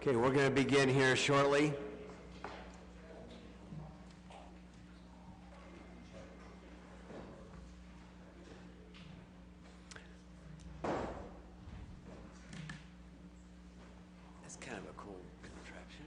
Okay, we're going to begin here shortly. That's kind of a cool contraption.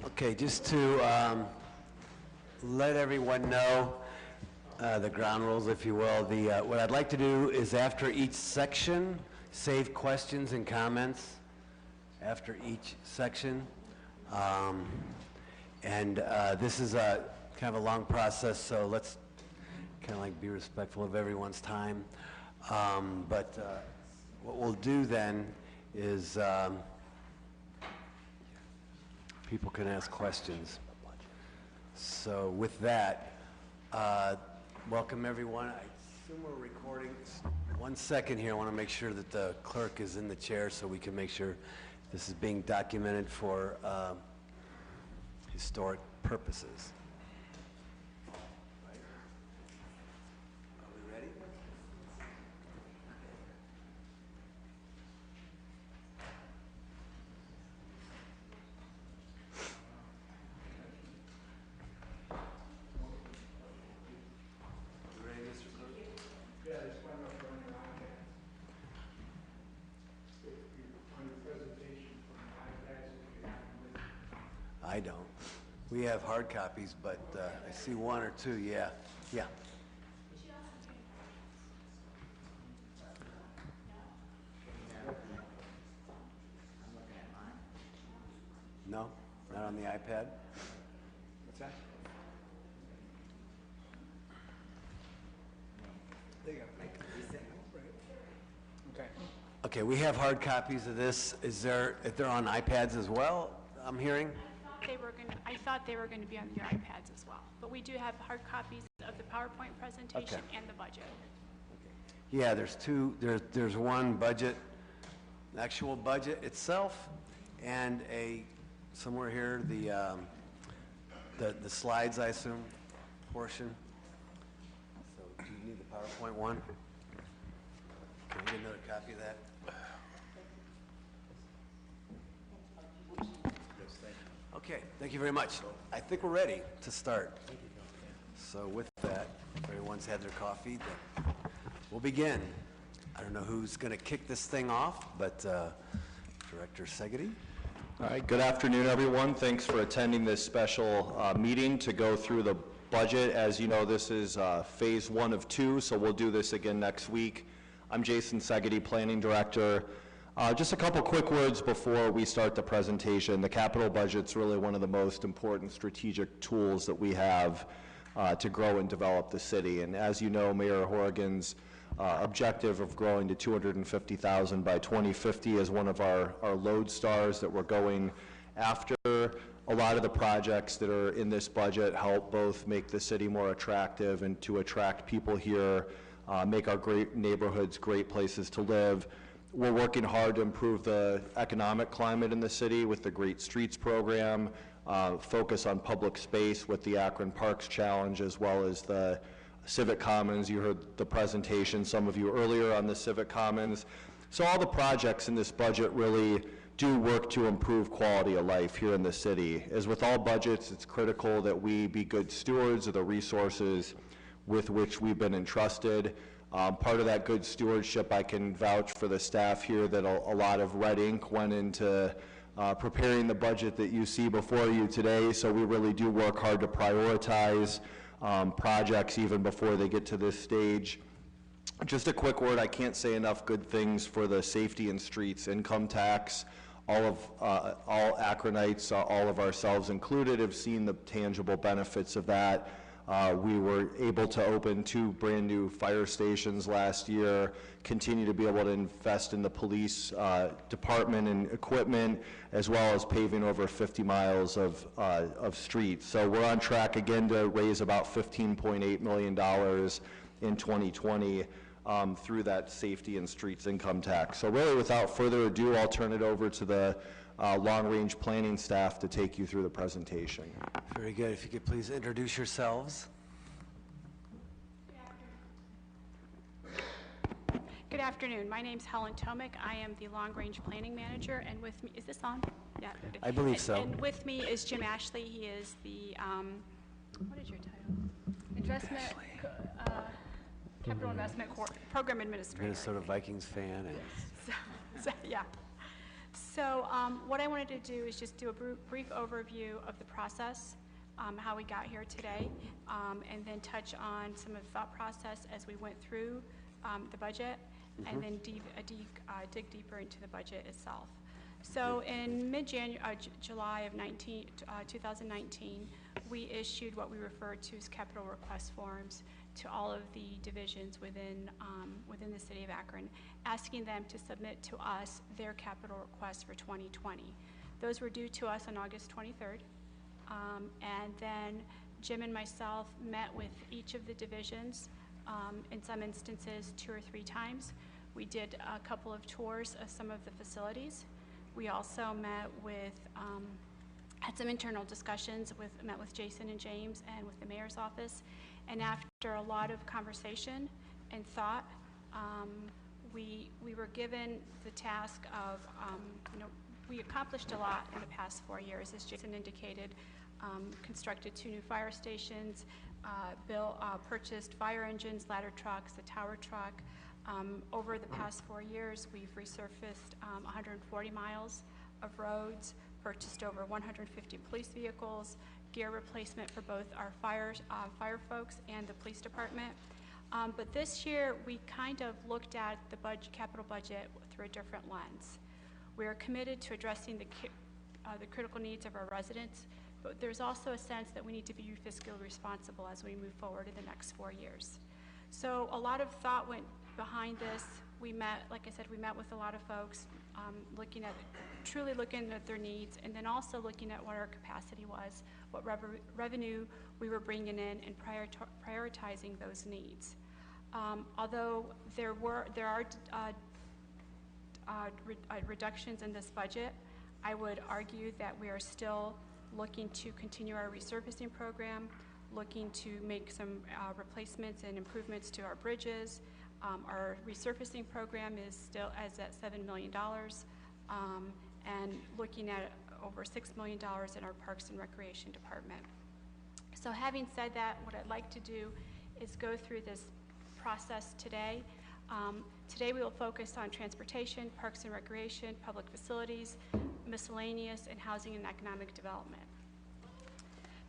Okay, just to let everyone know the ground rules, if you will. What I'd like to do is after each section, save questions and comments after each section. This is a kind of a long process, so let's kind of like be respectful of everyone's time. What we'll do then is people can ask questions. So with that, welcome everyone. I assume we're recording. 1 second here. I want to make sure that the clerk is in the chair so we can make sure this is being documented for historic purposes. Are we ready? I don't. We have hard copies, but I see one or two, yeah. Yeah. No? Not on the iPad? What's that? There you go. Okay. Okay, we have hard copies of this. If they're on iPads as well, I'm hearing? I thought they were going to be on your iPads as well. But we do have hard copies of the PowerPoint presentation and the budget. Yeah, there's two. There's one budget, actual budget itself, and somewhere here the slides, I assume, portion. So do you need the PowerPoint one? Can I get another copy of that? Okay, thank you very much. I think we're ready to start. So with that, if everyone's had their coffee, then we'll begin. I don't know who's going to kick this thing off, but Director Segedy. All right, good afternoon, everyone. Thanks for attending this special meeting to go through the budget. As you know, this is phase 1 of 2, so we'll do this again next week. I'm Jason Segedy, Planning Director. Just a couple quick words before we start the presentation. The capital budget's really one of the most important strategic tools that we have to grow and develop the city. And as you know, Mayor Horrigan's objective of growing to 250,000 by 2050 is one of our lodestars that we're going after. A lot of the projects that are in this budget help both make the city more attractive and to attract people here, make our great neighborhoods great places to live. We're working hard to improve the economic climate in the city with the Great Streets program, focus on public space with the Akron Parks Challenge, as well as the Civic Commons. You heard the presentation, some of you earlier, on the Civic Commons. So all the projects in this budget really do work to improve quality of life here in the city. As with all budgets, it's critical that we be good stewards of the resources with which we've been entrusted. Part of that good stewardship, I can vouch for the staff here that a lot of red ink went into preparing the budget that you see before you today, so we really do work hard to prioritize projects even before they get to this stage. Just a quick word, I can't say enough good things for the safety and streets income tax. All Akronites, all of ourselves included, have seen the tangible benefits of that. We were able to open 2 brand new fire stations last year, continue to be able to invest in the police department and equipment, as well as paving over 50 miles of streets. So we're on track again to raise about $15.8 million in 2020 through that safety and streets income tax. So really, without further ado, I'll turn it over to the long-range planning staff to take you through the presentation. Very good. If you could please introduce yourselves. Good afternoon. My name's Helen Tomick. I am the Long Range Planning Manager, and with me, is this on? Yeah. I believe so. And with me is Jim Ashley. He is the, what is your title? Capital Investment Program Administrator. Minnesota Vikings fan. And Yeah. So what I wanted to do is just do a brief overview of the process, how we got here today, and then touch on some of the thought process as we went through the budget, and then dig deeper into the budget itself. So in July of 2019, we issued what we refer to as capital request forms to all of the divisions within the city of Akron, asking them to submit to us their capital requests for 2020. Those were due to us on August 23rd. And then Jim and myself met with each of the divisions, in some instances 2 or 3 times. We did a couple of tours of some of the facilities. We also met with, had some internal discussions, met with Jason and James and with the mayor's office. And after a lot of conversation and thought, we were given the task of, we accomplished a lot in the past 4 years, as Jason indicated. Constructed 2 new fire stations, purchased fire engines, ladder trucks, a tower truck. Over the past 4 years, we've resurfaced 140 miles of roads, purchased over 150 police vehicles, gear replacement for both our fire folks and the police department. But this year, we kind of looked at the capital budget through a different lens. We are committed to addressing the critical needs of our residents, but there's also a sense that we need to be fiscally responsible as we move forward in the next 4 years. So a lot of thought went behind this. We met, like I said, we met with a lot of folks, truly looking at their needs, and then also looking at what our capacity was, what revenue we were bringing in, and prioritizing those needs. Although there are reductions in this budget, I would argue that we are still looking to continue our resurfacing program, looking to make some replacements and improvements to our bridges. Our resurfacing program is still at $7 million, and looking at over $6 million in our Parks and Recreation Department. So having said that, what I'd like to do is go through this process today. Today we will focus on transportation, parks and recreation, public facilities, miscellaneous, and housing and economic development.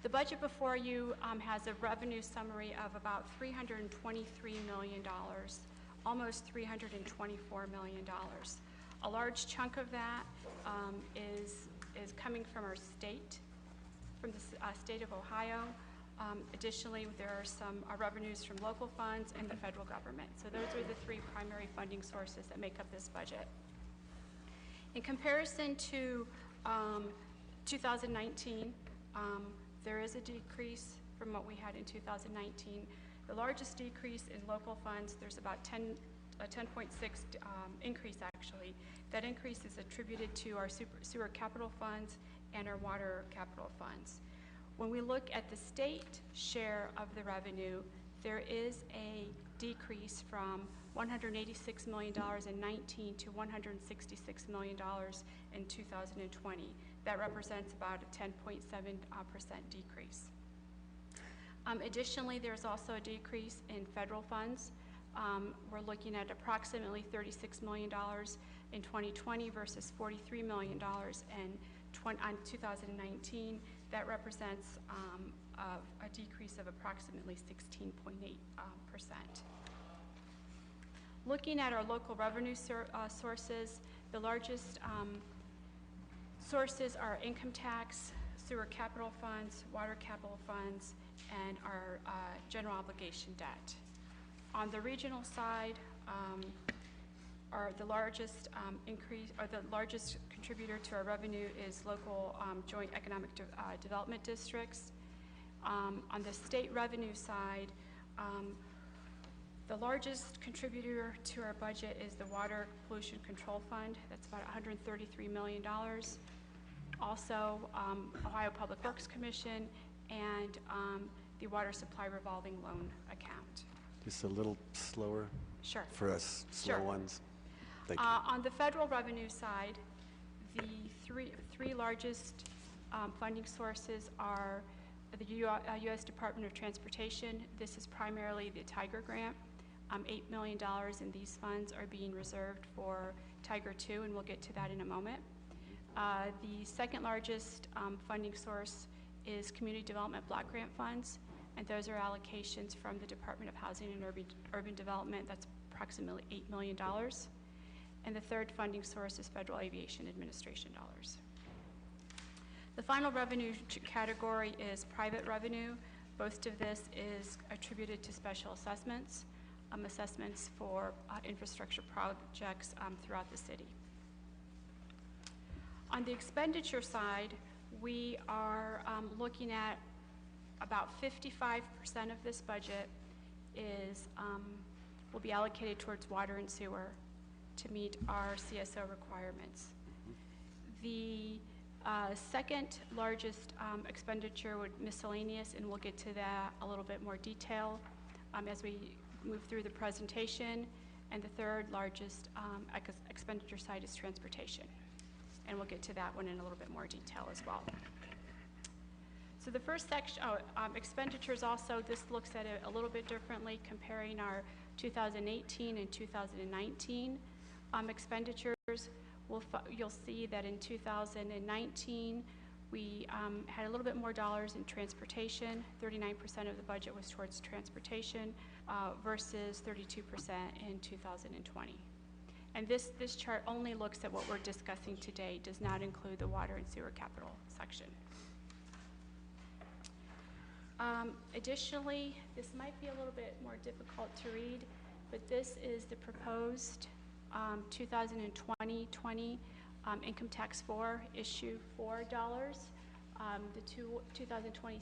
The budget before you has a revenue summary of about $323 million, almost $324 million. A large chunk of that is coming from our state, from the state of Ohio. Additionally, there are some revenues from local funds and the federal government. So those are the 3 primary funding sources that make up this budget. In comparison to 2019, there is a decrease from what we had in 2019. The largest decrease in local funds, there's about a 10.6 increase actually. That increase is attributed to our sewer capital funds and our water capital funds. When we look at the state share of the revenue, there is a decrease from $186 million in 19 to $166 million in 2020. That represents about a 10.7% decrease. Additionally, there's also a decrease in federal funds. We're looking at approximately $36 million in 2020 versus $43 million in 2019. That represents a decrease of approximately 16.8%. Looking at our local revenue sources, the largest sources are income tax, sewer capital funds, water capital funds, and our general obligation debt. On the regional side, the largest increase, or the largest contributor to our revenue is local joint economic development districts. On the state revenue side, the largest contributor to our budget is the Water Pollution Control Fund. That's about $133 million. Also, Ohio Public Works Commission and the Water Supply Revolving Loan Account. Just a little slower Sure. for us slow Sure. ones. Thank you. On the federal revenue side, the three largest funding sources are the U.S. Department of Transportation. This is primarily the Tiger Grant. $8 million in these funds are being reserved for Tiger 2, and we'll get to that in a moment. The second largest funding source is Community Development Block Grant funds, and those are allocations from the Department of Housing and Urban Development. That's approximately $8 million. And the third funding source is Federal Aviation Administration dollars. The final revenue category is private revenue. Most of this is attributed to special assessments, assessments for infrastructure projects throughout the city. On the expenditure side, we are looking at about 55% of this budget will be allocated towards water and sewer to meet our CSO requirements. The second largest expenditure would miscellaneous, and we'll get to that a little bit more detail as we move through the presentation. And the third largest expenditure side is transportation, and we'll get to that one in a little bit more detail as well. So the first section, expenditures also, this looks at it a little bit differently, comparing our 2018 and 2019 expenditures. You'll see that in 2019, we had a little bit more dollars in transportation. 39% of the budget was towards transportation versus 32% in 2020. And this chart only looks at what we're discussing today, does not include the water and sewer capital section. Additionally, this might be a little bit more difficult to read, but this is the proposed 2020 income tax 4, issue $4, the 2020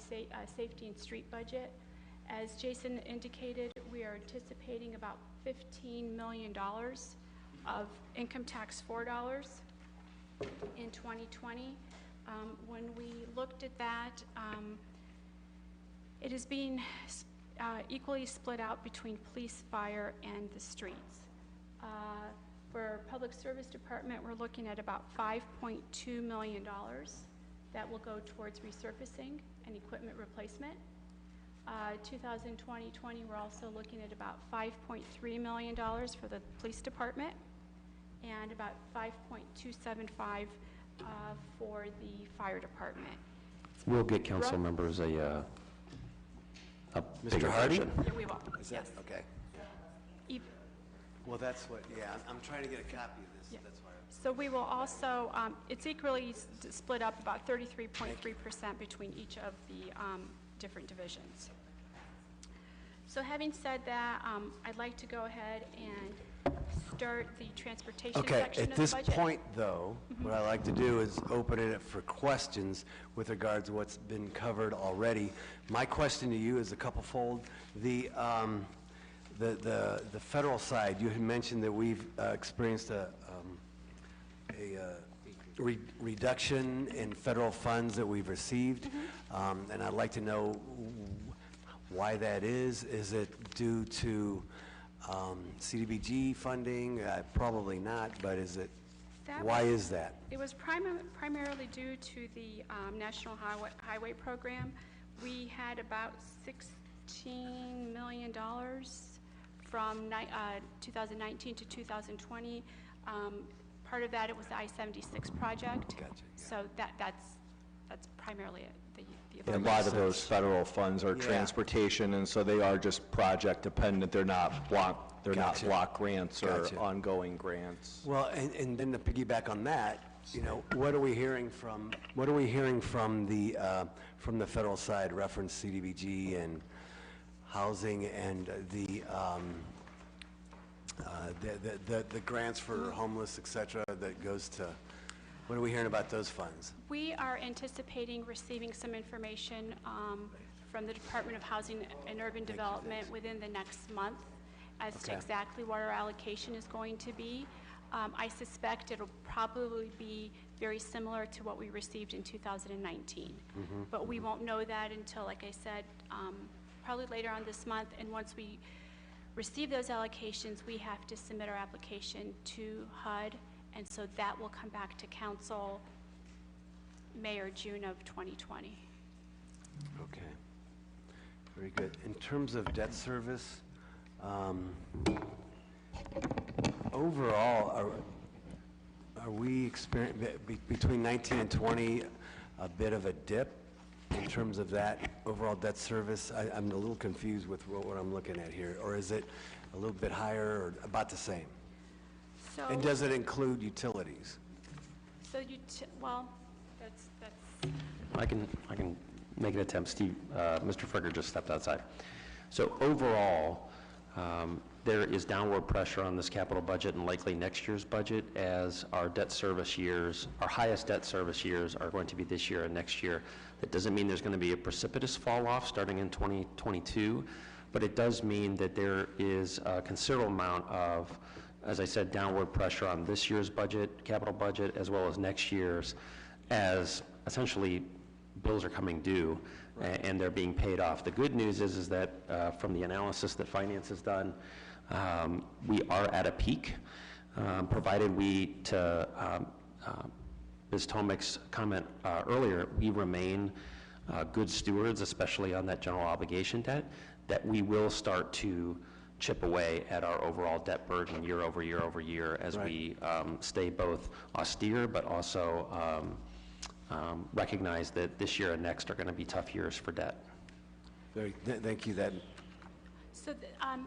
safety and street budget. As Jason indicated, we are anticipating about $15 million of income tax $4 in 2020. When we looked at that, it is being equally split out between police, fire, and the streets. For Public Service Department, we're looking at about $5.2 million that will go towards resurfacing and equipment replacement. 2020, we're also looking at about $5.3 million for the police department and about $5.275 for the fire department. We'll get council members a bigger Hardy? version. Yeah, we will. Is that, Yes. okay. E- Well, that's what, yeah, I'm trying to get a copy of this, Yeah. that's why. So we will also, it's equally split up about 33.3% between each of the different divisions. So having said that, I'd like to go ahead and start the transportation Okay, section at of the this budget. point, though, what I like to do is open it up for questions with regards to what's been covered already. My question to you is a couple-fold. The federal side, you had mentioned that we've experienced a reduction in federal funds that we've received, and I'd like to know why that is? Is it due to CDBG funding? Probably not, but is it, why is that? It was primarily due to the National Highway Program. We had about $16 million from 2019 to 2020. Part of that, it was the I-76 project. Gotcha, yeah. So that's primarily it. And a lot of those federal funds are Yeah. transportation, and so they are just project dependent. They're not block Gotcha. grants or Gotcha. ongoing grants. Well, and then to piggyback on that, you know, what are we hearing from the federal side, reference CDBG and housing and the grants for homeless, et cetera, that goes to, what are we hearing about those funds? We are anticipating receiving some information from the Department of Housing and Urban Development within the next month as to Okay. exactly what our allocation is going to be. I suspect it'll probably be very similar to what we received in 2019. But we won't know that until, like I said, probably later on this month. And once we receive those allocations, we have to submit our application to HUD. And so that will come back to council May or June of 2020. Okay, very good. In terms of debt service, overall, are we between 19 and 20, a bit of a dip in terms of that overall debt service? I'm a little confused with what I'm looking at here. Or is it a little bit higher or about the same? So, And does it include utilities? well, that's I can make an attempt. Steve, Mr. Frigger just stepped outside. So overall, there is downward pressure on this capital budget and likely next year's budget as our debt service years, our highest debt service years are going to be this year and next year. That doesn't mean there's going to be a precipitous fall off starting in 2022, but it does mean that there is a considerable amount of, as I said, downward pressure on this year's budget, capital budget, as well as next year's, as essentially bills are coming due and they're being paid off. The good news is that from the analysis that finance has done, we are at a peak, provided we, to Ms. Tomic's comment earlier, we remain good stewards, especially on that general obligation debt, that we will start to chip away at our overall debt burden year over year over year as we stay both austere but also recognize that this year and next are going to be tough years for debt. Thank you. So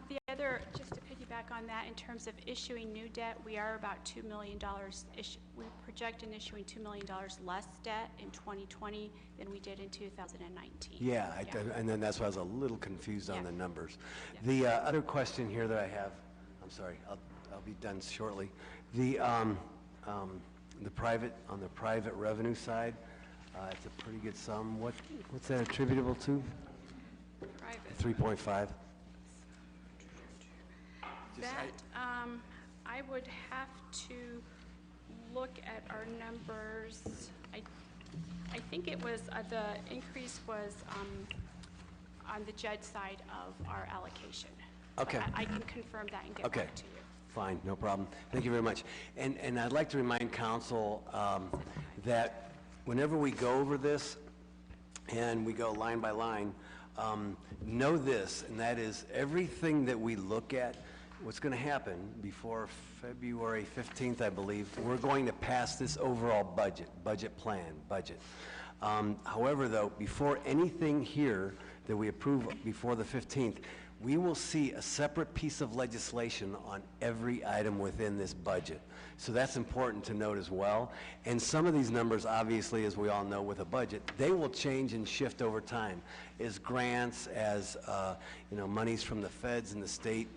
the other, just to piggyback on that, in terms of issuing new debt, we are about $2 million. We project in issuing $2 million less debt in 2020 than we did in 2019. Yeah, and then that's why I was a little confused on Yeah. the numbers. Yeah. The other question here that I have, I'm sorry, I'll be done shortly. On the private revenue side, it's a pretty good sum. What's that attributable to? Private. 3.5. That, I would have to look at our numbers. I think it was, the increase was on the judge side of our allocation. Okay. I can confirm that and get Okay. back to you. Fine, no problem. Thank you very much. And I'd like to remind council that whenever we go over this, and we go line by line, know this, and that is everything that we look at, what's going to happen before February 15th, I believe, we're going to pass this overall budget plan. However, though, before anything here that we approve before the 15th, we will see a separate piece of legislation on every item within this budget. So that's important to note as well. And some of these numbers, obviously, as we all know with a budget, they will change and shift over time. As grants, as monies from the feds and the state,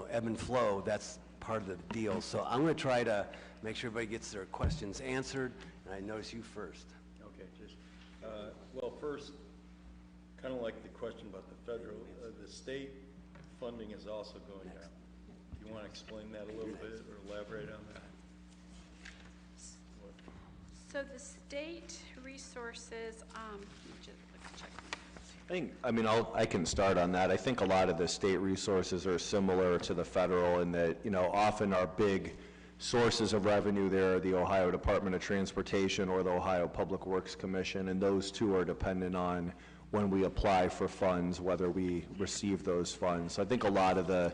ebb and flow, that's part of the deal. So I'm going to try to make sure everybody gets their questions answered. And I notice you first. Okay, well, first, kind of like the question about the federal, the state funding is also going down. Do you want to explain that a little bit or elaborate on that? So the state resources, let me just check. I can start on that. I think a lot of the state resources are similar to the federal in that, often our big sources of revenue there are the Ohio Department of Transportation or the Ohio Public Works Commission, and those two are dependent on when we apply for funds, whether we receive those funds. So I think a lot of the,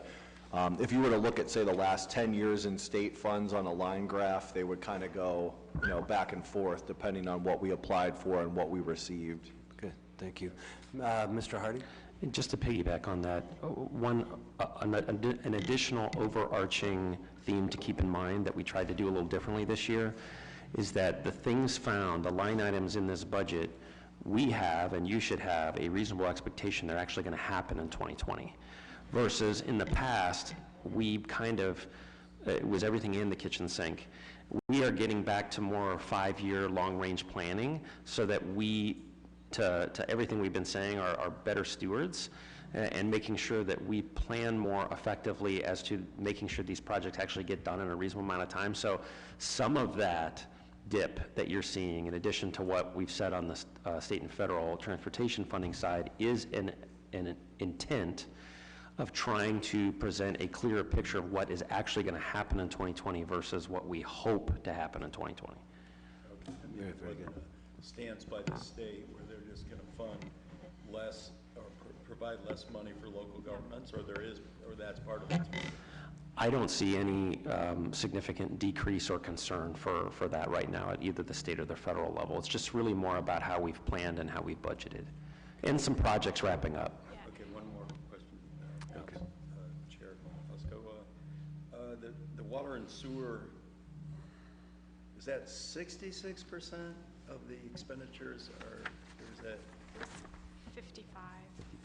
if you were to look at, say, the last 10 years in state funds on a line graph, they would kind of go, back and forth depending on what we applied for and what we received. Okay, thank you. Mr. Hardy? And just to piggyback on that, an additional overarching theme to keep in mind that we tried to do a little differently this year is that the things found, the line items in this budget, we have and you should have a reasonable expectation they're actually going to happen in 2020. Versus in the past, we kind of, it was everything in the kitchen sink. We are getting back to more 5-year long-range planning so that we, to everything we've been saying, are better stewards and making sure that we plan more effectively as to making sure these projects actually get done in a reasonable amount of time. So some of that dip that you're seeing, in addition to what we've said on the state and federal transportation funding side, is an intent of trying to present a clearer picture of what is actually going to happen in 2020 versus what we hope to happen in 2020. Okay. Whether it stands by the state where they're just going to fund less or provide less money for local governments, or that's part of it too? I don't see any significant decrease or concern for that right now at either the state or the federal level. It's just really more about how we've planned and how we've budgeted, and some projects wrapping up. Okay, one more question. Okay. Chair, let's go. The water and sewer, is that 66% of the expenditures, or is that 55.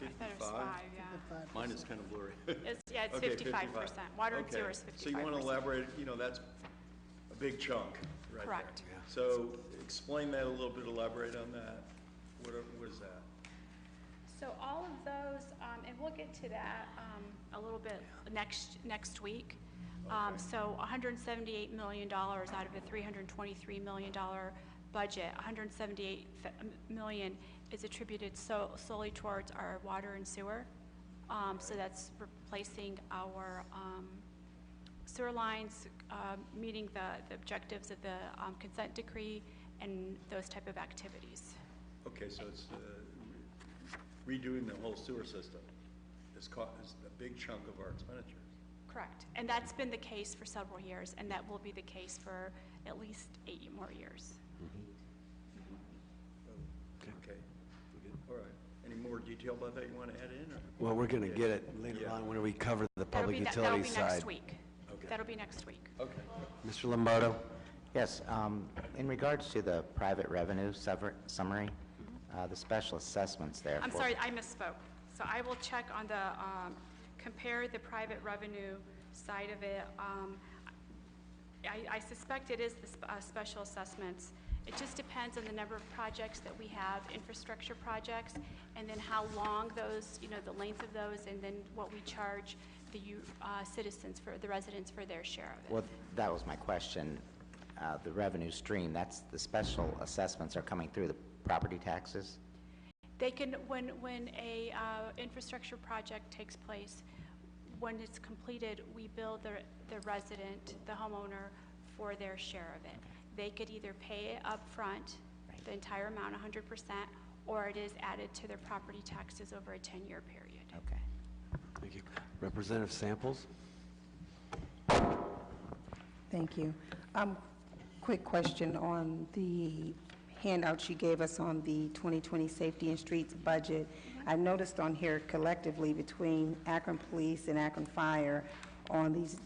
55? I thought it was 5, yeah. Mine is kind of blurry. It's Okay, 55%. Water and Okay. sewer is 55%. So you want to elaborate, that's a big chunk right there. Correct. Yeah. So explain that a little bit, elaborate on that. What is that? So all of those, and we'll get to that a little bit next week. So $178 million out of a $323 million budget, $178 million is attributed solely towards our water and sewer. So that's replacing our sewer lines, meeting the objectives of the consent decree, and those type of activities. Okay, so it's redoing the whole sewer system is a big chunk of our expenditures. Correct. And that's been the case for several years, and that will be the case for at least 8 more years. Okay. All right. Any more detail about that you want to add in? Or? Well, we're going to get it later on when we cover the public That'll utilities be side. next week. Okay. That'll be next week. Okay. Mr. Lombardo? Yes, in regards to the private revenue summary, the special assessments there. I'm sorry, I misspoke. So I will check on the, compare the private revenue side of it. I suspect it is the special assessments. It just depends on the number of projects that we have, infrastructure projects, and then how long those, the length of those, and then what we charge the citizens, for the residents, for their share of it. Well, that was my question. The revenue stream, that's the special assessments are coming through the property taxes? They can, when a infrastructure project takes place, when it's completed, we bill the resident, the homeowner, for their share of it. They could either pay it up front, the entire amount, 100%, or it is added to their property taxes over a 10-year period. Okay. Thank you. Representative Samples? Thank you. Quick question on the handout you gave us on the 2020 Safety and Streets budget. I've noticed on here collectively between Akron Police and Akron Fire on these,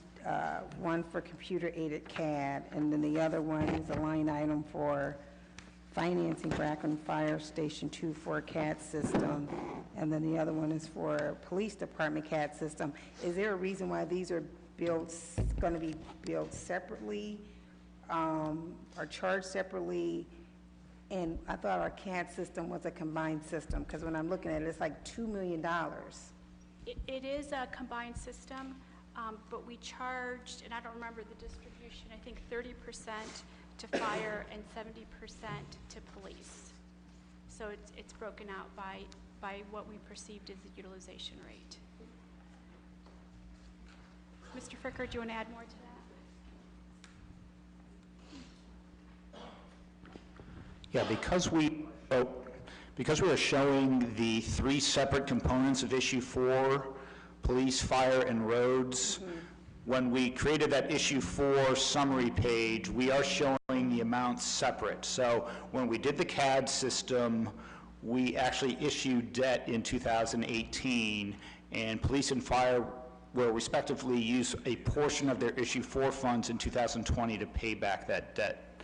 one for computer-aided CAD, and then the other one is a line item for financing for Akron Fire Station 2 for a CAD system, and then the other one is for Police Department CAD system. Is there a reason why these are going to be billed separately, or charged separately? And I thought our CAD system was a combined system, because when I'm looking at it, it's like $2 million. It is a combined system, but we charged, and I don't remember the distribution, I think 30% to fire and 70% to police. so it's broken out by what we perceived as the utilization rate. Mr. Fricker, do you want to add more to that? Yeah, because we are showing the three separate components of issue 4, police, fire, and roads, when we created that issue 4 summary page, we are showing the amounts separate. So when we did the CAD system, we actually issued debt in 2018, and police and fire will respectively use a portion of their issue 4 funds in 2020 to pay back that debt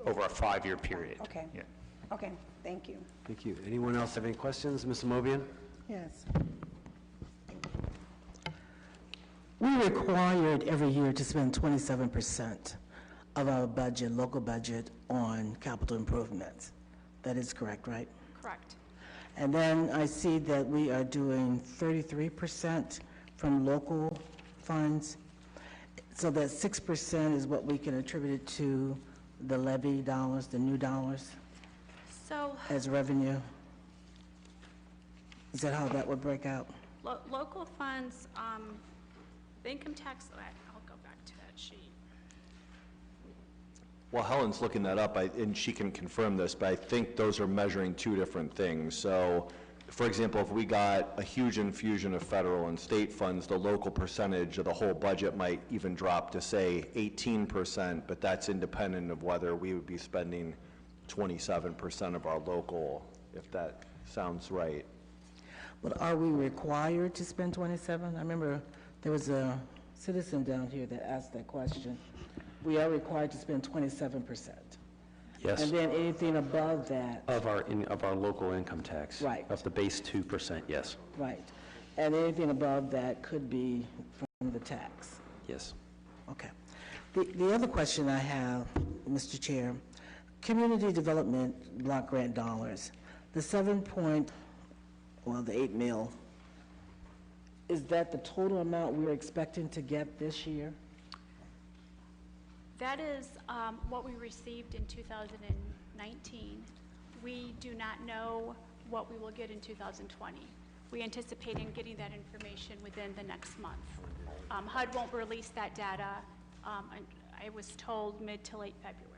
over a 5-year period. Okay. Yeah. Okay, thank you. Thank you. Anyone else have any questions? Ms. Amobian? Yes. We're required every year to spend 27% of our budget, local budget, on capital improvements. That is correct, right? Correct. And then I see that we are doing 33% from local funds. So that 6% is what we can attribute it to the levy dollars, the new dollars, So as revenue. Is that how that would break out? local funds, the income tax, I'll go back to that sheet. Well, Helen's looking that up, and she can confirm this, but I think those are measuring two different things. So, for example, if we got a huge infusion of federal and state funds, the local percentage of the whole budget might even drop to, say, 18%, but that's independent of whether we would be spending 27% of our local, if that sounds right. But are we required to spend 27? I remember there was a citizen down here that asked that question. We are required to spend 27%. Yes. And then anything above that, Of our local income tax. Right. Of the base 2%, yes. right. And anything above that could be from the tax. Yes. Okay. The other question I have, Mr. Chair, community development block grant dollars, the the 8 mil, is that the total amount we're expecting to get this year? That is what we received in 2019. We do not know what we will get in 2020. We anticipate in getting that information within the next month. HUD won't release that data, I was told mid to late February.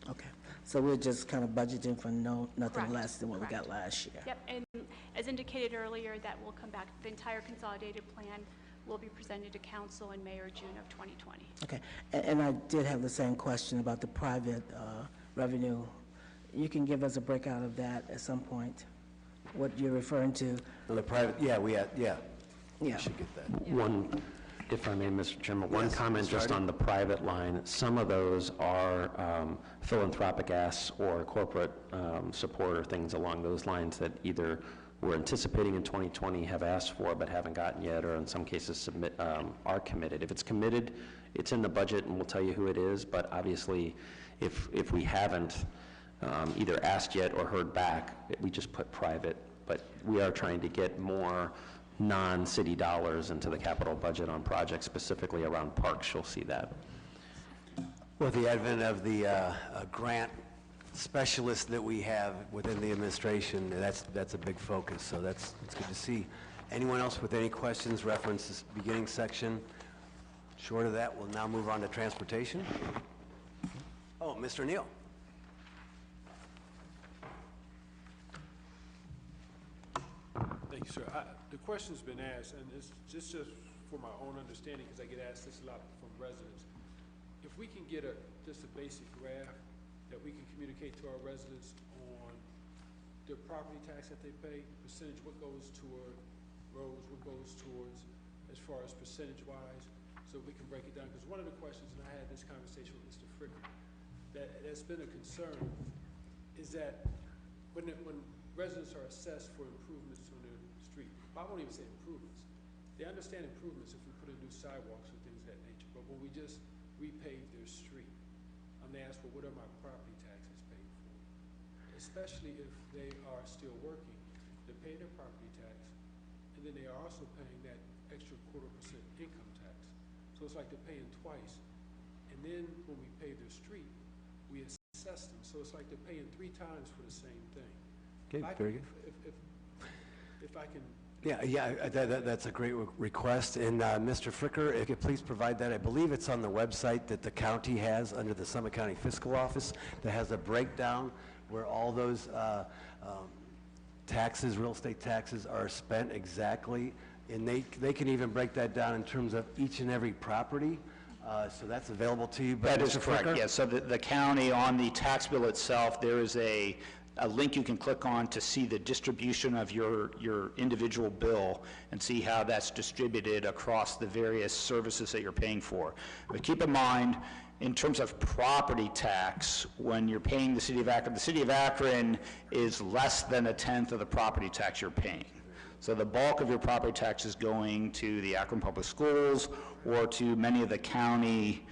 Okay. So we're just kind of budgeting for nothing Correct. less than what we Correct. got last year? Yep, and as indicated earlier, that will come back, the entire consolidated plan will be presented to council in May or June of 2020. Okay. And I did have the same question about the private revenue. You can give us a breakout of that at some point, what you're referring to? The private, yeah, we Yeah. should get that. One, if I may, Mr. Chairman, one Yes, comment Mr. just Hardy. on the private line. Some of those are philanthropic asks or corporate support or things along those lines that either we're anticipating in 2020, have asked for but haven't gotten yet, or in some cases are committed. If it's committed, it's in the budget and we'll tell you who it is, but obviously if we haven't either asked yet or heard back, we just put private. But we are trying to get more non-city dollars into the capital budget on projects, specifically around parks. You'll see that. With the advent of the grant specialists that we have within the administration, that's a big focus, so that's good to see. Anyone else with any questions, reference this beginning section? Short of that, we'll now move on to transportation. Oh, Mr. Neal. Thank you, sir. The question's been asked, and it's just for my own understanding, because I get asked this a lot from residents. If we can get just a basic graph that we can communicate to our residents on their property tax that they pay, percentage, what goes toward roads, what goes towards, as far as percentage-wise, so we can break it down. Because one of the questions, and I had this conversation with Mr. Fricker, that's been a concern, is that when residents are assessed for improvements on their street, I won't even say improvements. They understand improvements if we put in new sidewalks or things of that nature, but when we just repave their street, they ask, well, what are my property taxes paid for? Especially if they are still working, they're paying their property tax, and then they are also paying that extra 0.25% income tax. So it's like they're paying twice. And then when we pave their street, we assess them. So it's like they're paying 3 times for the same thing. Okay, very good. If I can, Yeah, that's a great request. And Mr. Fricker, if you could please provide that. I believe it's on the website that the county has under the Summit County Fiscal Office that has a breakdown where all those taxes, real estate taxes, are spent exactly. And they can even break that down in terms of each and every property. So that's available to you. But That is Mr. correct, Fricker? yes. So the county, on the tax bill itself, there is a link you can click on to see the distribution of your individual bill and see how that's distributed across the various services that you're paying for. But keep in mind, in terms of property tax, when you're paying the city of Akron is less than 1/10 of the property tax you're paying. So the bulk of your property tax is going to the Akron Public Schools or to many of the county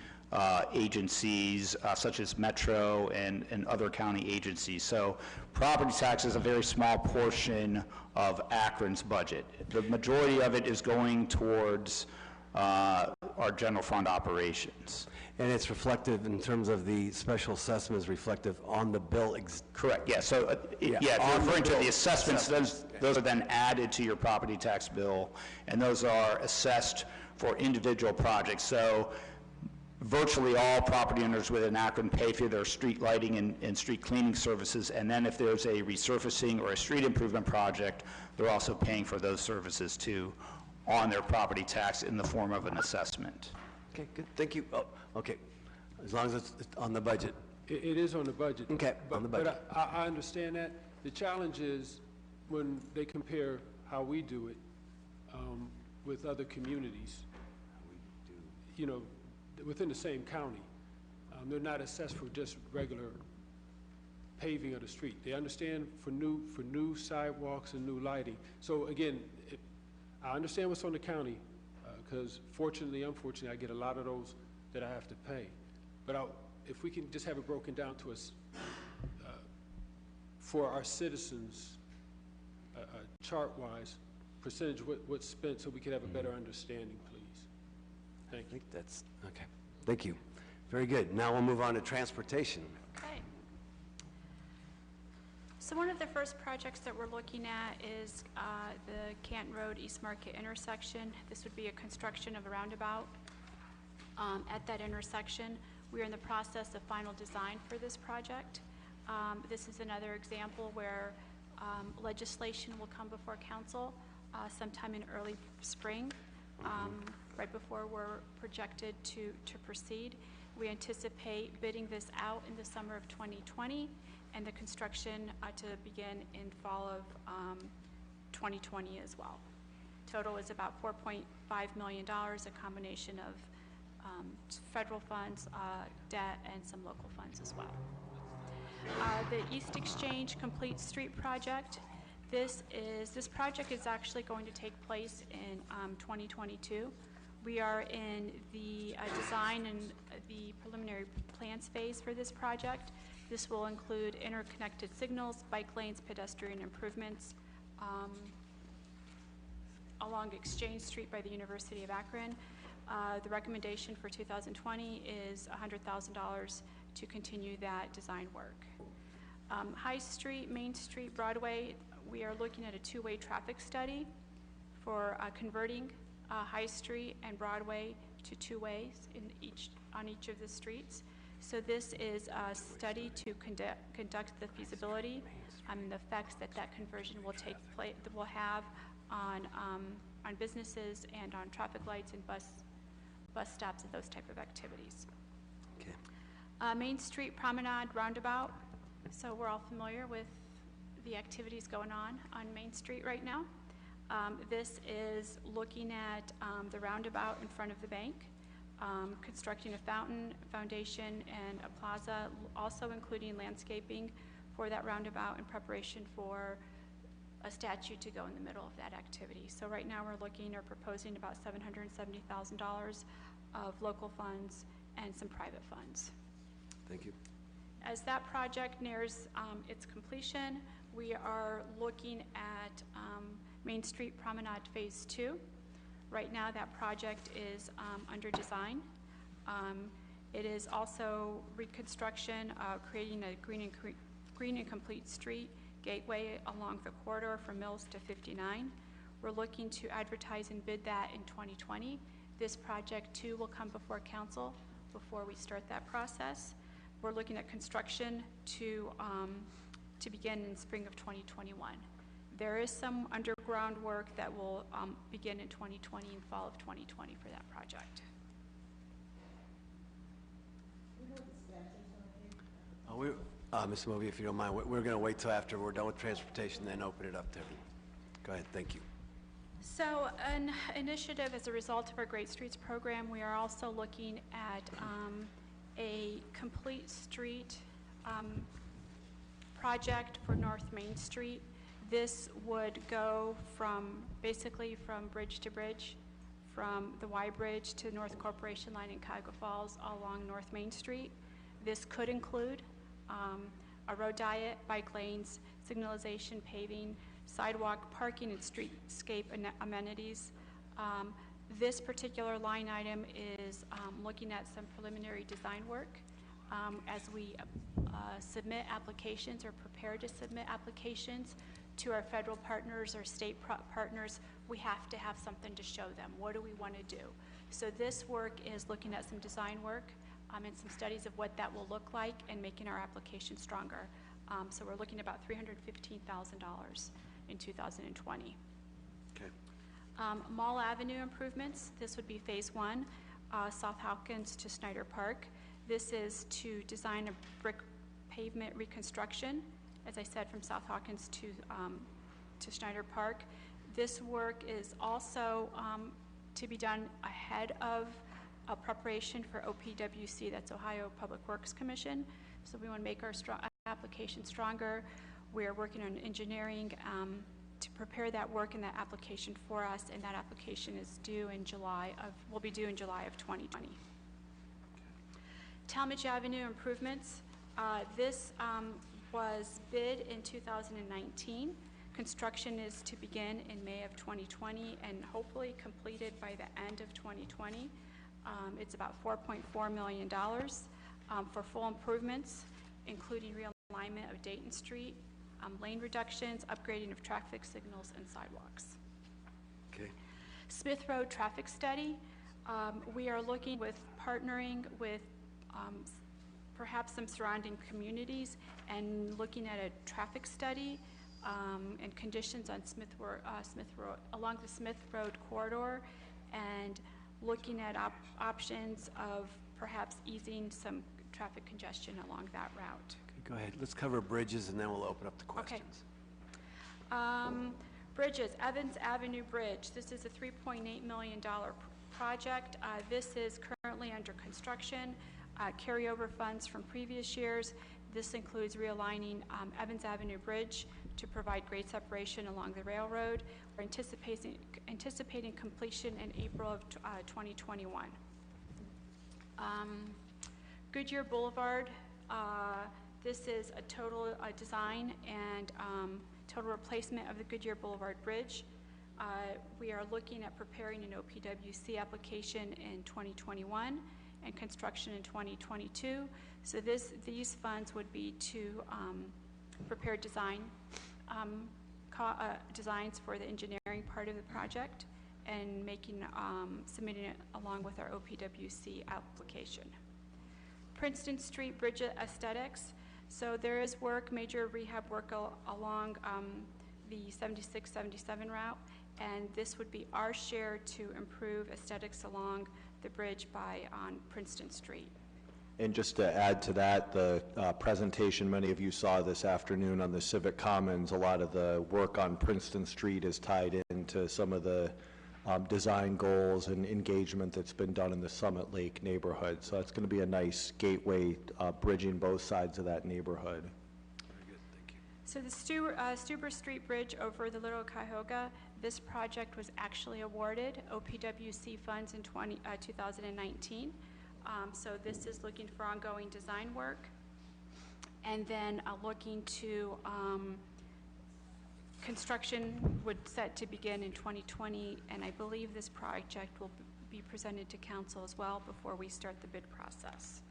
agencies, such as Metro and other county agencies. So property tax is a very small portion of Akron's budget. The majority of it is going towards our general fund operations. And it's reflective in terms of the special assessment is reflective on the bill. Correct, yeah. So, if you're referring to the assessments, those are then added to your property tax bill, and those are assessed for individual projects. So virtually all property owners within Akron pay for their street lighting and street cleaning services, and then if there's a resurfacing or a street improvement project, they're also paying for those services too on their property tax in the form of an assessment. Okay, good, thank you. Oh, okay, as long as it's on the budget. it is on the budget. Okay, on the budget. But I understand that. The challenge is when they compare how we do it with other communities, you know, within the same county, they're not assessed for just regular paving of the street. They understand for new sidewalks and new lighting. So again, I understand what's on the county, because fortunately, unfortunately, I get a lot of those that I have to pay. But if we can just have it broken down to us, for our citizens, chart-wise, percentage what's spent, so we can have a better understanding, please. Thank I you. think that's, okay, thank you. Very good. Now we'll move on to transportation. Okay. So one of the first projects that we're looking at is the Canton Road East Market intersection. This would be a construction of a roundabout at that intersection. We are in the process of final design for this project. This is another example where legislation will come before council sometime in early spring, right before we're projected to proceed. We anticipate bidding this out in the summer of 2020 and the construction to begin in fall of 2020 as well. Total is about $4.5 million, a combination of federal funds, debt, and some local funds as well. The East Exchange Complete Street Project. This project is actually going to take place in 2022. We are in the design and the preliminary plans phase for this project. This will include interconnected signals, bike lanes, pedestrian improvements along Exchange Street by the University of Akron. The recommendation for 2020 is $100,000 to continue that design work. High Street, Main Street, Broadway, we are looking at a two-way traffic study for converting High Street and Broadway to two ways on each of the streets. So this is a study to conduct the feasibility and the effects that conversion will have on businesses and on traffic lights and bus stops and those type of activities. Okay. Main Street Promenade Roundabout. So we're all familiar with the activities going on Main Street right now. This is looking at the roundabout in front of the bank, constructing a foundation, and a plaza, also including landscaping for that roundabout in preparation for a statue to go in the middle of that activity. So right now we're looking or proposing about $770,000 of local funds and some private funds. Thank you. As that project nears its completion, we are looking at Main Street Promenade Phase 2. Right now that project is under design. It is also reconstruction, creating a green and complete street gateway along the corridor from Mills to 59. We're looking to advertise and bid that in 2020. This project too will come before council before we start that process. We're looking at construction to begin in spring of 2021. There is some underground work that will begin in 2020 and fall of 2020 for that project. Mr. Movie, if you don't mind, we're going to wait till after we're done with transportation, then open it up to everyone. Go ahead, thank you. So an initiative as a result of our Great Streets program, we are also looking at a complete street project for North Main Street. This would go basically from bridge to bridge, from the Y Bridge to North Corporation Line in Cuyahoga Falls along North Main Street. This could include a road diet, bike lanes, signalization, paving, sidewalk, parking, and streetscape amenities. This particular line item is looking at some preliminary design work. As we submit applications or prepare to submit applications to our federal partners or state partners, we have to have something to show them. What do we want to do? So this work is looking at some design work and some studies of what that will look like and making our application stronger. So we're looking at about $315,000 in 2020. Okay. Mall Avenue improvements, this would be phase 1, South Hawkins to Snyder Park. This is to design a brick pavement reconstruction, as I said, from South Hawkins to Snyder Park. This work is also to be done ahead of a preparation for OPWC, that's Ohio Public Works Commission. So we want to make our application stronger. We are working on engineering to prepare that work and that application for us, and that application is due in will be due in July of 2020. Talmadge Avenue improvements. This was bid in 2019. Construction is to begin in May of 2020 and hopefully completed by the end of 2020. It's about $4.4 million for full improvements, including realignment of Dayton Street, lane reductions, upgrading of traffic signals, and sidewalks. Okay. Smith Road traffic study. We are looking with partnering with perhaps some surrounding communities and looking at a traffic study and conditions on Smith Road, along the Smith Road corridor, and looking at options of perhaps easing some traffic congestion along that route. Okay, go ahead. Let's cover bridges, and then we'll open up the questions. Bridges, Evans Avenue Bridge. This is a $3.8 million project. This is currently under construction. Carryover funds from previous years. This includes realigning Evans Avenue Bridge to provide grade separation along the railroad. We're anticipating completion in April of 2021. Goodyear Boulevard. This is a total design and total replacement of the Goodyear Boulevard Bridge. We are looking at preparing an OPWC application in 2021 and construction in 2022. So these funds would be to prepare designs for the engineering part of the project and submitting it along with our OPWC application. Princeton Street Bridge Aesthetics. So there is major rehab work along the 76-77 route, and this would be our share to improve aesthetics along the bridge on Princeton Street. And just to add to that, the presentation many of you saw this afternoon on the Civic Commons, a lot of the work on Princeton Street is tied into some of the design goals and engagement that's been done in the Summit Lake neighborhood. So it's going to be a nice gateway bridging both sides of that neighborhood. Very good, thank you. So the Stuber Street Bridge over the Little Cuyahoga, this project was actually awarded OPWC funds in 2019. So this is looking for ongoing design work, and then looking to construction would set to begin in 2020, and I believe this project will be presented to council as well before we start the bid process.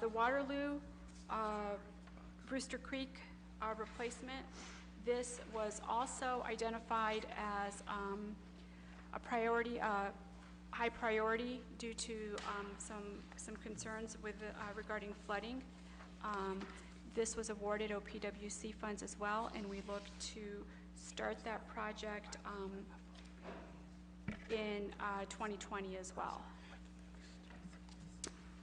The Waterloo, Brewster Creek replacement. This was also identified as a priority, high priority due to some concerns with regarding flooding. This was awarded OPWC funds as well, and we look to start that project in 2020 as well.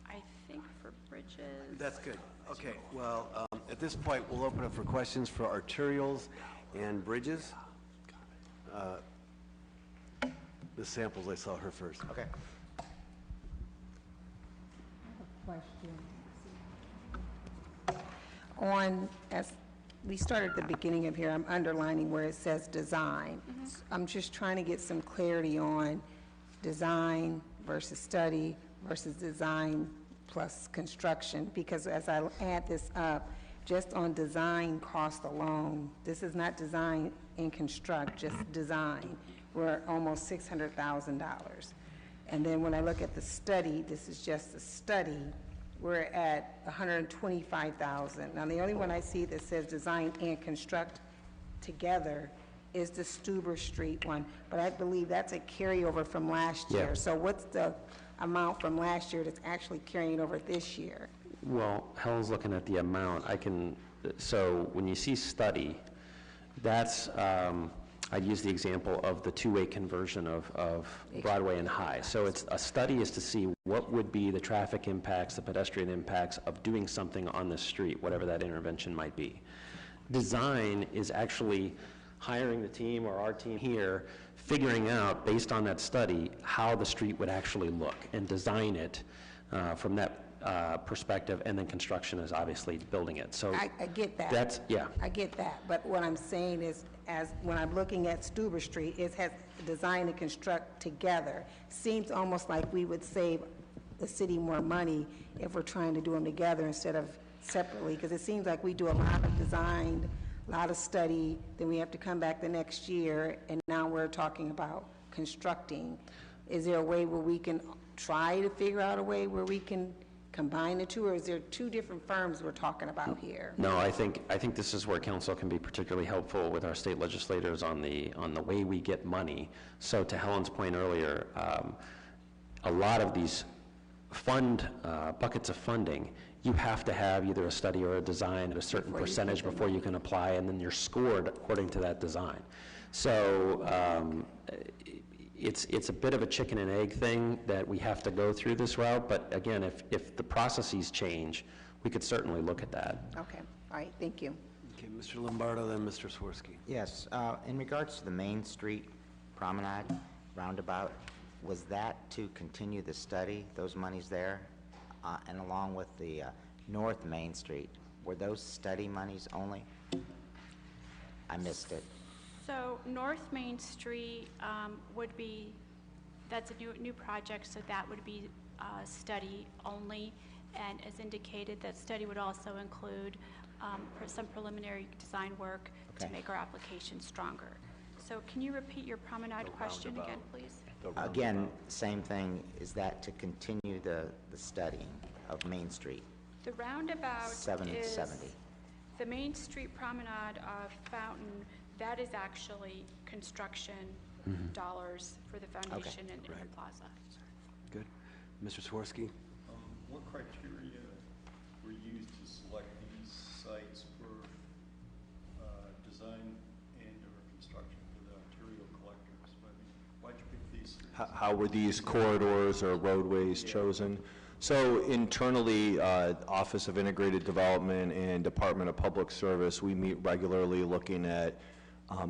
I think for bridges. That's good. Okay, well, at this point, we'll open up for questions for arterials and bridges. The samples, I saw her first. Okay. As we start at the beginning of here, I'm underlining where it says design. I'm just trying to get some clarity on design versus study versus design plus construction, because as I add this up, just on design cost alone, this is not design and construct, just design, we're almost $600,000. And then when I look at the study, this is just a study, we're at $125,000. Now, the only one I see that says design and construct together is the Stuber Street one, but I believe that's a carryover from last year. Yeah. So what's the amount from last year that's actually carrying over this year? Well, Helen's looking at the amount. So when you see study, that's, I'd use the example of the two-way conversion of Broadway and High. So it's, a study is to see what would be the traffic impacts, the pedestrian impacts of doing something on the street, whatever that intervention might be. Design is actually hiring the team or our team here, figuring out, based on that study, how the street would actually look and design it from that perspective, and then construction is obviously building it. So I get that. That's, yeah. I get that, but what I'm saying is, as when I'm looking at Stuber Street, it has design and construct together. Seems almost like we would save the city more money if we're trying to do them together instead of separately, because it seems like we do a lot of design, a lot of study, then we have to come back the next year, and now we're talking about constructing. Is there a way where we can try to figure out a way where we can combine the two, or is there two different firms we're talking about here? No, I think this is where council can be particularly helpful with our state legislators on the way we get money. So to Helen's point earlier, a lot of these buckets of funding, you have to have either a study or a design at a certain percentage before you can apply, and then you're scored according to that design. So it's a bit of a chicken and egg thing that we have to go through this route, but again, if the processes change, we could certainly look at that. Okay, all right, thank you. Okay, Mr. Lombardo, then Mr. Swirsky. Yes, in regards to the Main Street Promenade roundabout, was that to continue the study, those monies there? And along with the North Main Street, were those study monies only? I missed it. So North Main Street would be, that's a new project, so that would be study only. And as indicated, that study would also include some preliminary design work to make our application stronger. So can you repeat your promenade question again, please? Again, same thing, is that to continue the studying of Main Street? The roundabout 770. The Main Street Promenade Fountain, that is actually construction dollars for the foundation and the plaza. Good. Mr. Swirsky? What criteria were used to select these sites for design and/or construction for the arterial collectors? I mean, why'd you pick these? How were these corridors or roadways chosen? So internally, Office of Integrated Development and Department of Public Service, we meet regularly looking at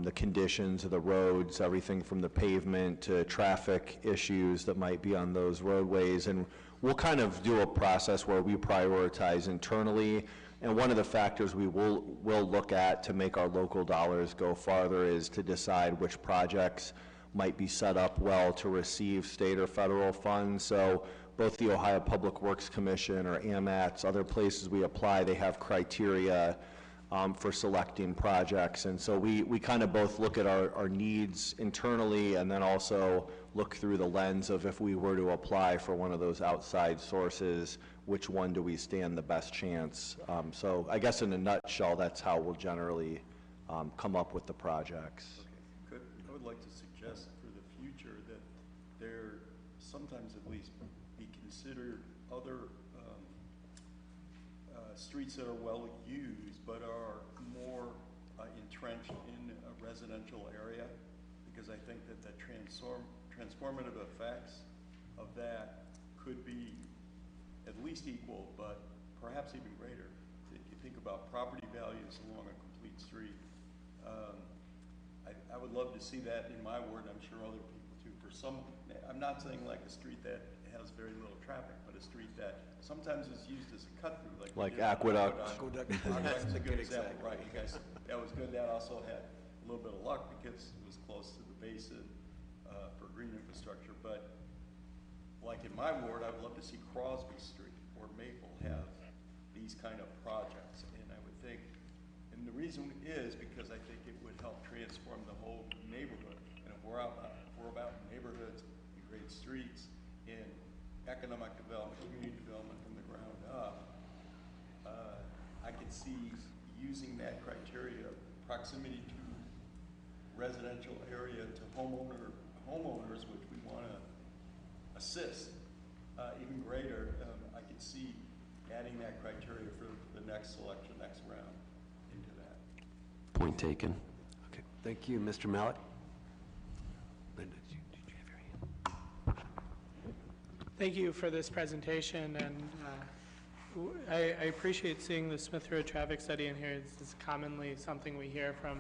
the conditions of the roads, everything from the pavement to traffic issues that might be on those roadways. And we'll kind of do a process where we prioritize internally. And one of the factors we will look at to make our local dollars go farther is to decide which projects might be set up well to receive state or federal funds. So both the Ohio Public Works Commission or AMATS, other places we apply, they have criteria for selecting projects. And so we kind of both look at our needs internally and then also look through the lens of if we were to apply for one of those outside sources, which one do we stand the best chance. So I guess in a nutshell, that's how we'll generally come up with the projects. Okay, I would like to suggest for the future that there sometimes at least be considered other streets that are well used but are more entrenched in a residential area, because I think that the transformative effects of that could be at least equal, but perhaps even greater. If you think about property values along a complete street, I would love to see that in my ward, I'm sure other people too. For some, I'm not saying like a street that has very little traffic, but a street that sometimes is used as a cut-through. Like Aqueduct. Aqueduct's a good example, right? You guys, that was good. That also had a little bit of luck because it was close to the basin for green infrastructure. But like in my ward, I would love to see Crosby Street or Maple have these kind of projects. And I would think, and the reason is because I think it would help transform the whole neighborhood. And if we're about neighborhoods and great streets and economic development, community development from the ground up, I could see using that criteria, proximity to residential area to homeowners, which we want to assist even greater. I could see adding that criteria for the next selection, next round into that. Point taken. Okay, thank you. Mr. Malik? Linda, did you have your hand? Thank you for this presentation, and I appreciate seeing the Smith Road traffic study in here. This is commonly something we hear from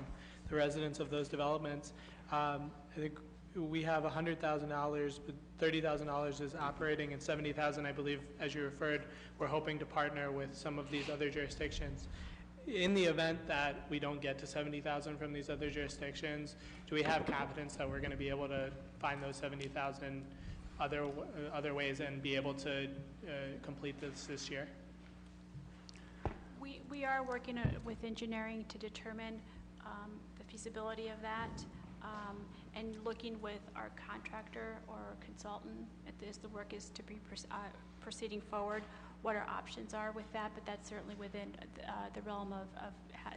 the residents of those developments. I think we have $100,000, but $30,000 is operating, and $70,000, I believe, as you referred, we're hoping to partner with some of these other jurisdictions. In the event that we don't get to $70,000 from these other jurisdictions, do we have confidence that we're going to be able to find those $70,000 other ways and be able to complete this year? We are working with engineering to determine the feasibility of that, and looking with our contractor or consultant as the work is to be proceeding forward, what our options are with that, but that's certainly within the realm of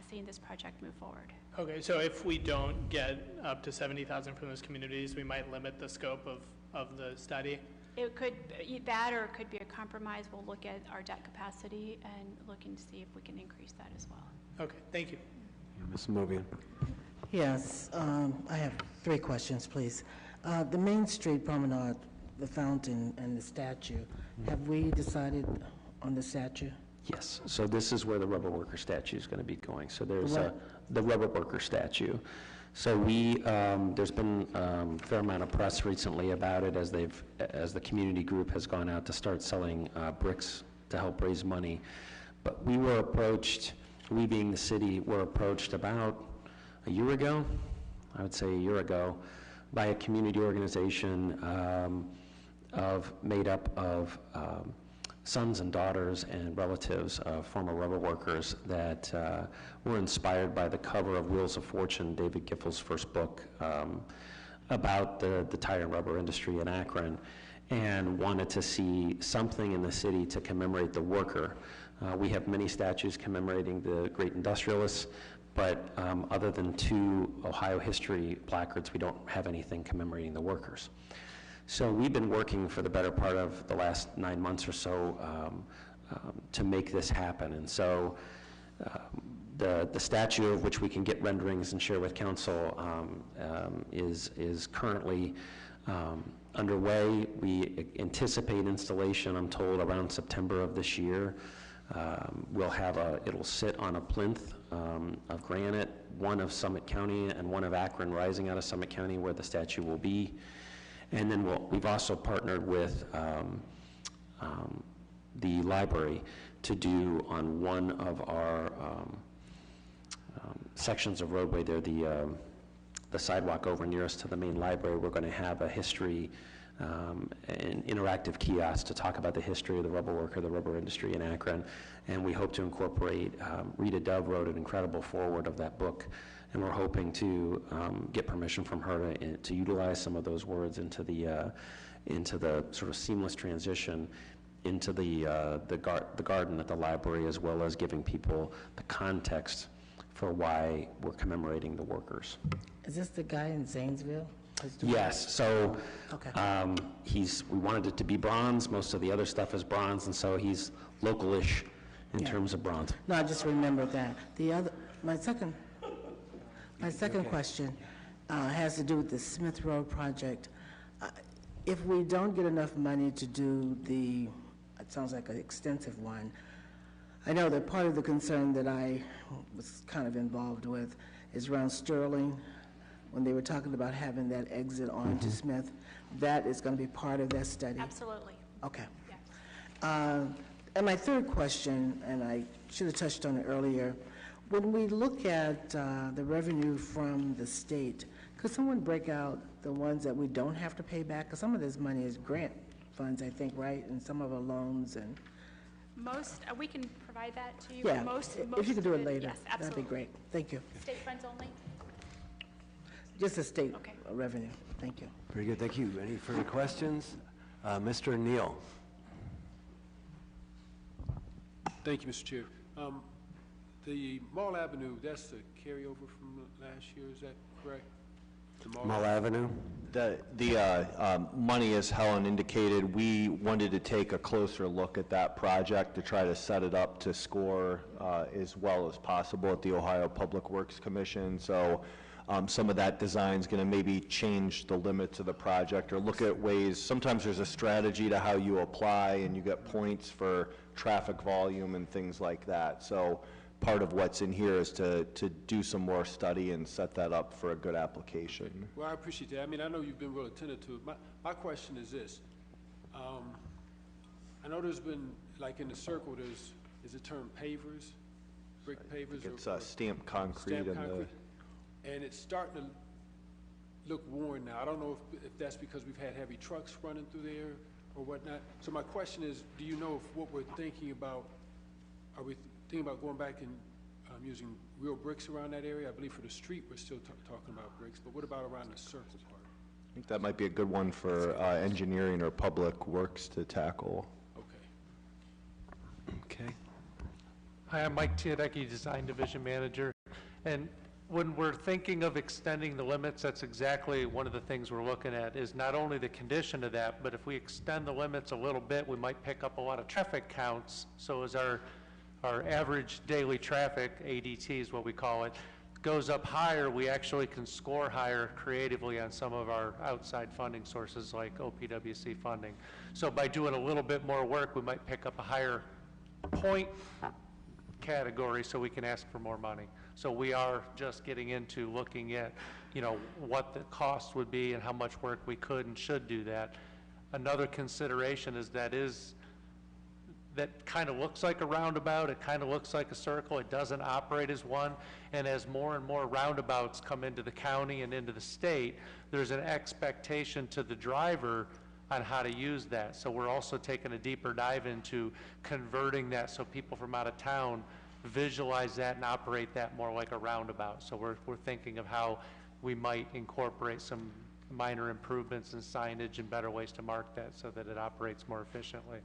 seeing this project move forward. Okay, so if we don't get up to $70,000 from those communities, we might limit the scope of the study? It could be that, or it could be a compromise. We'll look at our debt capacity and looking to see if we can increase that as well. Okay, thank you. Ms. Movian? Yes, I have 3 questions, please. The Main Street Promenade, the fountain and the statue, have we decided on the statue? Yes, so this is where the rubber worker statue is going to be going. So there's What? The rubber worker statue. So there's been a fair amount of press recently about it as the community group has gone out to start selling bricks to help raise money. But we were approached, we being the city, were approached about a year ago, I would say a year ago, by a community organization made up of sons and daughters and relatives of former rubber workers that were inspired by the cover of Wheels of Fortune, David Giffel's first book, about the tire and rubber industry in Akron, and wanted to see something in the city to commemorate the worker. We have many statues commemorating the great industrialists, but other than 2 Ohio history placards, we don't have anything commemorating the workers. So we've been working for the better part of the last 9 months or so to make this happen. And so the statue, of which we can get renderings and share with council, is currently underway. We anticipate installation, I'm told, around September of this year. It'll sit on a plinth of granite, one of Summit County and one of Akron rising out of Summit County, where the statue will be. And then we've also partnered with the library to do on one of our sections of roadway there, the sidewalk over nearest to the main library. We're going to have a history, an interactive kiosk to talk about the history of the rubber worker, the rubber industry in Akron. And we hope to incorporate, Rita Dove wrote an incredible foreword of that book, and we're hoping to get permission from her to utilize some of those words into the sort of seamless transition. into the garden at the library, as well as giving people the context for why we're commemorating the workers. Is this the guy in Zanesville? who's doing Yes, so Okay. we wanted it to be bronze. Most of the other stuff is bronze, and so he's local-ish in Yeah. terms of bronze. No, I just remembered that. My second question has to do with the Smith Road project. If we don't get enough money to do it sounds like an extensive one, I know that part of the concern that I was kind of involved with is around Sterling, when they were talking about having that exit onto Smith. That is going to be part of that study? Absolutely. Okay. Yes. And my third question, and I should have touched on it earlier, when we look at the revenue from the state, could someone break out the ones that we don't have to pay back? Because some of this money is grant funds, I think, right? And some of our loans and, Most, we can provide that to you. yeah, Most if you could do of it later, yes, that'd be absolutely. great. Thank you. State funds only? Just the state Okay. revenue. Thank you. Very good, thank you. Any further questions? Mr. Neal? Thank you, Mr. Chair. The Mall Avenue, that's the carryover from last year, is that correct? The Mall Avenue? The money, as Helen indicated, we wanted to take a closer look at that project to try to set it up to score as well as possible at the Ohio Public Works Commission. So some of that design's going to maybe change the limits of the project or look at ways. Sometimes there's a strategy to how you apply, and you get points for traffic volume and things like that. So part of what's in here is to do some more study and set that up for a good application. Well, I appreciate that. I mean, I know you've been real attentive to it. My question is this. I know there's been, like in the circle, is it termed pavers? Brick pavers? It's stamped concrete. Stamped and concrete. And it's starting to look worn now. I don't know if that's because we've had heavy trucks running through there or whatnot. So my question is, do you know if what we're thinking about, are we thinking about going back and using real bricks around that area? I believe for the street, we're still talking about bricks, but what about around the circle part? I think that might be a good one for engineering or public works to tackle. Okay. Okay. Hi, I'm Mike Tiadecki, Design Division Manager. And when we're thinking of extending the limits, that's exactly one of the things we're looking at, is not only the condition of that, but if we extend the limits a little bit, we might pick up a lot of traffic counts. So as our average daily traffic, ADT is what we call it, goes up higher, we actually can score higher creatively on some of our outside funding sources like OPWC funding. So by doing a little bit more work, we might pick up a higher point category so we can ask for more money. So we are just getting into looking at, what the cost would be and how much work we could and should do that. Another consideration is that kind of looks like a roundabout, it kind of looks like a circle, it doesn't operate as one, and as more and more roundabouts come into the county and into the state, there's an expectation to the driver on how to use that. So we're also taking a deeper dive into converting that so people from out of town visualize that and operate that more like a roundabout. So we're thinking of how we might incorporate some minor improvements in signage and better ways to mark that so that it operates more efficiently.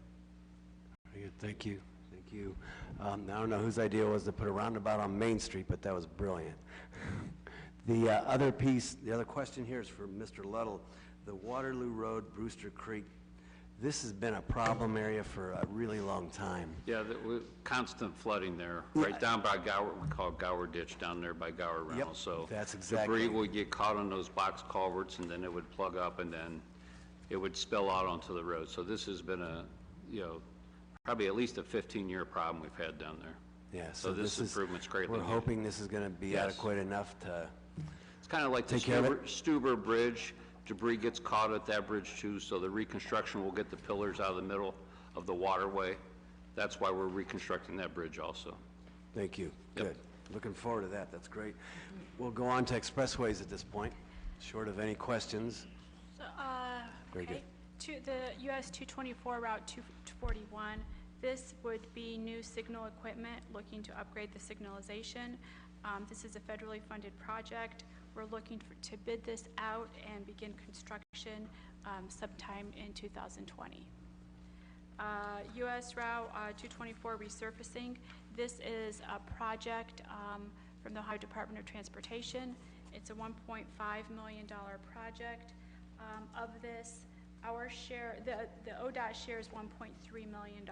Very good, thank you, thank you. I don't know whose idea was to put a roundabout on Main Street, but that was brilliant. The other question here is for Mr. Luddle. The Waterloo Road, Brewster Creek, this has been a problem area for a really long time. Yeah, constant flooding there, right down by Gower, we call it Gower Ditch down there by Gower Reynolds. So that's exactly. debris would get caught on those box culverts and then it would plug up and then it would spill out onto the road. So this has been probably at least a 15-year problem we've had down there. Yeah, so this improvement's greatly We're needed. hoping this is going to be adequate enough to It's kind of like the Stuber Bridge. Debris gets caught at that bridge too, so the reconstruction will get the pillars out of the middle of the waterway. That's why we're reconstructing that bridge also. Thank you. Yep. Good. Looking forward to that. That's great. We'll go on to expressways at this point, short of any questions. So, Very okay. To the US 224 Route 241, this would be new signal equipment looking to upgrade the signalization. This is a federally funded project. We're looking to bid this out and begin construction sometime in 2020. US Route 224 resurfacing. This is a project from the Ohio Department of Transportation. It's a $1.5 million project. Of this, our share, the ODOT share is $1.3 million.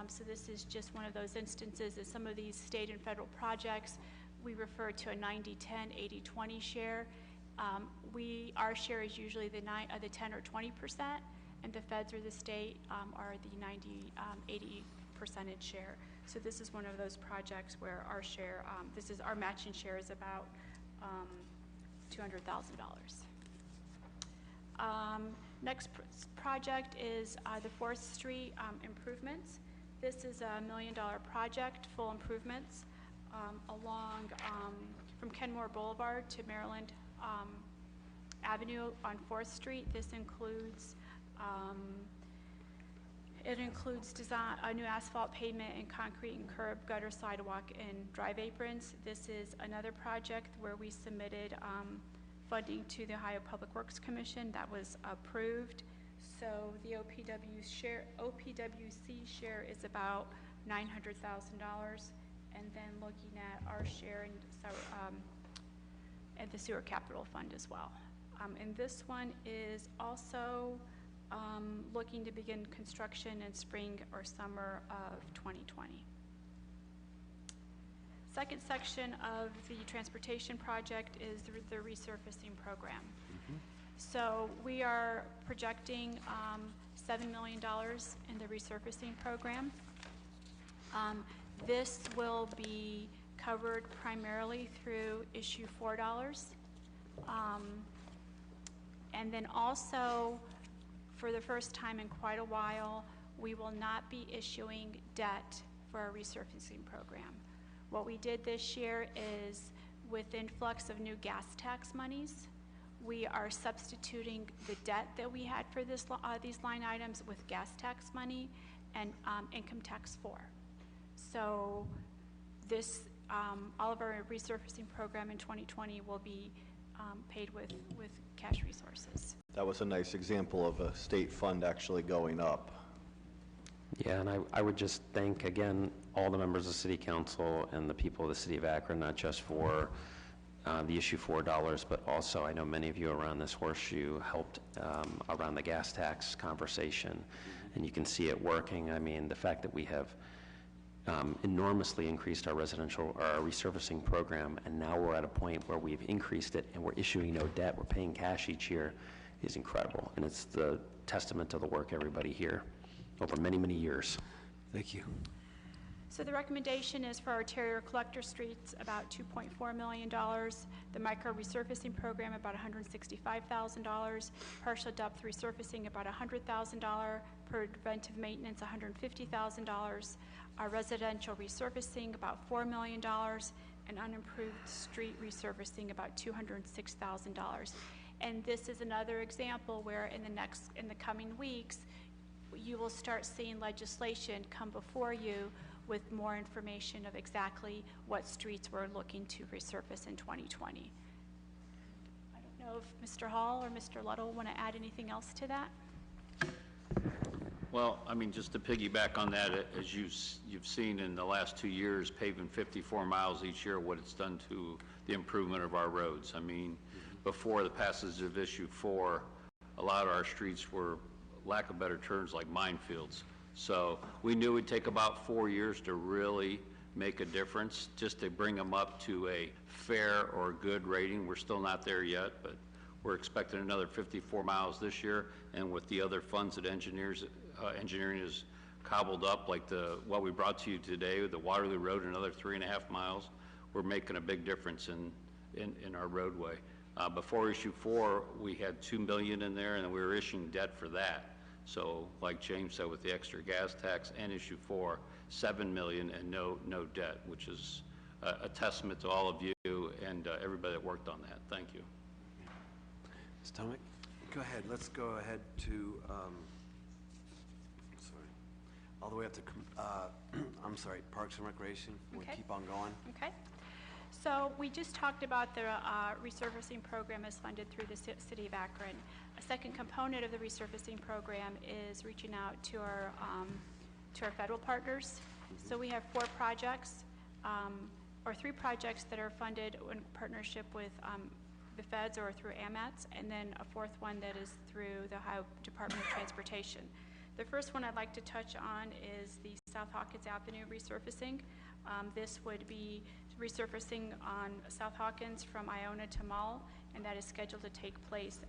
So this is just one of those instances that some of these state and federal projects, we refer to a 90-10, 80-20 share. Our share is usually the 10 or 20%, and the feds or the state are the 80% share. So this is one of those projects where our share, our matching share is about $200,000. Next project is the 4th Street improvements. This is a $1 million project, full improvements along from Kenmore Boulevard to Maryland Avenue on 4th Street. This includes a new asphalt pavement and concrete and curb, gutter, sidewalk, and drive aprons. This is another project where we submitted funding to the Ohio Public Works Commission that was approved. So the OPWC share is about $900,000, and then looking at our share and the sewer capital fund as well. And this one is also looking to begin construction in spring or summer of 2020. Second section of the transportation project is the resurfacing program. So we are projecting $7 million in the resurfacing program. This will be covered primarily through issue $4. And then also, for the first time in quite a while, we will not be issuing debt for our resurfacing program. What we did this year is, with influx of new gas tax monies, we are substituting the debt that we had for these line items with gas tax money and income tax 4. So this, all of our resurfacing program in 2020 will be paid with cash resources. That was a nice example of a state fund actually going up. Yeah, and I would just thank, again, all the members of City Council and the people of the City of Akron, not just for the issue $4, but also I know many of you around this horseshoe helped around the gas tax conversation, and you can see it working. I mean, the fact that we have enormously increased our resurfacing program, and now we're at a point where we've increased it and we're issuing no debt, we're paying cash each year, is incredible. And it's the testament to the work everybody here over many, many years. Thank you. So the recommendation is for arterial collector streets about $2.4 million, the micro resurfacing program about $165,000, partial depth resurfacing about $100,000, preventive maintenance $150,000, our residential resurfacing about $4 million, and unimproved street resurfacing about $206,000. And this is another example where in the coming weeks, you will start seeing legislation come before you with more information of exactly what streets we're looking to resurface in 2020. I don't know if Mr. Hall or Mr. Luddle want to add anything else to that? Well, I mean, just to piggyback on that, as you've seen in the last 2 years, paving 54 miles each year, what it's done to the improvement of our roads. I mean, before the passage of issue 4, a lot of our streets were, lack of better terms, like minefields. So we knew it'd take about 4 years to really make a difference, just to bring them up to a fair or good rating. We're still not there yet, but we're expecting another 54 miles this year, and with the other funds that engineering is cobbled up, like what we brought to you today, the Waterloo Road, another 3.5 miles, we're making a big difference in our roadway. Before issue 4, we had $2 million in there, and we were issuing debt for that. So, like James said, with the extra gas tax and issue 4, $7 million and no debt, which is a testament to all of you and everybody that worked on that. Thank you. Ms. Tomic? Go ahead. Let's go ahead to, all the way up to, Parks and Recreation. We'll Okay. keep on going. Okay. So we just talked about the resurfacing program is funded through the City of Akron. A second component of the resurfacing program is reaching out to our federal partners. So we have 4 projects, or 3 projects that are funded in partnership with the feds or through AMATs, and then a 4th one that is through the Ohio Department of Transportation. The first one I'd like to touch on is the South Hawkins Avenue resurfacing. This would be resurfacing on South Hawkins from Iona to Mall, and that is scheduled to take place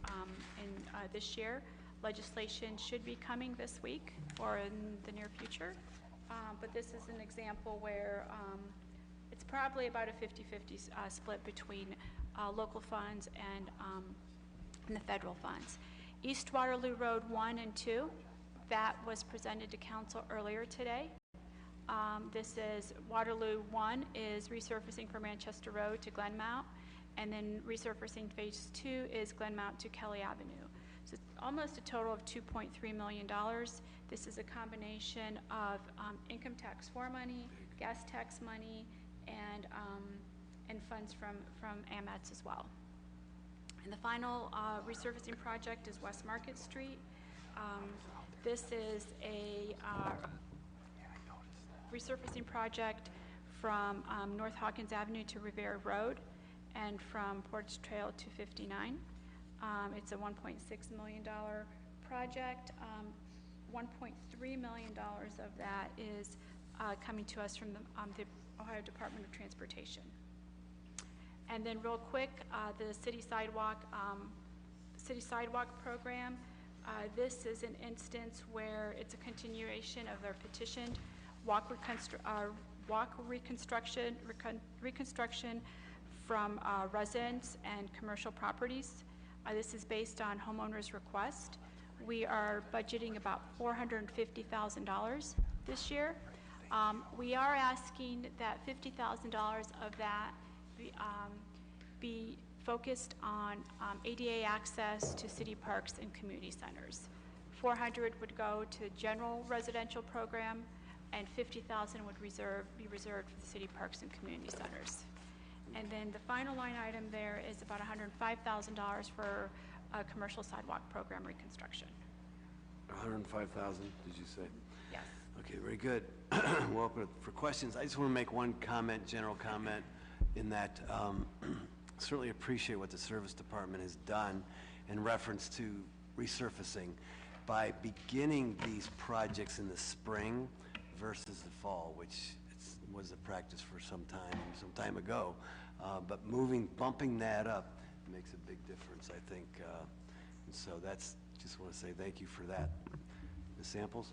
in this year. Legislation should be coming this week or in the near future, but this is an example where it's probably about a 50-50 split between local funds and the federal funds. East Waterloo Road 1 and 2, that was presented to council earlier today. This is Waterloo 1 is resurfacing from Manchester Road to Glenmount, and then resurfacing phase 2 is Glenmount to Kelly Avenue. So it's almost a total of $2.3 million. This is a combination of income tax 4 money, gas tax money, and funds from AMATs as well. And the final resurfacing project is West Market Street. This is a resurfacing project from North Hawkins Avenue to Rivera Road and from Portage Trail to 59. It's a $1.6 million project. $1.3 million of that is coming to us from the Ohio Department of Transportation. And then real quick, the city sidewalk program. This is an instance where it's a continuation of their petitioned walk reconstruction from residents and commercial properties. This is based on homeowners' request. We are budgeting about $450,000 this year. We are asking that $50,000 of that be focused on ADA access to city parks and community centers. $400,000 would go to general residential program, and $50,000 would be reserved for the city parks and community centers. And then the final line item there is about $105,000 for a commercial sidewalk program reconstruction. 105,000, did you say? Yes. Okay, very good. We'll open it for questions. I just want to make one comment, general comment, in that certainly appreciate what the service department has done in reference to resurfacing by beginning these projects in the spring versus the fall, which was a practice for some time ago. But bumping that up makes a big difference, I think. And so just want to say thank you for that. Ms. Samples?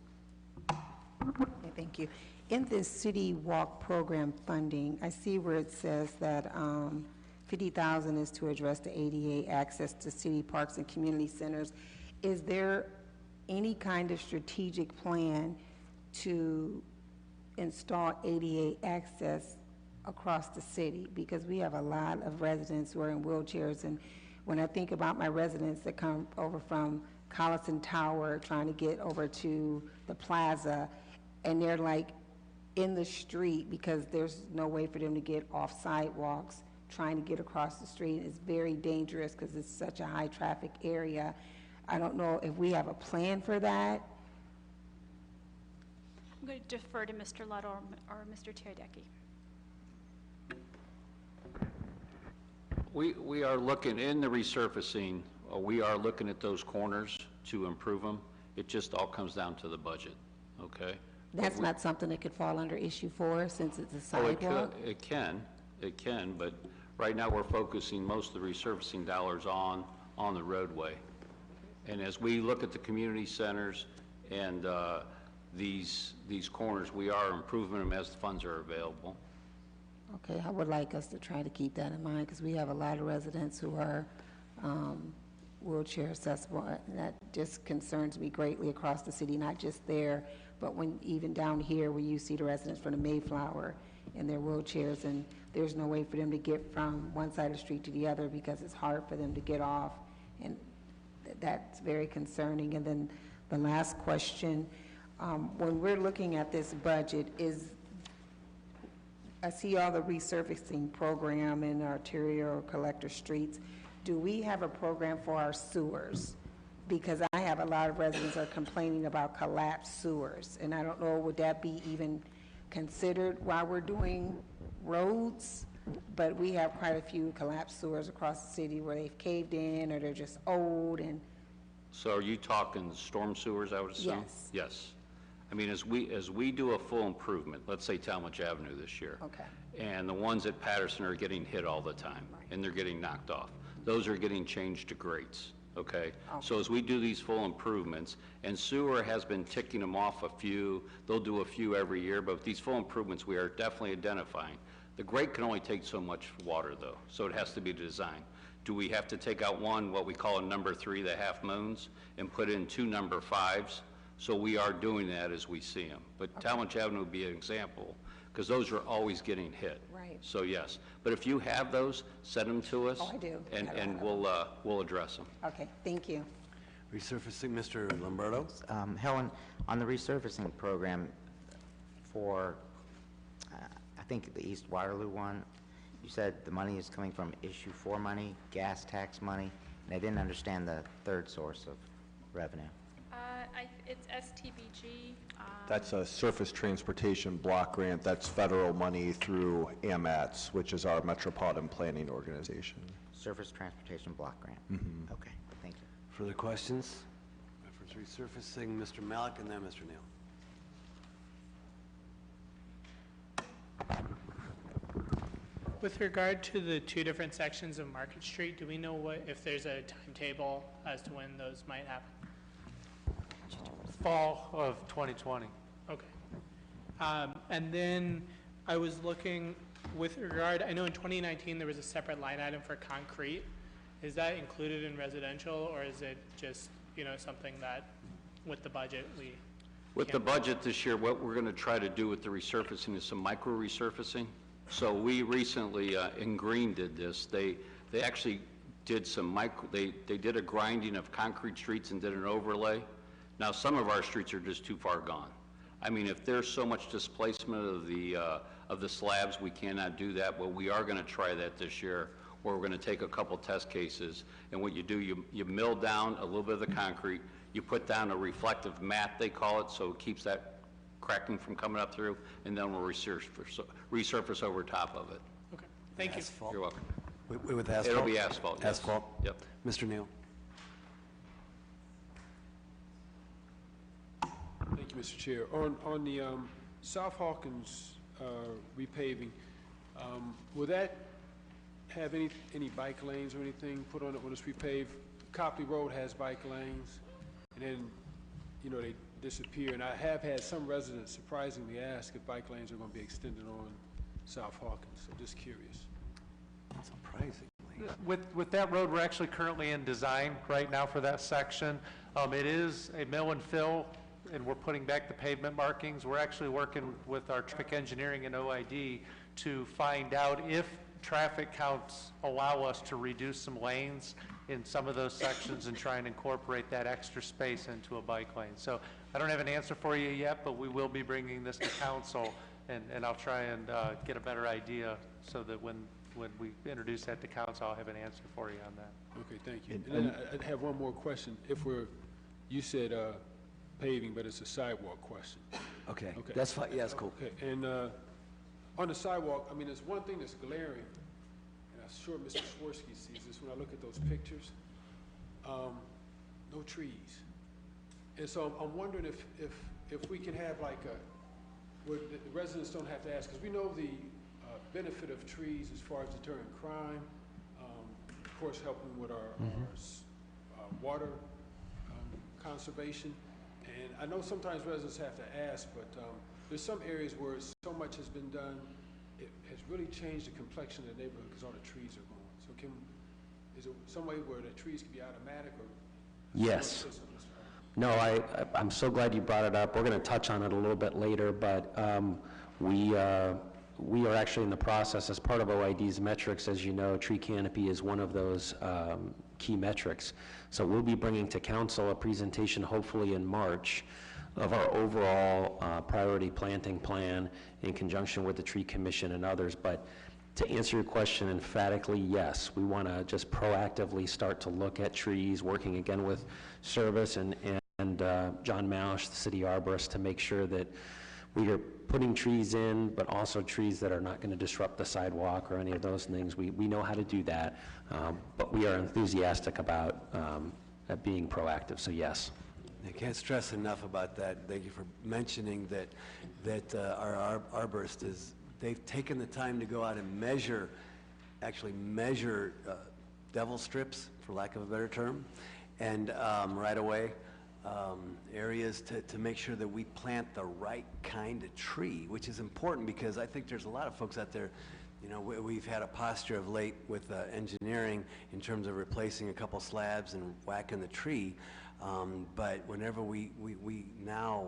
Okay, thank you. In this City Walk program funding, I see where it says that $50,000 is to address the ADA access to city parks and community centers. Is there any kind of strategic plan to install ADA access across the city? Because we have a lot of residents who are in wheelchairs, and when I think about my residents that come over from Collison Tower trying to get over to the plaza, and they're like in the street because there's no way for them to get off sidewalks, trying to get across the street is very dangerous because it's such a high traffic area. I don't know if we have a plan for that. I'm going to defer to Mr. Ludd or Mr. Tiodecki. We are looking, in the resurfacing, we are looking at those corners to improve them. It just all comes down to the budget, okay? That's not something that could fall under issue 4 since it's a sidewalk? It can, but right now we're focusing most of the resurfacing dollars on the roadway. And as we look at the community centers and these corners, we are improving them as the funds are available. Okay, I would like us to try to keep that in mind because we have a lot of residents who are wheelchair accessible, and that just concerns me greatly across the city, not just there, but even down here where you see the residents from the Mayflower in their wheelchairs, and there's no way for them to get from one side of the street to the other because it's hard for them to get off, and that's very concerning. And then the last question, when we're looking at this budget, I see all the resurfacing program in arterial collector streets. Do we have a program for our sewers? Because I have a lot of residents are complaining about collapsed sewers, and I don't know, would that be even considered while we're doing roads? But we have quite a few collapsed sewers across the city where they've caved in or they're just old and. So are you talking storm sewers, I would assume? Yes. Yes. I mean, as we do a full improvement, let's say Talmadge Avenue this year. Okay. And the ones at Patterson are getting hit all the time, and they're getting knocked off. Those are getting changed to grates, okay? So as we do these full improvements, and sewer has been ticking them off a few, they'll do a few every year, but with these full improvements, we are definitely identifying. The grate can only take so much water, though, so it has to be designed. Do we have to take out one, what we call a number 3, the half moons, and put in 2 number 5s? So we are doing that as we see them. But Talmadge Avenue would be an example, because those are always getting hit. Right. So yes, but if you have those, send them to us. Oh, I do. And we'll address them. Okay, thank you. Resurfacing, Mr. Lombardo? Helen, on the resurfacing program for, I think the East Waterloo one, you said the money is coming from issue 4 money, gas tax money, and I didn't understand the third source of revenue. It's STBG. That's a surface transportation block grant. That's federal money through AMATS, which is our metropolitan planning organization. Surface Transportation Block Grant. Mm-hmm. Okay, thank you. Further questions? For resurfacing, Mr. Malik and then Mr. Neal. With regard to the 2 different sections of Market Street, do we know if there's a timetable as to when those might happen? Fall of 2020. Okay. And then I was looking with regard, I know in 2019 there was a separate line item for concrete. Is that included in residential, or is it just, something that with the budget we? With the budget this year, what we're going to try to do with the resurfacing is some micro resurfacing. So we recently, in Green did this, they actually did some they did a grinding of concrete streets and did an overlay. Now, some of our streets are just too far gone. I mean, if there's so much displacement of the slabs, we cannot do that, but we are going to try that this year, where we're going to take a couple test cases, and what you do, you mill down a little bit of the concrete, you put down a reflective mat, they call it, so it keeps that cracking from coming up through, and then we'll resurface over top of it. Okay, thank you. Asphalt? You're welcome. With asphalt? It'll be asphalt, yes. Asphalt? Yep. Mr. Neal? Thank you, Mr. Chair. On the South Hawkins repaving, will that have any bike lanes or anything put on it when it's repaved? Copley Road has bike lanes, and then, they disappear. And I have had some residents surprisingly ask if bike lanes are going to be extended on South Hawkins. So just curious. Surprisingly. With that road, we're actually currently in design right now for that section. It is a mill and fill, and we're putting back the pavement markings. We're actually working with our traffic engineering and OID to find out if traffic counts allow us to reduce some lanes in some of those sections and try and incorporate that extra space into a bike lane. So I don't have an answer for you yet, but we will be bringing this to council, and I'll try and get a better idea so that when we introduce that to council, I'll have an answer for you on that. Okay, thank you. And then I have one more question. You said paving, but it's a sidewalk question. Okay, that's fine. Yeah, that's cool. Okay, and on the sidewalk, I mean, there's one thing that's glaring, and I'm sure Mr. Swirsky sees this when I look at those pictures. No trees. And so I'm wondering if we can have like where the residents don't have to ask, because we know the benefit of trees as far as deterring crime, of course helping with our water conservation. And I know sometimes residents have to ask, but there's some areas where so much has been done, it has really changed the complexion of the neighborhood because all the trees are gone. So is there some way where the trees can be automatic or? Yes. No, I'm so glad you brought it up. We're going to touch on it a little bit later, but we are actually in the process, as part of OID's metrics, as you know, tree canopy is one of those key metrics. So we'll be bringing to council a presentation hopefully in March of our overall priority planting plan in conjunction with the Tree Commission and others. But to answer your question emphatically, yes, we want to just proactively start to look at trees, working again with Service and John Malish, the city arborist, to make sure that we are putting trees in, but also trees that are not going to disrupt the sidewalk or any of those things. We know how to do that, but we are enthusiastic about being proactive, so yes. I can't stress enough about that. Thank you for mentioning that our arborist they've taken the time to go out and actually measure devil strips, for lack of a better term, and right away areas to make sure that we plant the right kind of tree, which is important because I think there's a lot of folks out there, you know, we've had a posture of late with engineering in terms of replacing a couple slabs and whacking the tree, but whenever we now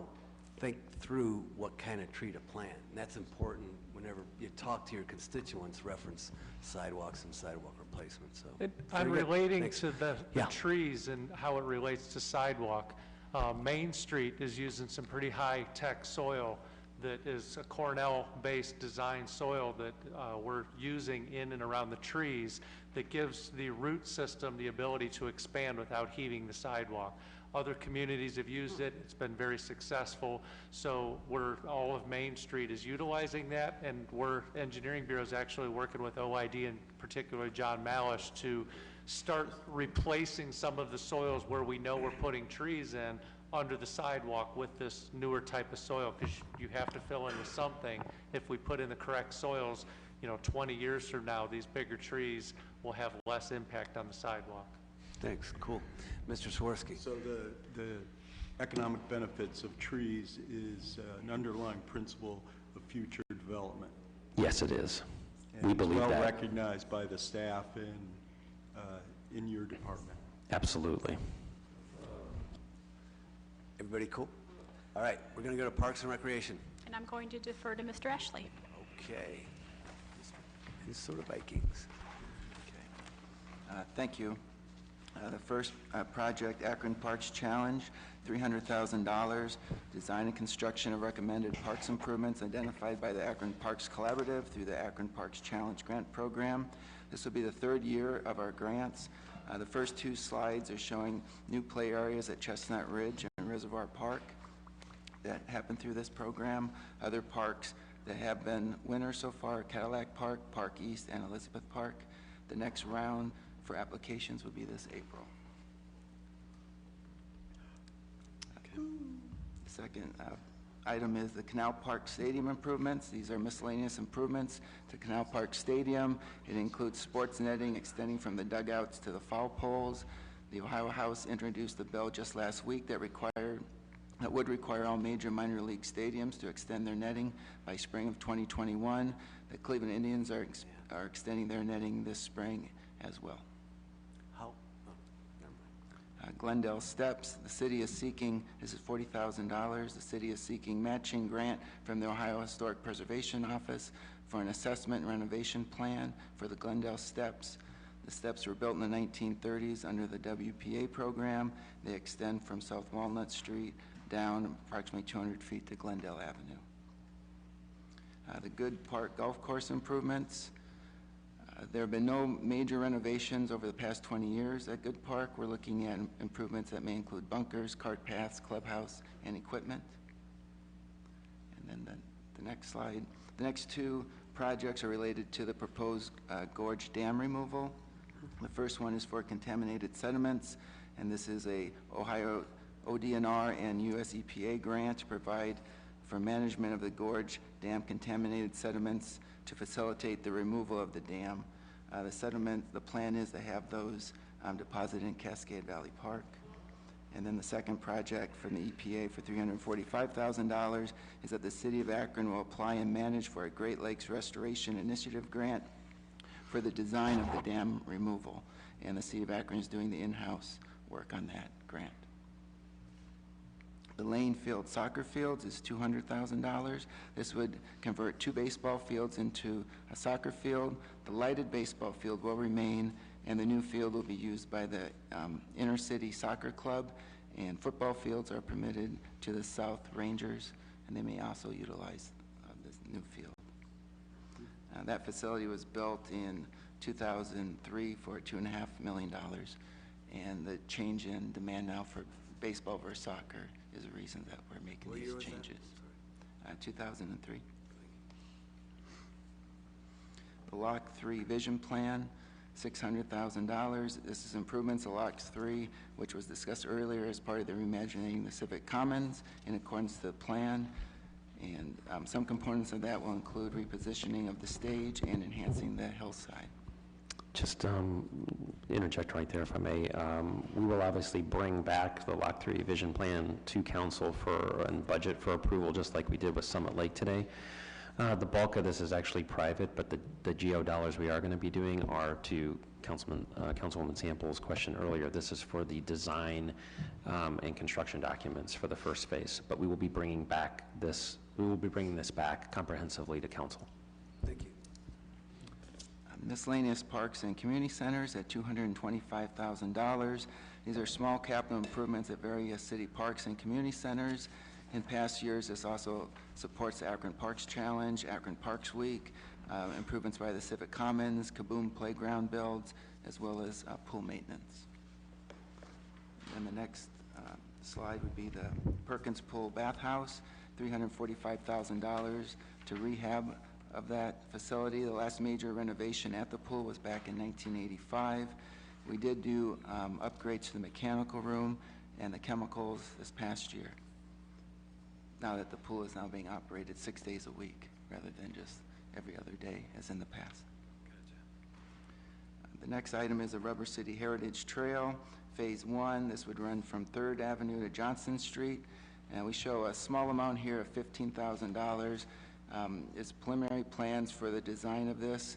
think through what kind of tree to plant, and that's important whenever you talk to your constituents, reference sidewalks and sidewalk replacement. So I'm relating to the trees and how it relates to sidewalk. Main Street is using some pretty high-tech soil that is a Cornell-based design soil that we're using in and around the trees that gives the root system the ability to expand without heaving the sidewalk. Other communities have used it. It's been very successful. So all of Main Street is utilizing that, and Engineering Bureau is actually working with OID, and particularly John Malish, to start replacing some of the soils where we know we're putting trees in under the sidewalk with this newer type of soil, because you have to fill in with something. If we put in the correct soils, 20 years from now, these bigger trees will have less impact on the sidewalk. Thanks, cool. Mr. Swirsky. So the economic benefits of trees is an underlying principle of future development. Yes, it is. And We believe well that. recognized by the staff and in your department. Absolutely. Everybody cool? All right, we're going to go to Parks and Recreation. And I'm going to defer to Mr. Ashley. Okay. Minnesota Vikings. Thank you. The first project, Akron Parks Challenge, $300,000, design and construction of recommended parks improvements identified by the Akron Parks Collaborative through the Akron Parks Challenge grant program. This will be the third year of our grants. The first two slides are showing new play areas at Chestnut Ridge and Reservoir Park that happen through this program. Other parks that have been winners so far, Cadillac Park, Park East, and Elizabeth Park. The next round for applications will be this April. Okay. The second item is the Canal Park Stadium improvements. These are miscellaneous improvements to Canal Park Stadium. It includes sports netting extending from the dugouts to the foul poles. The Ohio House introduced a bill just last week that would require all major minor league stadiums to extend their netting by spring of 2021. The Cleveland Indians are extending their netting this spring as well. Glendale Steps, the city is seeking, this is $40,000, the city is seeking matching grant from the Ohio Historic Preservation Office for an assessment and renovation plan for the Glendale Steps. The steps were built in the 1930s under the WPA program. They extend from South Walnut Street down approximately 200 feet to Glendale Avenue. The Good Park Golf Course improvements. There have been no major renovations over the past 20 years at Good Park. We're looking at improvements that may include bunkers, cart paths, clubhouse, and equipment. And then the next slide. The next two projects are related to the proposed gorge dam removal. The first one is for contaminated sediments, and this is a Ohio ODNR and US EPA grant to provide for management of the gorge dam contaminated sediments to facilitate the removal of the dam. The plan is to have those deposited in Cascade Valley Park. And then the second project from the EPA for $345,000 is that the City of Akron will apply and manage for a Great Lakes Restoration Initiative grant for the design of the dam removal. And the City of Akron is doing the in-house work on that grant. The Lane Field soccer fields is $200,000. This would convert 2 baseball fields into a soccer field. The lighted baseball field will remain, and the new field will be used by the Inner City Soccer Club, and football fields are permitted to the South Rangers, and they may also utilize this new field. That facility was built in 2003 for $2.5 million, and the change in demand now for baseball versus soccer is the reason that we're making these changes. 2003. The Lock 3 Vision Plan, $600,000. This is improvements to Lock 3, which was discussed earlier as part of the reimagining the Civic Commons in accordance to the plan. And some components of that will include repositioning of the stage and enhancing the hillside. Just interject right there, if I may. We will obviously bring back the Lock 3 Vision Plan to council and budget for approval, just like we did with Summit Lake today. The bulk of this is actually private, but the GO dollars we are going to be doing are to Councilwoman Sample's question earlier. This is for the design and construction documents for the first phase, but we will be bringing back this. We will be bringing this back comprehensively to council. Thank you. Miscellaneous parks and community centers at $225,000. These are small capital improvements at various city parks and community centers. In past years, this also supports the Akron Parks Challenge, Akron Parks Week, improvements by the Civic Commons, Kaboom Playground builds, as well as pool maintenance. And the next slide would be the Perkins Pool Bathhouse, $345,000 to rehab of that facility. The last major renovation at the pool was back in 1985. We did do upgrades to the mechanical room and the chemicals this past year, now that the pool is now being operated 6 days a week rather than just every other day as in the past. The next item is a Rubber City Heritage Trail, Phase 1. This would run from 3rd Avenue to Johnson Street. And we show a small amount here of $15,000. It's preliminary plans for the design of this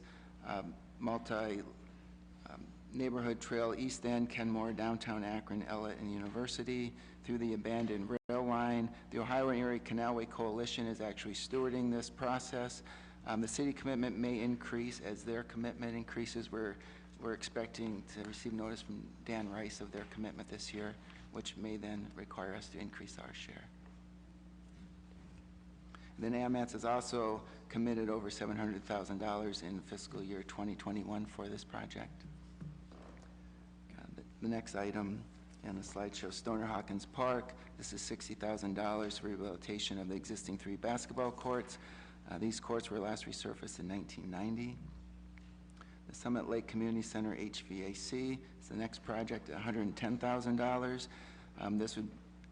multi-neighborhood trail, East End, Kenmore, downtown Akron, Ellett, and University, through the abandoned rail line. The Ohio Area Canalway Coalition is actually stewarding this process. The city commitment may increase as their commitment increases. We're expecting to receive notice from Dan Rice of their commitment this year, which may then require us to increase our share. Then AMATS has also committed over $700,000 in fiscal year 2021 for this project. The next item on the slide shows Stoner Hawkins Park. This is $60,000 for rehabilitation of the existing 3 basketball courts. These courts were last resurfaced in 1990. The Summit Lake Community Center HVAC is the next project at $110,000. This would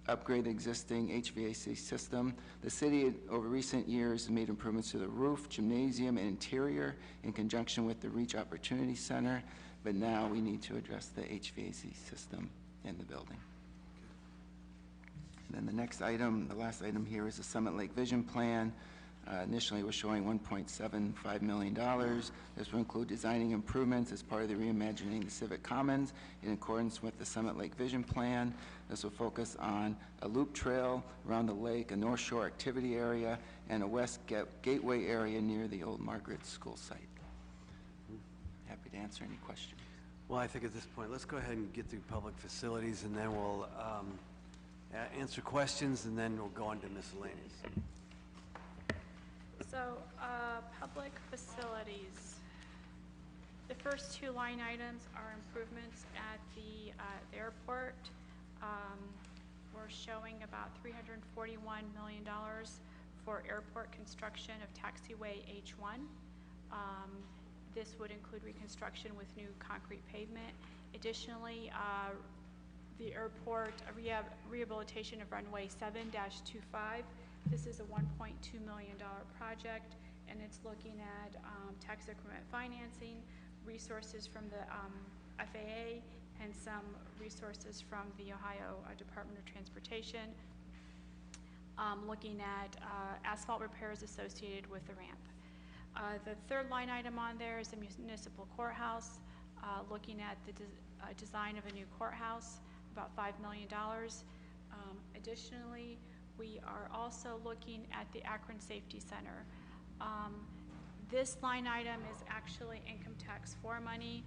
upgrade the existing HVAC system. The city, over recent years, has made improvements to the roof, gymnasium, and interior in conjunction with the Reach Opportunity Center, but now we need to address the HVAC system in the building. And then the next item, the last item here, is the Summit Lake Vision Plan. Initially, we're showing $1.75 million. This will include designing improvements as part of the reimagining the Civic Commons in accordance with the Summit Lake Vision Plan. This will focus on a loop trail around the lake, a North Shore activity area, and a West Gateway area near the old Margaret School site. Happy to answer any questions. Well, I think at this point, let's go ahead and get through public facilities, and then we'll answer questions, and then we'll go on to miscellaneous. So, public facilities. The first 2 line items are improvements at the airport. We're showing about $341 million for airport construction of taxiway H1. This would include reconstruction with new concrete pavement. Additionally, the airport rehabilitation of runway 7-25. This is a $1.2 million project, and it's looking at tax increment financing, resources from the FAA, and some resources from the Ohio Department of Transportation, looking at asphalt repairs associated with the ramp. The third line item on there is the municipal courthouse, looking at the design of a new courthouse, about $5 million. Additionally, we are also looking at the Akron Safety Center. This line item is actually income tax for money.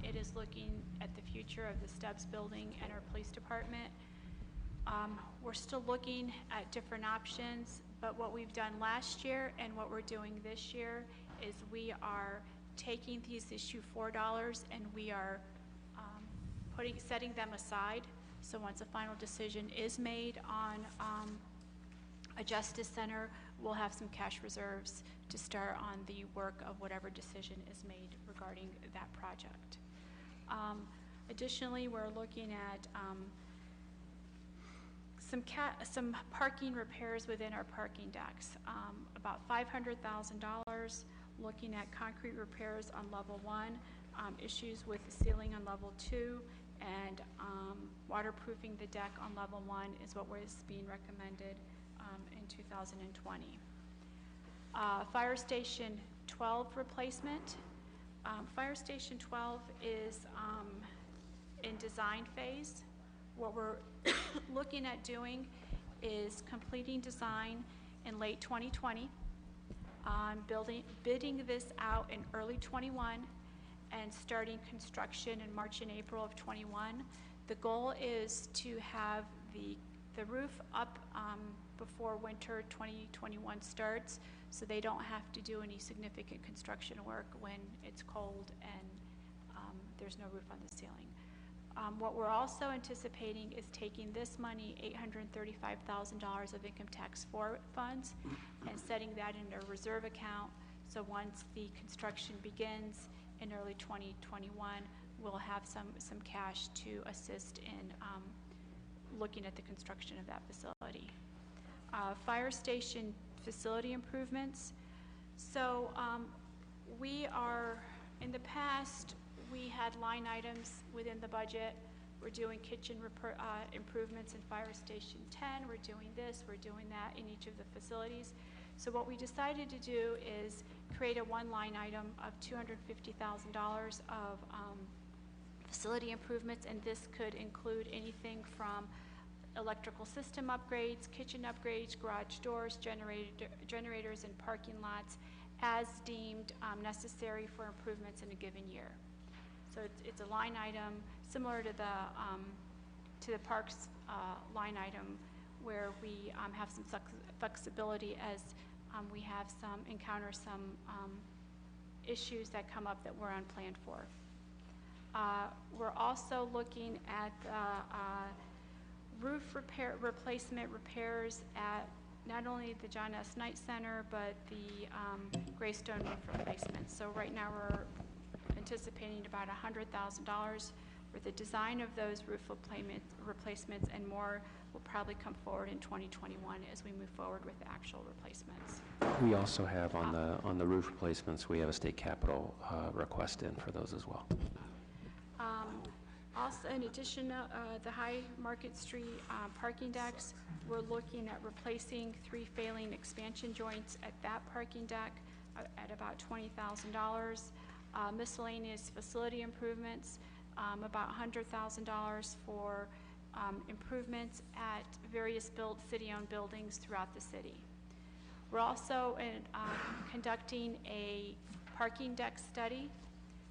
It is looking at the future of the Stubbs building and our police department. We're still looking at different options, but what we've done last year and what we're doing this year is we are taking these issue $4 and we are setting them aside. So once a final decision is made on a justice center, we'll have some cash reserves to start on the work of whatever decision is made regarding that project. Additionally, we're looking at some parking repairs within our parking decks, about $500,000, looking at concrete repairs on level 1, issues with the ceiling on level 2, and waterproofing the deck on level 1 is what is being recommended in 2020. Fire Station 12 replacement. Fire Station 12 is in design phase. What we're looking at doing is completing design in late 2020, bidding this out in early 21, and starting construction in March and April of 21. The goal is to have the roof up before winter 2021 starts, so they don't have to do any significant construction work when it's cold and there's no roof on the ceiling. What we're also anticipating is taking this money, $835,000 of income tax funds, and setting that in a reserve account. So once the construction begins in early 2021, we'll have some cash to assist in looking at the construction of that facility. Fire station facility improvements. So we are, in the past, we had line items within the budget. We're doing kitchen improvements in Fire Station 10. We're doing this, we're doing that in each of the facilities. So what we decided to do is create a one line item of $250,000 of facility improvements, and this could include anything from electrical system upgrades, kitchen upgrades, garage doors, generators, and parking lots as deemed necessary for improvements in a given year. So it's a line item similar to the parks line item, where we have some flexibility as we have encounter some issues that come up that we're unplanned for. We're also looking at roof replacement repairs at not only the John S. Knight Center, but the Greystone roof replacement. So right now we're anticipating about $100,000 for the design of those roof replacements, and more will probably come forward in 2021 as we move forward with the actual replacements. We also have on the roof replacements, we have a state capital request in for those as well. Also, in addition, the High Market Street parking decks, we're looking at replacing 3 failing expansion joints at that parking deck at about $20,000. Miscellaneous facility improvements, about $100,000 for improvements at various city-owned buildings throughout the city. We're also conducting a parking deck study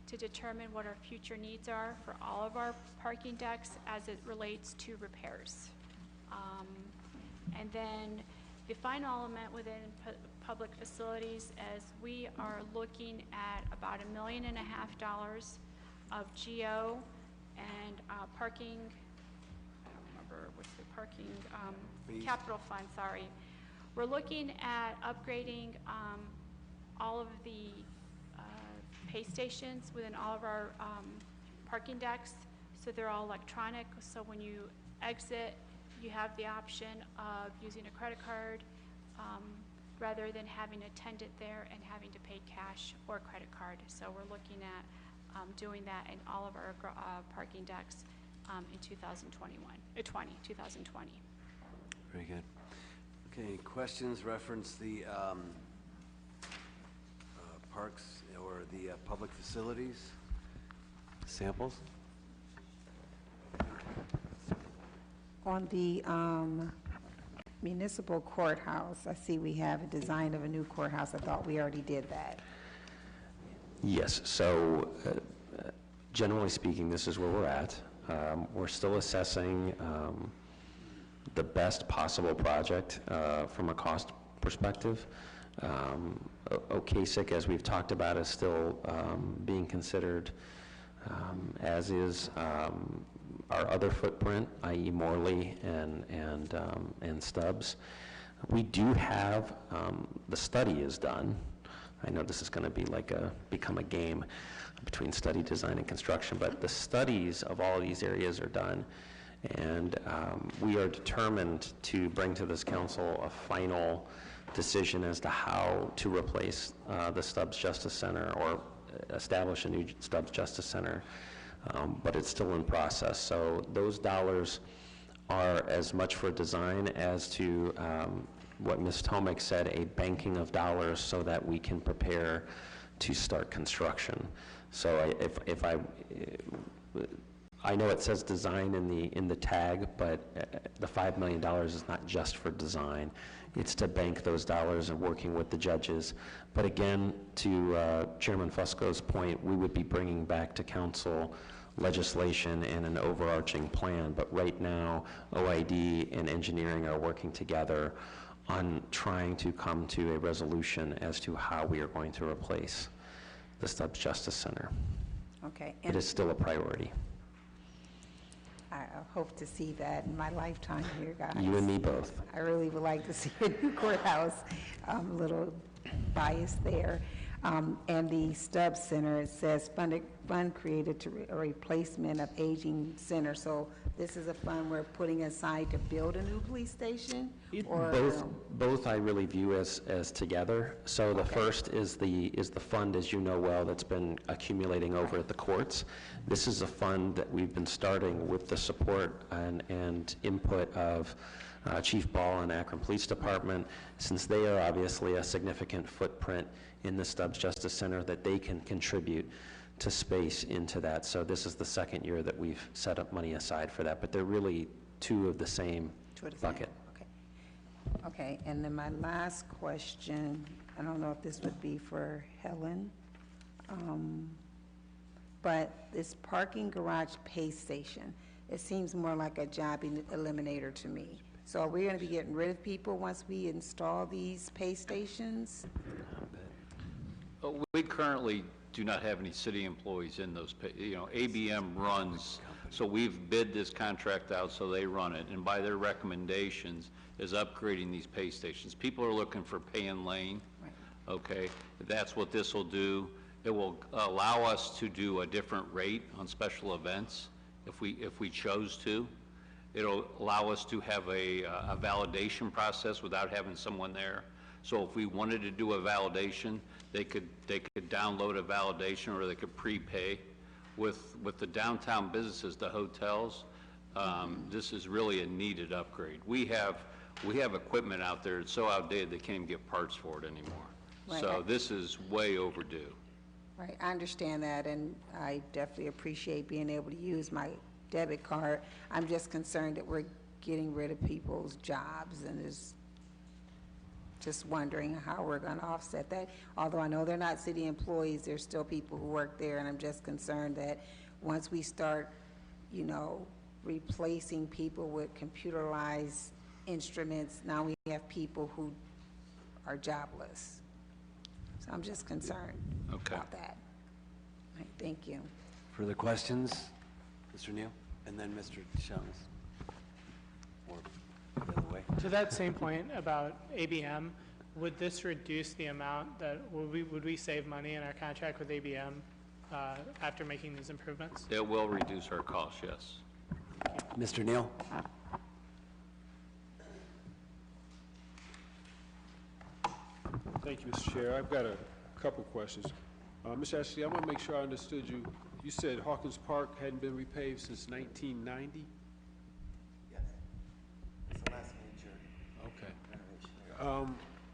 to determine what our future needs are for all of our parking decks as it relates to repairs. And then the final element within public facilities, as we are looking at about $1.5 million of GO and parking, I don't remember what's the parking, capital fund, sorry. We're looking at upgrading all of the pay stations within all of our parking decks, so they're all electronic. So when you exit, you have the option of using a credit card rather than having an attendant there and having to pay cash or credit card. So we're looking at doing that in all of our parking decks in 2020. Very good. Okay, questions reference the parks or the public facilities samples? On the municipal courthouse, I see we have a design of a new courthouse. I thought we already did that. Yes, so generally speaking, this is where we're at. We're still assessing the best possible project from a cost perspective. Ocasek, as we've talked about, is still being considered, as is our other footprint, i.e. Morley and Stubbs. We do have, the study is done. I know this is going to be like become a game between study, design, and construction, but the studies of all these areas are done, and we are determined to bring to this council a final decision as to how to replace the Stubbs Justice Center or establish a new Stubbs Justice Center, but it's still in process. So those dollars are as much for design as to what Ms. Tomek said, a banking of dollars so that we can prepare to start construction. So I know it says design in the tag, but the $5 million is not just for design. It's to bank those dollars and working with the judges. But again, to Chairman Fusco's point, we would be bringing back to council legislation and an overarching plan. But right now, OID and engineering are working together on trying to come to a resolution as to how we are going to replace the Stubbs Justice Center. Okay. It is still a priority. I hope to see that in my lifetime here, guys. You and me both. I really would like to see a new courthouse. I'm a little biased there. And the Stubbs Center, it says fund created to a replacement of aging center. So this is a fund we're putting aside to build a new police station? Or Both I really view as together. So the first is the fund, as you know well, that's been accumulating over at the courts. This is a fund that we've been starting with the support and input of Chief Ball and Akron Police Department, since they are obviously a significant footprint in the Stubbs Justice Center, that they can contribute to space into that. So this is the second year that we've set up money aside for that, but they're really two of the same bucket. Okay, and then my last question, I don't know if this would be for Helen, but this parking garage pay station, it seems more like a job eliminator to me. So are we going to be getting rid of people once we install these pay stations? We currently do not have any city employees in those, ABM runs, so we've bid this contract out so they run it, and by their recommendations is upgrading these pay stations. People are looking for pay and lane, okay? That's what this will do. It will allow us to do a different rate on special events if we chose to. It'll allow us to have a validation process without having someone there. So if we wanted to do a validation, they could download a validation, or they could prepay. With the downtown businesses, the hotels, this is really a needed upgrade. We have equipment out there that's so outdated they can't even get parts for it anymore. Right. So this is way overdue. Right, I understand that, and I definitely appreciate being able to use my debit card. I'm just concerned that we're getting rid of people's jobs, and is just wondering how we're going to offset that. Although I know they're not city employees, there's still people who work there, and I'm just concerned that once we start, replacing people with computerized instruments, now we have people who are jobless. So I'm just concerned about that. All right, thank you. Further questions? Mr. Neal? And then Mr. Jones. Or the other way. To that same point about ABM, would this reduce the amount that, would we save money in our contract with ABM after making these improvements? It will reduce our costs, yes. Mr. Neal? Thank you, Mr. Chair. I've got a couple questions. Mr. Ashley, I want to make sure I understood you. You said Hawkins Park hadn't been repaved since 1990? Yes. It's the last major Okay.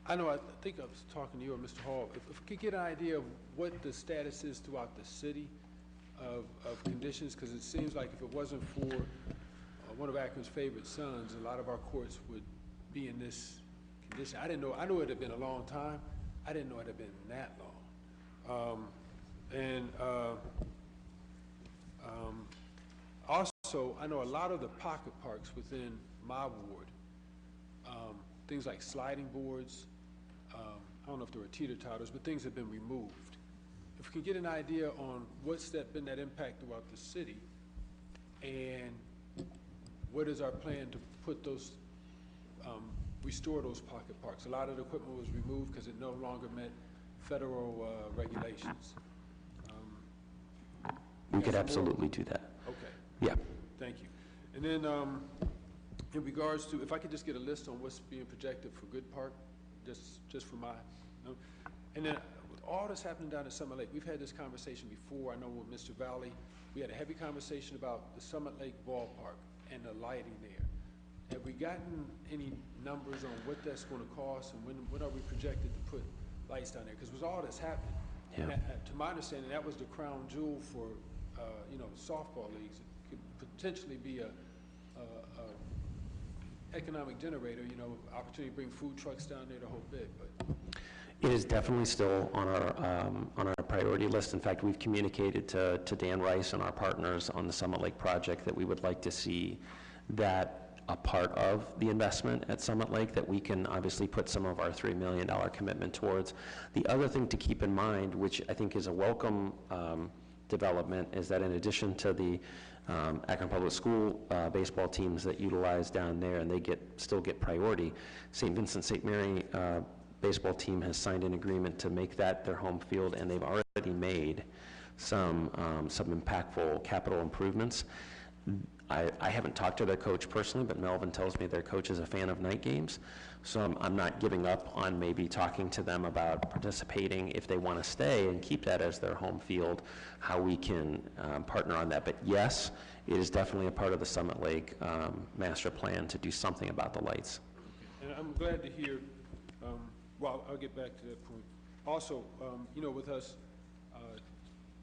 I think I was talking to you or Mr. Hall. If we could get an idea of what the status is throughout the city of conditions, because it seems like if it wasn't for one of Akron's favorite sons, a lot of our courts would be in this condition. I didn't know. I knew it had been a long time. I didn't know it had been that long. also, I know a lot of the pocket parks within my ward, things like sliding boards, I don't know if there were teeter-totters, but things have been removed. If we can get an idea on what's been that impact throughout the city, and what is our plan to put those, restore those pocket parks? A lot of the equipment was removed because it no longer met federal regulations. We could absolutely do that. Okay. Yeah. Thank you. And then, in regards to, if I could just get a list on what's being projected for Good Park, just for my, and then with all this happening down at Summit Lake, we've had this conversation before. I know with Mr. Valley, we had a heavy conversation about the Summit Lake ballpark and the lighting there. Have we gotten any numbers on what that's going to cost, and when are we projected to put lights down there? Because with all that's happening, Yeah. and to my understanding, that was the crown jewel for softball leagues. It could potentially be a economic generator, opportunity to bring food trucks down there, the whole bit, but. It is definitely still on our priority list. In fact, we've communicated to Dan Rice and our partners on the Summit Lake project that we would like to see that a part of the investment at Summit Lake, that we can obviously put some of our $3 million commitment towards. The other thing to keep in mind, which I think is a welcome development, is that in addition to the Akron Public School baseball teams that utilize down there, and they still get priority, St. Vincent St. Mary baseball team has signed an agreement to make that their home field, and they've already made some impactful capital improvements. I haven't talked to their coach personally, but Melvin tells me their coach is a fan of night games, so I'm not giving up on maybe talking to them about participating if they want to stay and keep that as their home field, how we can partner on that. But yes, it is definitely a part of the Summit Lake master plan to do something about the lights. And I'm glad to hear, well, I'll get back to that point. Also, with us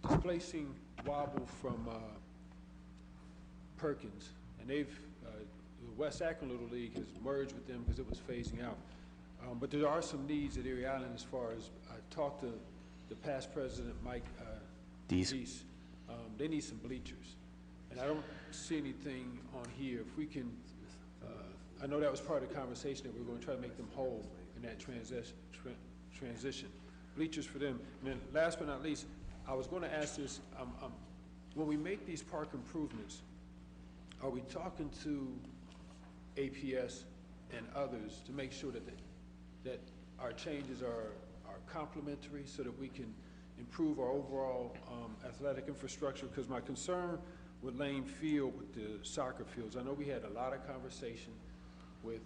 displacing Wobble from Perkins, and the West Akron Little League has merged with them because it was phasing out. But there are some needs at Erie Island as far as, I talked to the past president, Mike Deese. They need some bleachers. And I don't see anything on here. If we can, I know that was part of the conversation that we're going to try to make them whole in that transition. Bleachers for them. And then last but not least, I was going to ask this, when we make these park improvements, are we talking to APS and others to make sure that our changes are complementary so that we can improve our overall athletic infrastructure? Because my concern with Lane Field, with the soccer fields, I know we had a lot of conversation with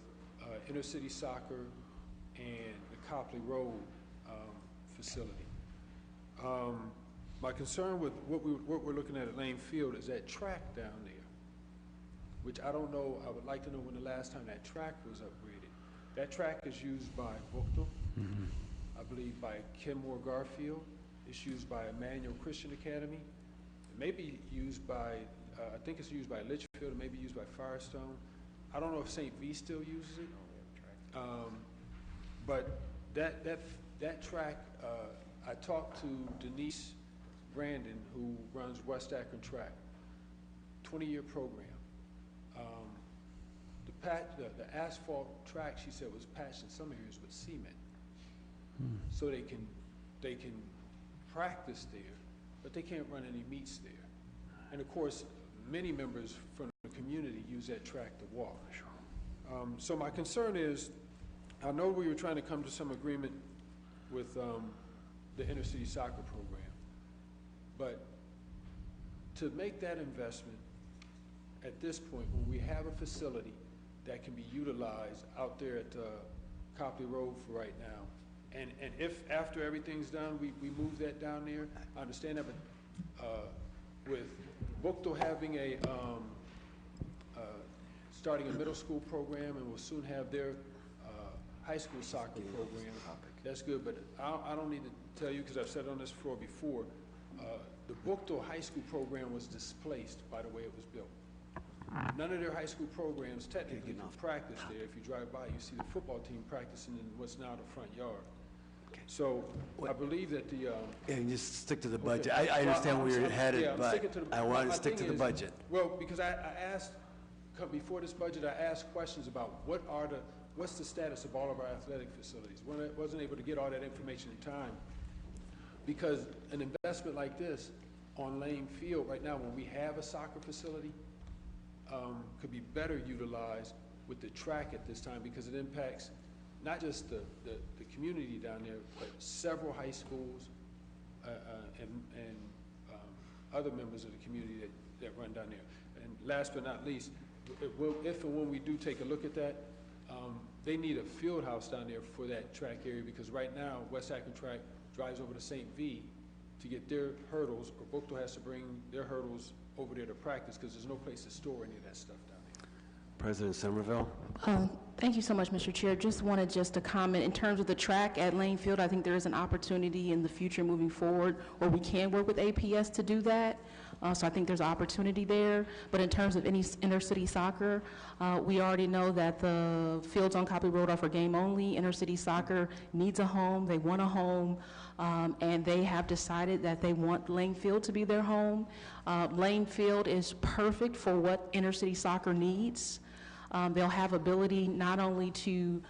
inner city soccer and the Copley Road facility. My concern with what we're looking at Lane Field is that track down there, which I don't know. I would like to know when the last time that track was upgraded. That track is used by Buchtel, I believe by Kenmore Garfield. It's used by Emmanuel Christian Academy. It may be used by, I think it's used by Litchfield, it may be used by Firestone. I don't know if St. V still uses it. But that track, I talked to Denise Brandon, who runs West Akron Track, 20-year program. The asphalt track, she said, was patched in some areas with cement, so they can practice there, but they can't run any meets there. And of course, many members from the community use that track to walk. So my concern is, I know we were trying to come to some agreement with the inner city soccer program, but to make that investment at this point, when we have a facility that can be utilized out there at Copley Road for right now, and if after everything's done, we move that down there, I understand that, but with Buchtel having starting a middle school program, and will soon have their high school soccer program, that's good, but I don't need to tell you, because I've said it on this floor before, the Buchtel high school program was displaced by the way it was built. None of their high school programs technically can practice there. If you drive by, you see the football team practicing in what's now the front yard. So I believe that the, And just stick to the budget. okay. I understand Well, where you're I'm headed, yeah, I'm but sticking to the- I want my to stick to thing the is- budget. Well, because I asked, before this budget, I asked questions about what's the status of all of our athletic facilities? Wasn't able to get all that information in time. Because an investment like this on Lane Field right now, when we have a soccer facility, could be better utilized with the track at this time because it impacts not just the community down there, but several high schools and other members of the community that run down there. And last but not least, if and when we do take a look at that, they need a field house down there for that track area because right now, West Akron Track drives over to St. V to get their hurdles, or Bookto has to bring their hurdles over there to practice because there's no place to store any of that stuff down there. President Somerville? Thank you so much, Mr. Chair. Just wanted to comment in terms of the track at Lane Field. I think there is an opportunity in the future moving forward where we can work with APS to do that. So I think there's opportunity there. But in terms of any inner-city soccer, we already know that the fields on Copley Road are for game only. Inner-city soccer needs a home. They want a home. And they have decided that they want Lane Field to be their home. Lane Field is perfect for what inner-city soccer needs. They'll have ability not only to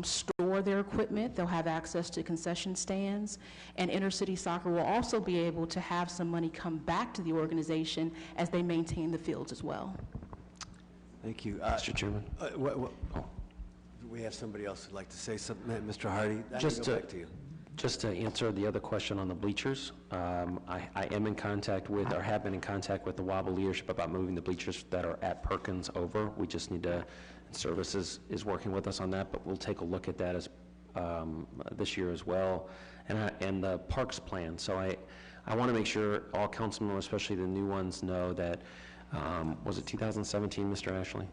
store their equipment, they'll have access to concession stands, and inner-city soccer will also be able to have some money come back to the organization as they maintain the fields as well. Thank you. Mr. Chairman? We have somebody else who'd like to say something. Mr. Hardy, I Just go back to you. Just to answer the other question on the bleachers, I am in contact with, or have been in contact with the Wobble leadership about moving the bleachers that are at Perkins over. We just need to, Services is working with us on that, but we'll take a look at that as this year as well, and the parks plan. So I want to make sure all council members, especially the new ones, know that, was it 2017, Mr. Ashley,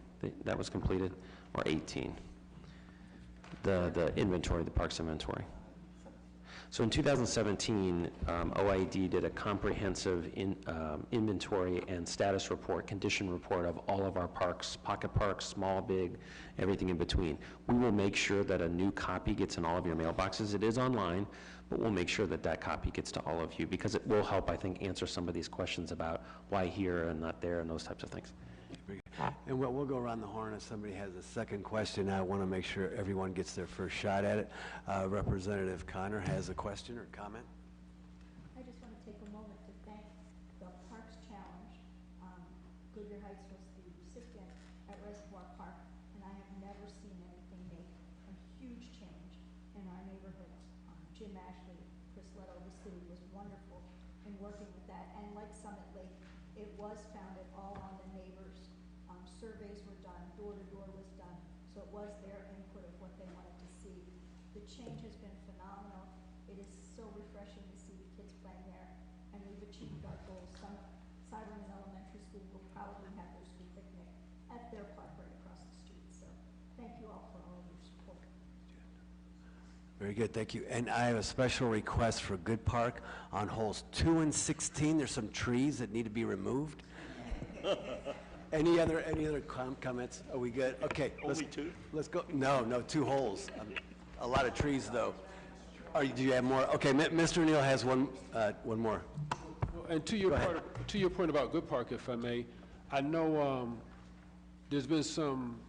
that was completed, or 18? The inventory, the parks inventory. So in 2017, OID did a comprehensive inventory and status report, condition report of all of our parks, pocket parks, small, big, everything in between. We will make sure that a new copy gets in all of your mailboxes. It is online, but we'll make sure that that copy gets to all of you because it will help, I think, answer some of these questions about why here and not there and those types of things. And we'll go around the horn if somebody has a second question. I want to make sure everyone gets their first shot at it. Representative Connor has a question or comment. I just want to take a moment to thank the Parks Challenge. Goodyear Heights was the recipient at Reservoir Park, and I have never seen anything make a huge change in our neighborhoods. Jim Ashley, Chris Leto, the city was wonderful in working with that. And like Summit Lake, it was founded all on the neighbors. Surveys were done, door-to-door was done, so it was their input of what they wanted to see. The change has been phenomenal. It is so refreshing to see the kids playing there, and we've achieved our goals. Cyberman Elementary School will probably have their school picnic at their park right across the street. So thank you all for all of your support. Very good, thank you. And I have a special request for Good Park on holes 2 and 16. There's some trees that need to be removed. Any other comments? Are we good? Okay. Only two? Let's go. No, 2 holes. A lot of trees, though. Do you have more? Okay, Mr. Neal has one more. And to your point about Good Park, if I may, I know there's been some,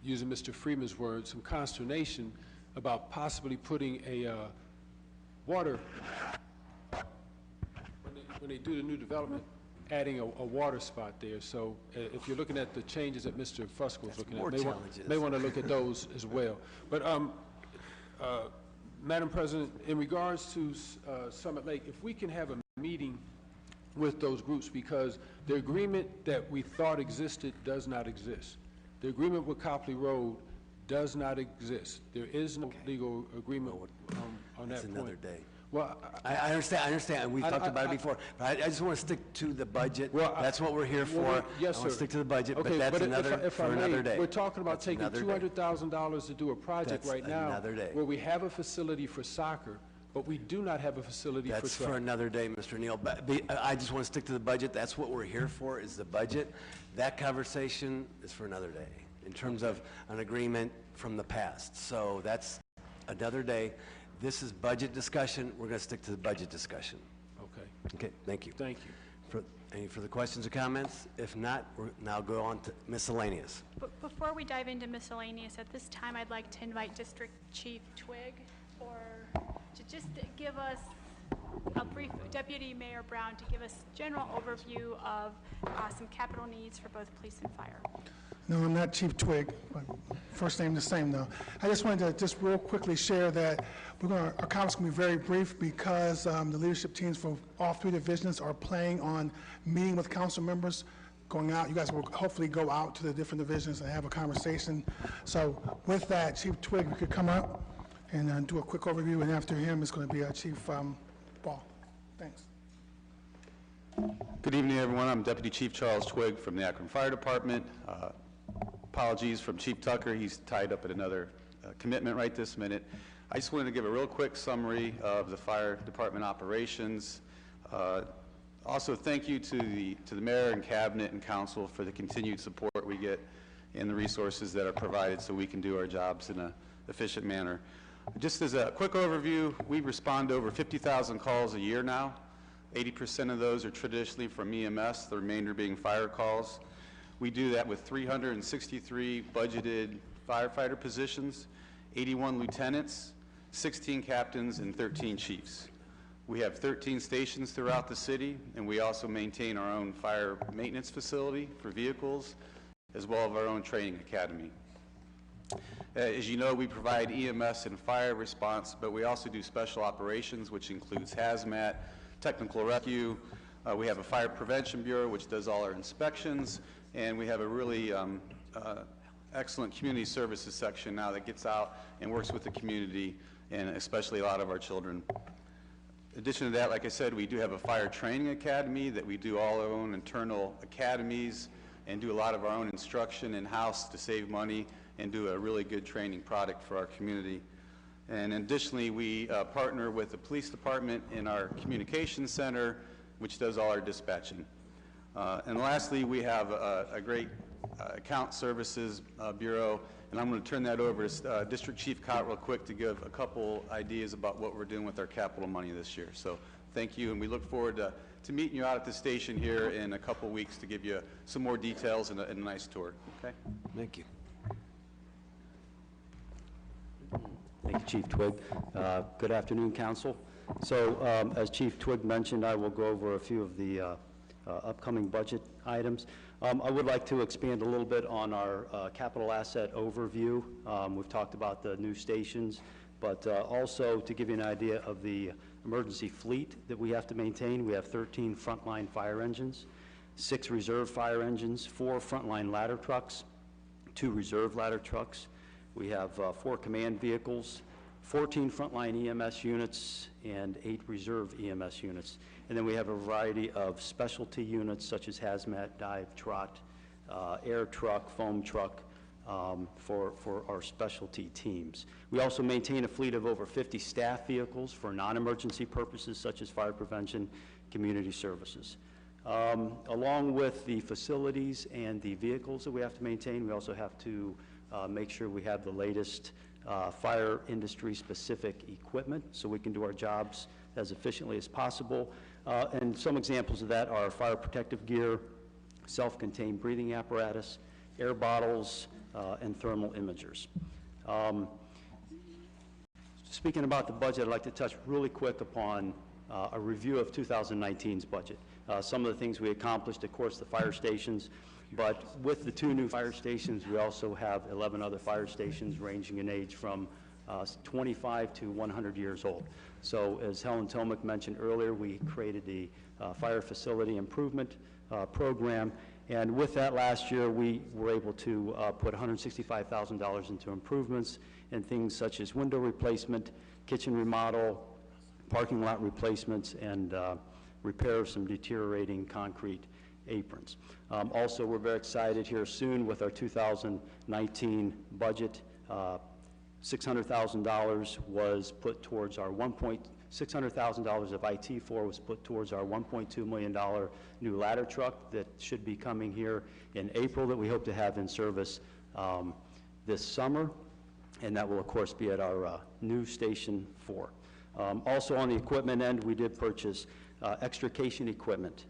using Mr. Freeman's words, some consternation about possibly putting a water, when they do the new development, adding a water spot there. So if you're looking at the changes that Mr. Fusco was looking at, may want to look at those as well. But Madam President, in regards to Summit Lake, if we can have a meeting with those groups, because the agreement that we thought existed does not exist. The agreement with Copley Road does not exist. There is no legal agreement on that point. That's another day. Well, I understand, and we've talked about it before, but I just want to stick to the budget. Well, that's what we're here for. Yes, I want to sir. stick to the budget, Okay, but that's another, if for I may, another day. We're talking about That's taking another day. $200,000 to do a project That's right now another day. where we have a facility for soccer, but we do not have a facility for That's track. for another day, Mr. Neal. But I just want to stick to the budget. That's what we're here for, is the budget. That conversation is for another day, in terms of an agreement from the past. So that's another day. this is budget discussion. We're going to stick to the budget discussion. Okay, Okay, thank you. thank you. Any further questions or comments? If not, we'll now go on to miscellaneous. But before we dive into miscellaneous, at this time, I'd like to invite District Chief Twigg to just give us a brief, Deputy Mayor Brown, to give us general overview of some capital needs for both police and fire. No, I'm not Chief Twigg, but first name the same, though. I just wanted to just real quickly share that our comments can be very brief because the leadership teams for all three divisions are planning on meeting with council members, going out. You guys will hopefully go out to the different divisions and have a conversation. So with that, Chief Twigg, we could come up and do a quick overview, and after him is going to be Chief Ball. Thanks. Good evening, everyone. I'm Deputy Chief Charles Twigg from the Akron Fire Department. Apologies from Chief Tucker. He's tied up at another commitment right this minute. I just wanted to give a real quick summary of the fire department operations. Also, thank you to the mayor and cabinet and council for the continued support we get and the resources that are provided so we can do our jobs in an efficient manner. Just as a quick overview, we respond to over 50,000 calls a year now. 80% of those are traditionally from EMS, the remainder being fire calls. We do that with 363 budgeted firefighter positions, 81 lieutenants, 16 captains, and 13 chiefs. We have 13 stations throughout the city, and we also maintain our own fire maintenance facility for vehicles, as well as our own training academy. As you know, we provide EMS and fire response, but we also do special operations, which includes hazmat, technical rescue. We have a fire prevention bureau, which does all our inspections, and we have a really excellent community services section now that gets out and works with the community, and especially a lot of our children. In addition to that, like I said, we do have a fire training academy that we do all our own internal academies and do a lot of our own instruction in-house to save money and do a really good training product for our community. And additionally, we partner with the police department in our communications center, which does all our dispatching. And lastly, we have a great account services bureau, and I'm going to turn that over to District Chief Cott real quick to give a couple ideas about what we're doing with our capital money this year. So thank you, and we look forward to meeting you out at the station here in a couple weeks to give you some more details and a nice tour. Okay? Thank you. Thank you, Chief Twigg. Good afternoon, Council. So, as Chief Twigg mentioned, I will go over a few of the upcoming budget items. I would like to expand a little bit on our capital asset overview. We've talked about the new stations, but also to give you an idea of the emergency fleet that we have to maintain. We have 13 frontline fire engines, 6 reserve fire engines, 4 frontline ladder trucks, 2 reserve ladder trucks. We have 4 command vehicles, 14 frontline EMS units, and 8 reserve EMS units. And then we have a variety of specialty units such as hazmat, dive, trot, air truck, foam truck for our specialty teams. We also maintain a fleet of over 50 staff vehicles for non-emergency purposes such as fire prevention, community services. Along with the facilities and the vehicles that we have to maintain, we also have to make sure we have the latest fire industry specific equipment so we can do our jobs as efficiently as possible. And some examples of that are fire protective gear, self-contained breathing apparatus, air bottles, and thermal imagers. Speaking about the budget, I'd like to touch really quick upon a review of 2019's budget. Some of the things we accomplished, of course, the fire stations, but with the 2 new fire stations, we also have 11 other fire stations ranging in age from 25 to 100 years old. So as Helen Tomick mentioned earlier, we created the Fire Facility Improvement Program, and with that last year, we were able to put $165,000 into improvements in things such as window replacement, kitchen remodel, parking lot replacements, and repair of some deteriorating concrete aprons. Also, we're very excited here soon with our 2019 budget. $600,000 was put towards our $600,000 of IT was put towards our $1.2 million new ladder truck that should be coming here in April that we hope to have in service this summer. and that will, of course, be at our new Station 4. Also on the equipment end, we did purchase extrication equipment,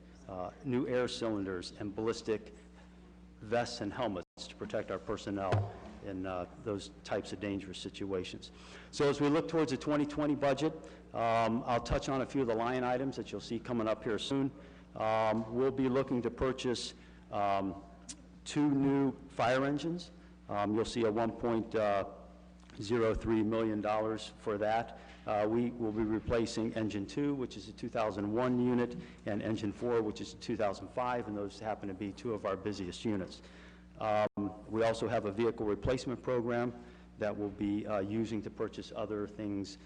new air cylinders, and ballistic vests and helmets to protect our personnel in those types of dangerous situations. So as we look towards the 2020 budget, I'll touch on a few of the line items that you'll see coming up here soon. We'll be looking to purchase 2 new fire engines. You'll see a $1.03 million for that. We will be replacing Engine 2, which is a 2001 unit, and Engine 4, which is a 2005, and those happen to be 2 of our busiest units. We also have a vehicle replacement program that we'll be using to purchase other things,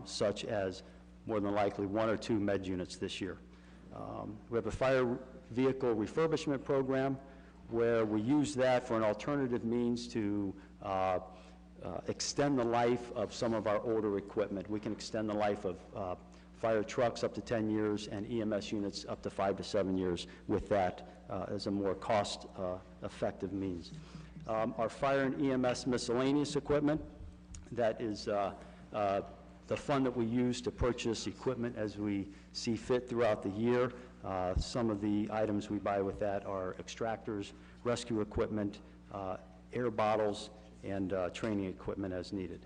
such as more than likely 1 or 2 med units this year. We have a fire vehicle refurbishment program where we use that for an alternative means to extend the life of some of our older equipment. We can extend the life of fire trucks up to 10 years and EMS units up to 5 to 7 years with that as a more cost-effective means. Our fire and EMS miscellaneous equipment, that is the fund that we use to purchase equipment as we see fit throughout the year. Some of the items we buy with that are extractors, rescue equipment, air bottles, and training equipment as needed.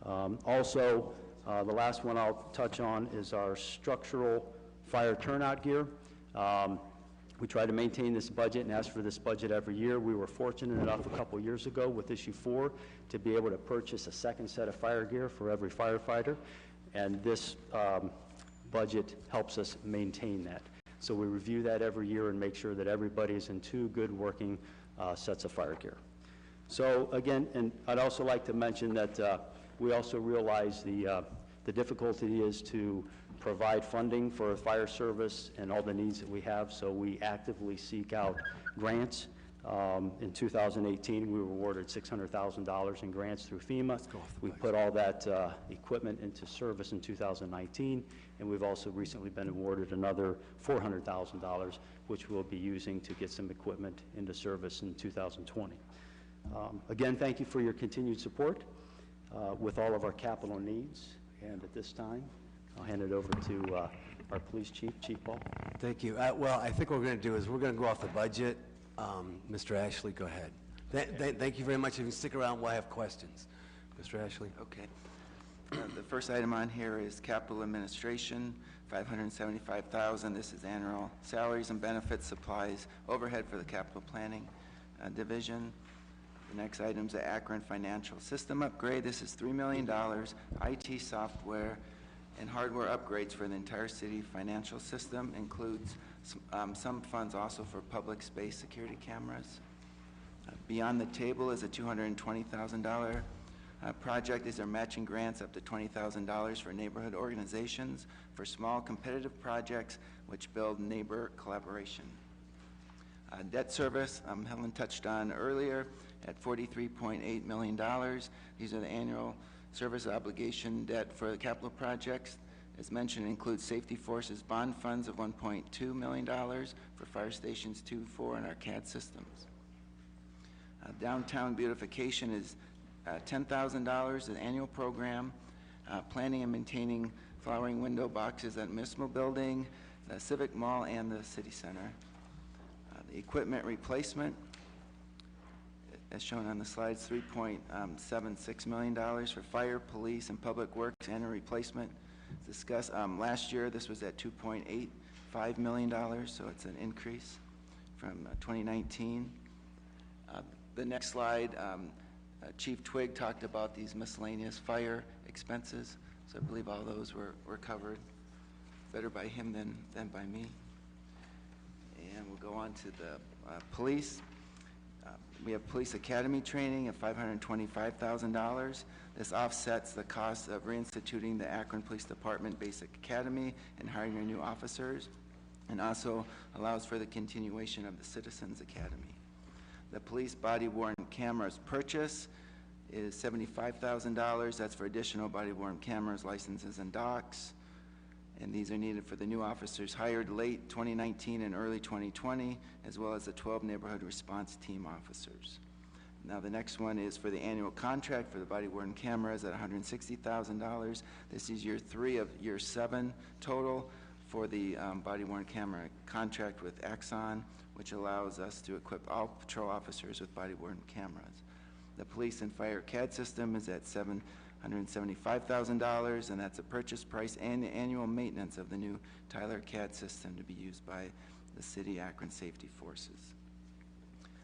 Also, the last one I'll touch on is our structural fire turnout gear. We try to maintain this budget and ask for this budget every year. We were fortunate enough a couple years ago with issue 4 to be able to purchase a second set of fire gear for every firefighter, and this budget helps us maintain that. So we review that every year and make sure that everybody is in 2 good working sets of fire gear. So again, and I'd also like to mention that we also realize the difficulty is to provide funding for fire service and all the needs that we have, so we actively seek out grants. In 2018, we were awarded $600,000 in grants through FEMA. We put all that equipment into service in 2019, and we've also recently been awarded another $400,000, which we'll be using to get some equipment into service in 2020. Again, thank you for your continued support with all of our capital needs, and at this time, I'll hand it over to our police chief, Chief Ball. Thank you. Well, I think what we're going to do is we're going to go off the budget. Mr. Ashley, go ahead. Thank you very much. If you stick around, we'll have questions. Mr. Ashley? Okay. The first item on here is capital administration, $575,000. This is annual salaries and benefits, supplies, overhead for the capital planning division. The next item is the Akron financial system upgrade. This is $3 million, IT software and hardware upgrades for the entire city financial system. Includes some funds also for public space security cameras. Beyond the table is a $220,000 project. These are matching grants up to $20,000 for neighborhood organizations for small competitive projects which build neighbor collaboration. Debt service, Helen touched on earlier, at $43.8 million. These are the annual service obligation debt for the capital projects. As mentioned, includes safety forces bond funds of $1.2 million for fire stations 2, 4, and our CAD systems. Downtown beautification is $10,000, an annual program. Planning and maintaining flowering window boxes at Municipal Building, the Civic Mall, and the City Center. The equipment replacement, as shown on the slides, $3.76 million for fire, police, and public works annual replacement. Discussed last year, this was at $2.85 million, so it's an increase from 2019. The next slide, Chief Twigg talked about these miscellaneous fire expenses, so I believe all those were covered better by him than by me. And we'll go on to the police. We have police academy training of $525,000. This offsets the cost of reinstituting the Akron Police Department Basic Academy and hiring our new officers, and also allows for the continuation of the Citizens Academy. The police body-worn cameras purchase is $75,000. That's for additional body-worn cameras, licenses, and docks. And these are needed for the new officers hired late 2019 and early 2020, as well as the 12 neighborhood response team officers. Now, the next one is for the annual contract for the body-worn cameras at $160,000. This is year 3 of year 7 total for the body-worn camera contract with Akron, which allows us to equip all patrol officers with body-worn cameras. The police and fire CAD system is at $775,000, and that's a purchase price and the annual maintenance of the new Tyler CAD system to be used by the city Akron Safety Forces.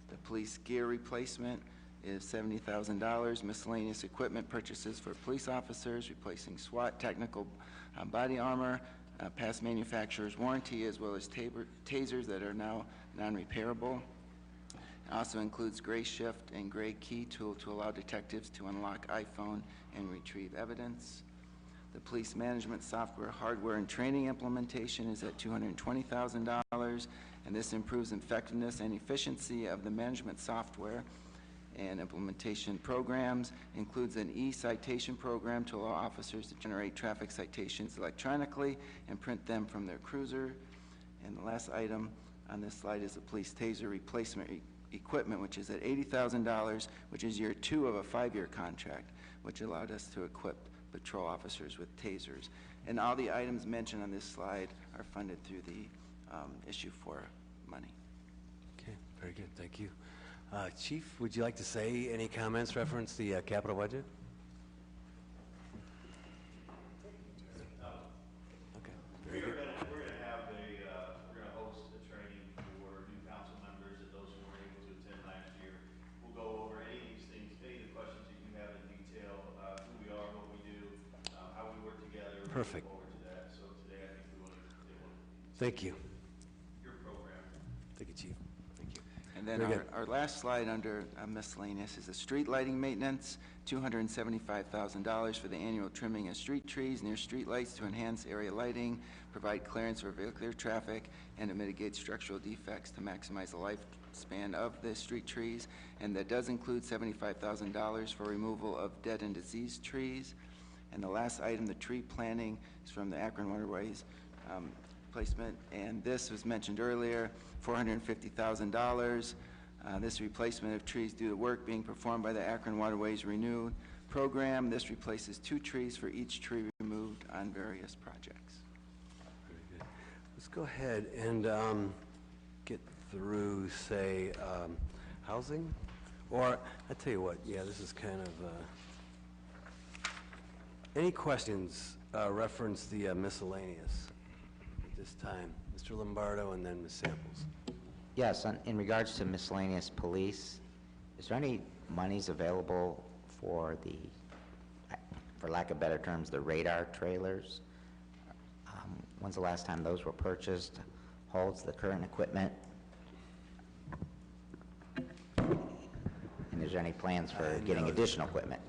The police gear replacement is $70,000. Miscellaneous equipment purchases for police officers, replacing SWAT technical body armor, past manufacturer's warranty, as well as tasers that are now non-repairable. It also includes gray shift and gray key tool to allow detectives to unlock iPhone and retrieve evidence. The police management software, hardware, and training implementation is at $220,000, and this improves effectiveness and efficiency of the management software and implementation programs. Includes an e-citation program to allow officers to generate traffic citations electronically and print them from their cruiser. And the last item on this slide is the police taser replacement equipment, which is at $80,000, which is year 2 of a 5-year contract, which allowed us to equip patrol officers with tasers. And all the items mentioned on this slide are funded through the issue 4 money. Okay, very good, thank you. Chief, would you like to say any comments reference the capital budget? Okay, very good. We're gonna host a training for new council members and those who weren't able to attend last year. We'll go over any of these things, any of the questions that you have in detail, who we are, what we do, how we work together. Perfect. We'll look forward to that. So today I think they want to Thank you. your program. Thank you, Chief. Thank you. And then Very good. our last slide under miscellaneous is the street lighting maintenance, $275,000 for the annual trimming of street trees near street lights to enhance area lighting, provide clearance for vehicular traffic, and to mitigate structural defects to maximize the lifespan of the street trees. And that does include $75,000 for removal of dead and diseased trees. And the last item, the tree planting, is from the Akron Waterways placement, and this was mentioned earlier, $450,000. This replacement of trees due to work being performed by the Akron Waterways Renewed program. This replaces 2 trees for each tree removed on various projects. Very good. Let's go ahead and get through, say, housing, or I tell you what, yeah, this is kind of, any questions reference the miscellaneous at this time? Mr. Lombardo and then Ms. Samples. Yes, in regards to miscellaneous police, is there any monies available for the, for lack of better terms, the radar trailers? When's the last time those were purchased? Holds the current equipment? And is there any plans for getting additional equipment?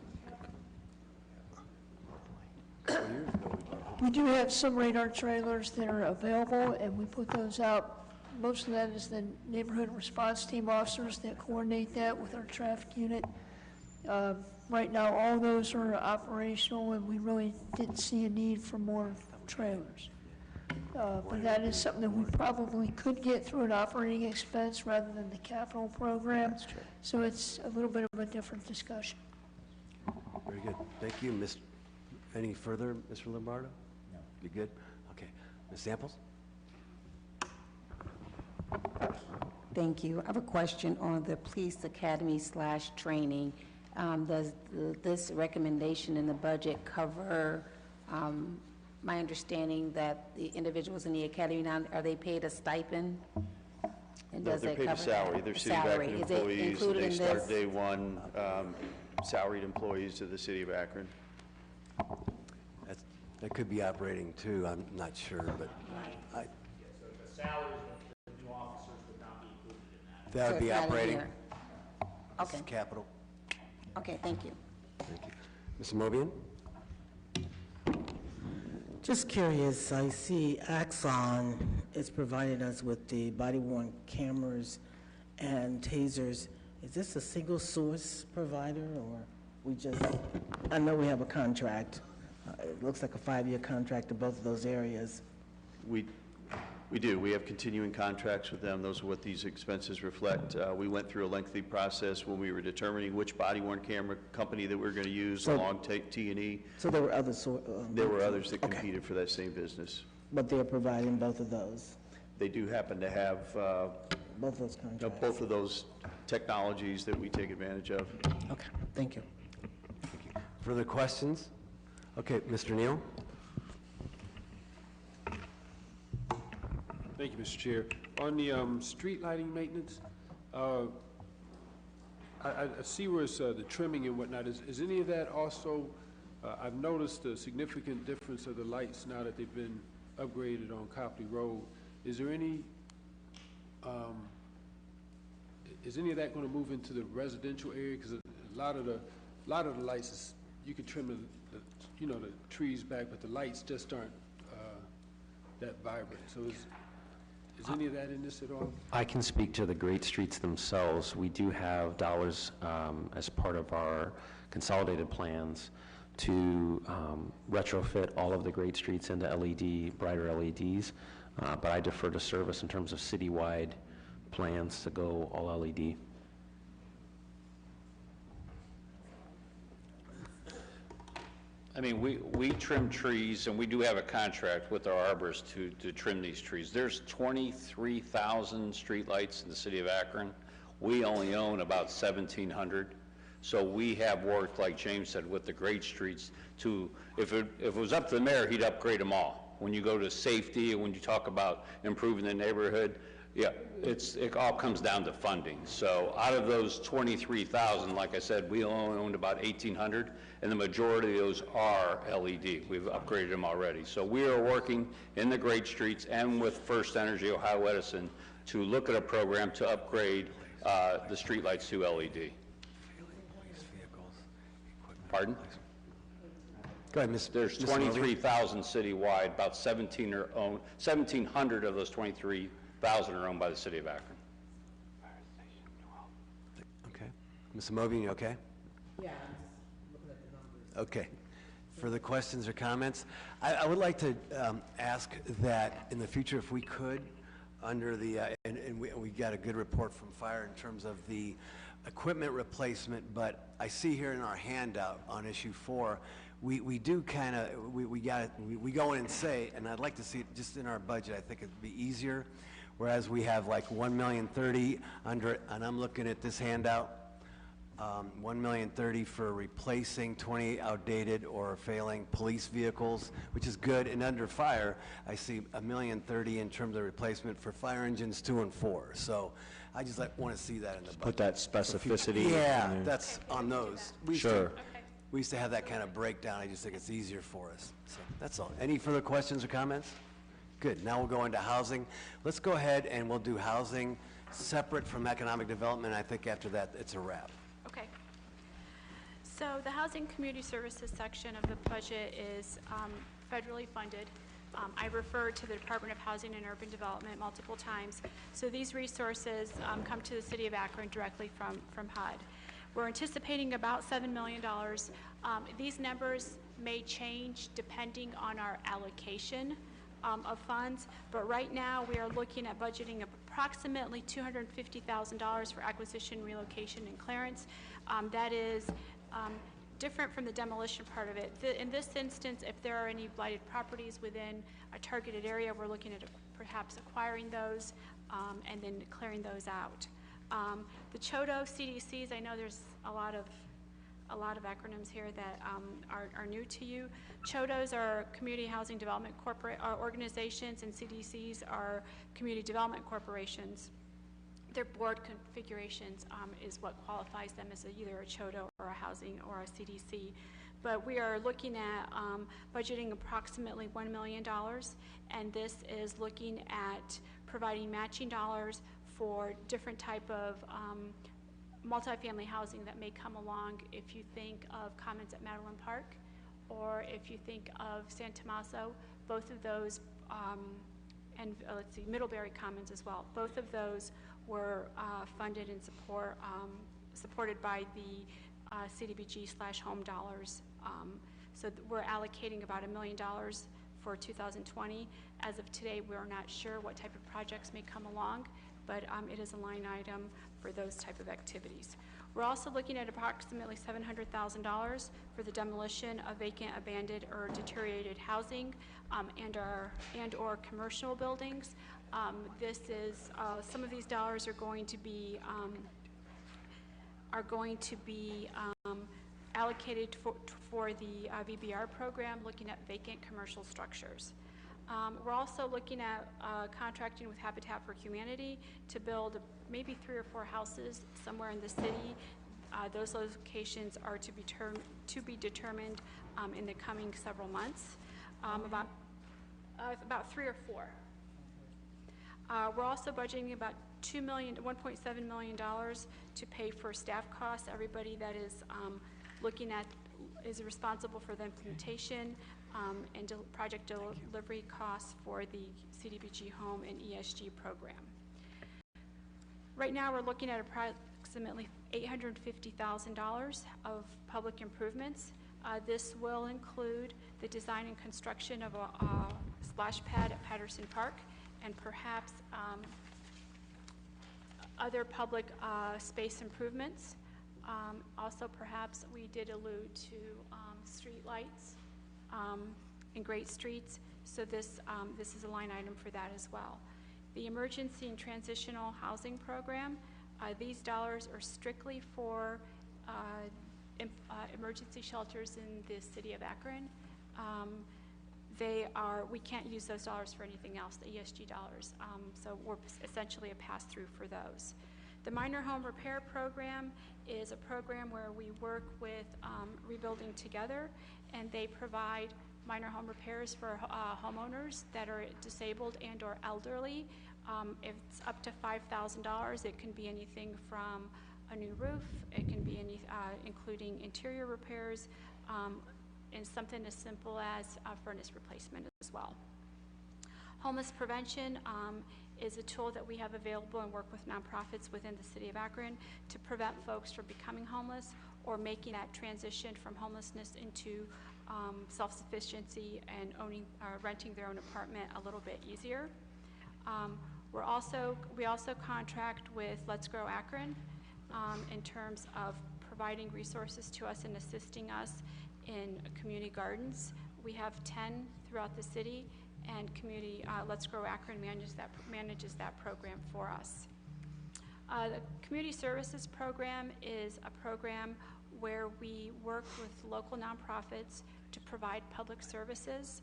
We do have some radar trailers that are available, and we put those out. Most of that is the neighborhood response team officers that coordinate that with our traffic unit. Right now, all those are operational, and we really didn't see a need for more trailers. But that is something that we probably could get through an operating expense rather than the capital program. That's true. So it's a little bit of a different discussion. Very good. Thank you. Any further, Mr. Lombardo? No. You good? Okay. Ms. Samples? Thank you. I have a question on the police academy / training. Does this recommendation in the budget cover my understanding that the individuals in the academy now, are they paid a stipend? And No, does they're it paid a cover salary. that? They're A city of salary. Akron Is it employees. included They in start this? day one, salaried employees to the city of Akron. That could be operating too. I'm not sure, but So the salaries of the new officers would not be included in that. that would So be it's not in operating. here. This Okay. is capital. Okay, thank you. Thank you. Ms. Mobian? Just curious, I see Axon is providing us with the body-worn cameras and tasers. Is this a single source provider, or we just, I know we have a contract. It looks like a 5-year contract in both of those areas. We do. We have continuing contracts with them. Those are what these expenses reflect. We went through a lengthy process when we were determining which body-worn camera company that we were going to use along T&E. So there were other There were others that competed for that same business. But they're providing both of those? They do happen to have both those contracts? both of those technologies that we take advantage of. Okay, thank you. Further questions? Okay, Mr. Neal? Thank you, Mr. Chair. On the street lighting maintenance, I see where it's the trimming and whatnot. Is any of that also, I've noticed a significant difference of the lights now that they've been upgraded on Copley Road. Is there any, is any of that going to move into the residential area? Because a lot of the lights, you can trim the trees back, but the lights just aren't that vibrant. So is any of that in this at all? I can speak to the great streets themselves. We do have dollars as part of our consolidated plans to retrofit all of the great streets into LED, brighter LEDs, but I defer to service in terms of citywide plans to go all LED. I mean, we trim trees, and we do have a contract with our arborists to trim these trees. There's 23,000 streetlights in the city of Akron. We only own about 1,700. So we have worked, like James said, with the great streets to, if it was up to the mayor, he'd upgrade them all. When you go to safety, and when you talk about improving the neighborhood, yeah, it all comes down to funding. So out of those 23,000, like I said, we only owned about 1,800, and the majority of those are LED. We've upgraded them already. So we are working in the great streets and with First Energy Ohio Edison to look at a program to upgrade the streetlights to LED. Pardon? Go ahead, Ms. There's 23,000 citywide, about 1,700 of those 23,000 are owned by the city of Akron. Okay. Ms. Mobian, you okay? Yeah, I'm just looking at the numbers. Okay. Further questions or comments? I would like to ask that in the future, if we could, under the, and we got a good report from fire in terms of the equipment replacement, but I see here in our handout on issue 4, we do kind of, we go in and say, and I'd like to see it just in our budget, I think it'd be easier, whereas we have like 1,030,000 under, and I'm looking at this handout, 1,030,000 for replacing 20 outdated or failing police vehicles, which is good, and under fire, I see 1,030,000 in terms of replacement for fire engines 2 and 4, so I just want to see that in the budget. Put that specificity. Yeah, in there. that's on those. Sure. We used to have that kind of breakdown. I just think it's easier for us. So that's all. Any further questions or comments? Good. Now we'll go into housing. Let's go ahead and we'll do housing separate from economic development. I think after that, it's a wrap. Okay. So the Housing Community Services section of the budget is federally funded. I referred to the Department of Housing and Urban Development multiple times. So these resources come to the city of Akron directly from HUD. We're anticipating about $7 million. These numbers may change depending on our allocation of funds, but right now we are looking at budgeting approximately $250,000 for acquisition, relocation, and clearance. That is different from the demolition part of it. In this instance, if there are any blighted properties within a targeted area, we're looking at perhaps acquiring those and then clearing those out. The CHODO CDCs, I know there's a lot of acronyms here that are new to you. CHODOs are Community Housing Development Organizations, and CDCs are Community Development Corporations. Their board configurations is what qualifies them as either a CHODO or a housing or a CDC. But we are looking at budgeting approximately $1 million, and this is looking at providing matching dollars for different type of multifamily housing that may come along. If you think of Commons at Madeline Park, or if you think of San Tomaso, both of those, and let's see, Middlebury Commons as well, both of those were funded and supported by the CDBG/home dollars. So we're allocating about $1 million for 2020. As of today, we're not sure what type of projects may come along, but it is a line item for those type of activities. We're also looking at approximately $700,000 for the demolition of vacant, abandoned, or deteriorated housing and/or commercial buildings. This is some of these dollars are going to be allocated for the VBR program, looking at vacant commercial structures. We're also looking at contracting with Habitat for Humanity to build maybe 3 or 4 houses somewhere in the city. Those locations are to be determined in the coming several months. About 3 or 4. We're also budgeting about $1.7 million to pay for staff costs. Everybody that is is responsible for the implementation and project delivery costs for the CDBG Home and ESG program. Right now, we're looking at approximately $850,000 of public improvements. This will include the design and construction of a splash pad at Patterson Park and perhaps other public space improvements. Also, perhaps we did allude to street lights in great streets, so this is a line item for that as well. The Emergency and Transitional Housing Program, these dollars are strictly for emergency shelters in the city of Akron. We can't use those dollars for anything else, the ESG dollars, so we're essentially a pass-through for those. The Minor Home Repair Program is a program where we work with Rebuilding Together, and they provide minor home repairs for homeowners that are disabled and or elderly. It's up to $5,000. It can be anything from a new roof, it can be including interior repairs, and something as simple as a furnace replacement as well. Homeless prevention is a tool that we have available and work with nonprofits within the city of Akron to prevent folks from becoming homeless or making that transition from homelessness into self-sufficiency and renting their own apartment a little bit easier. We also contract with Let's Grow Akron in terms of providing resources to us and assisting us in community gardens. We have 10 throughout the city, and Let's Grow Akron manages that program for us. The Community Services Program is a program where we work with local nonprofits to provide public services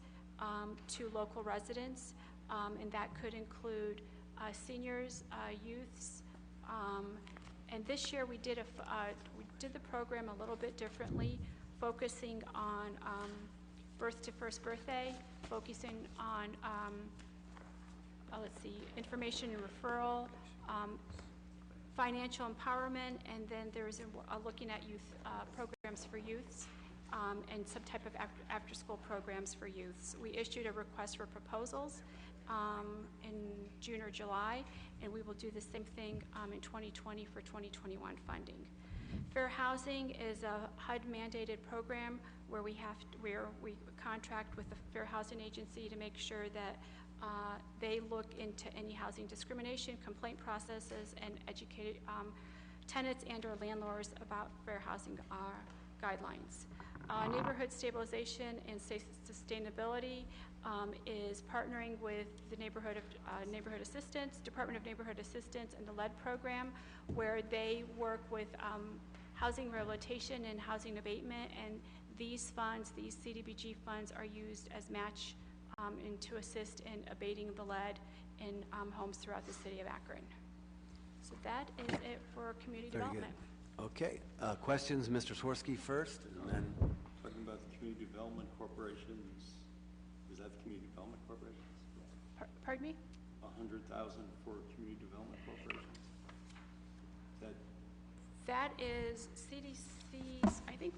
to local residents, and that could include seniors, youths, and this year we did the program a little bit differently, focusing on birth to first birthday, focusing on information and referral, financial empowerment, and then there's looking at youth programs for youths and some type of after-school programs for youths. We issued a request for proposals in June or July, and we will do the same thing in 2020 for 2021 funding. Fair Housing is a HUD-mandated program where we contract with the Fair Housing Agency to make sure that they look into any housing discrimination, complaint processes, and educate tenants and or landlords about fair housing guidelines. Neighborhood Stabilization and Sustainability is partnering with the Department of Neighborhood Assistance and the LED program, where they work with housing rehabilitation and housing abatement, and these funds, these CDBG funds, are used as match and to assist in abating the lead in homes throughout the city of Akron. So that is it for community development. Okay, questions, Mr. Swirsky first, and then... Talking about the community development corporations, is that the community development corporations? Pardon me? 100,000 for community development corporations? That is CDC's, I think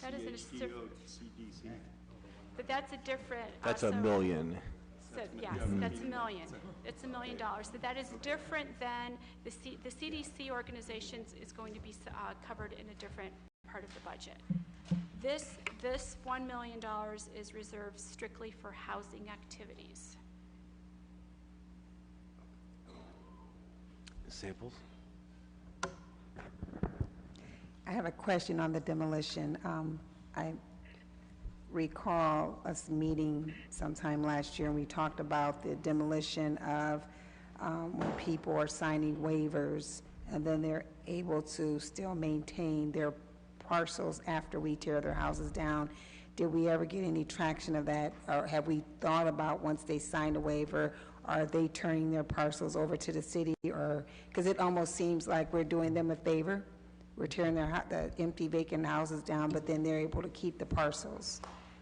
that is CDC. But that's a different... That's $1 million. So, yes, that's $1 million. It's $1 million. So that is different than the CDC organizations is going to be covered in a different part of the budget. This $1 million is reserved strictly for housing activities. Samples? I have a question on the demolition. I recall us meeting sometime last year, and we talked about the demolition of when people are signing waivers, and then they're able to still maintain their parcels after we tear their houses down. Did we ever get any traction of that, or have we thought about once they sign a waiver, are they turning their parcels over to the city, or, because it almost seems like we're doing them a favor. We're tearing the empty vacant houses down, but then they're able to keep the parcels.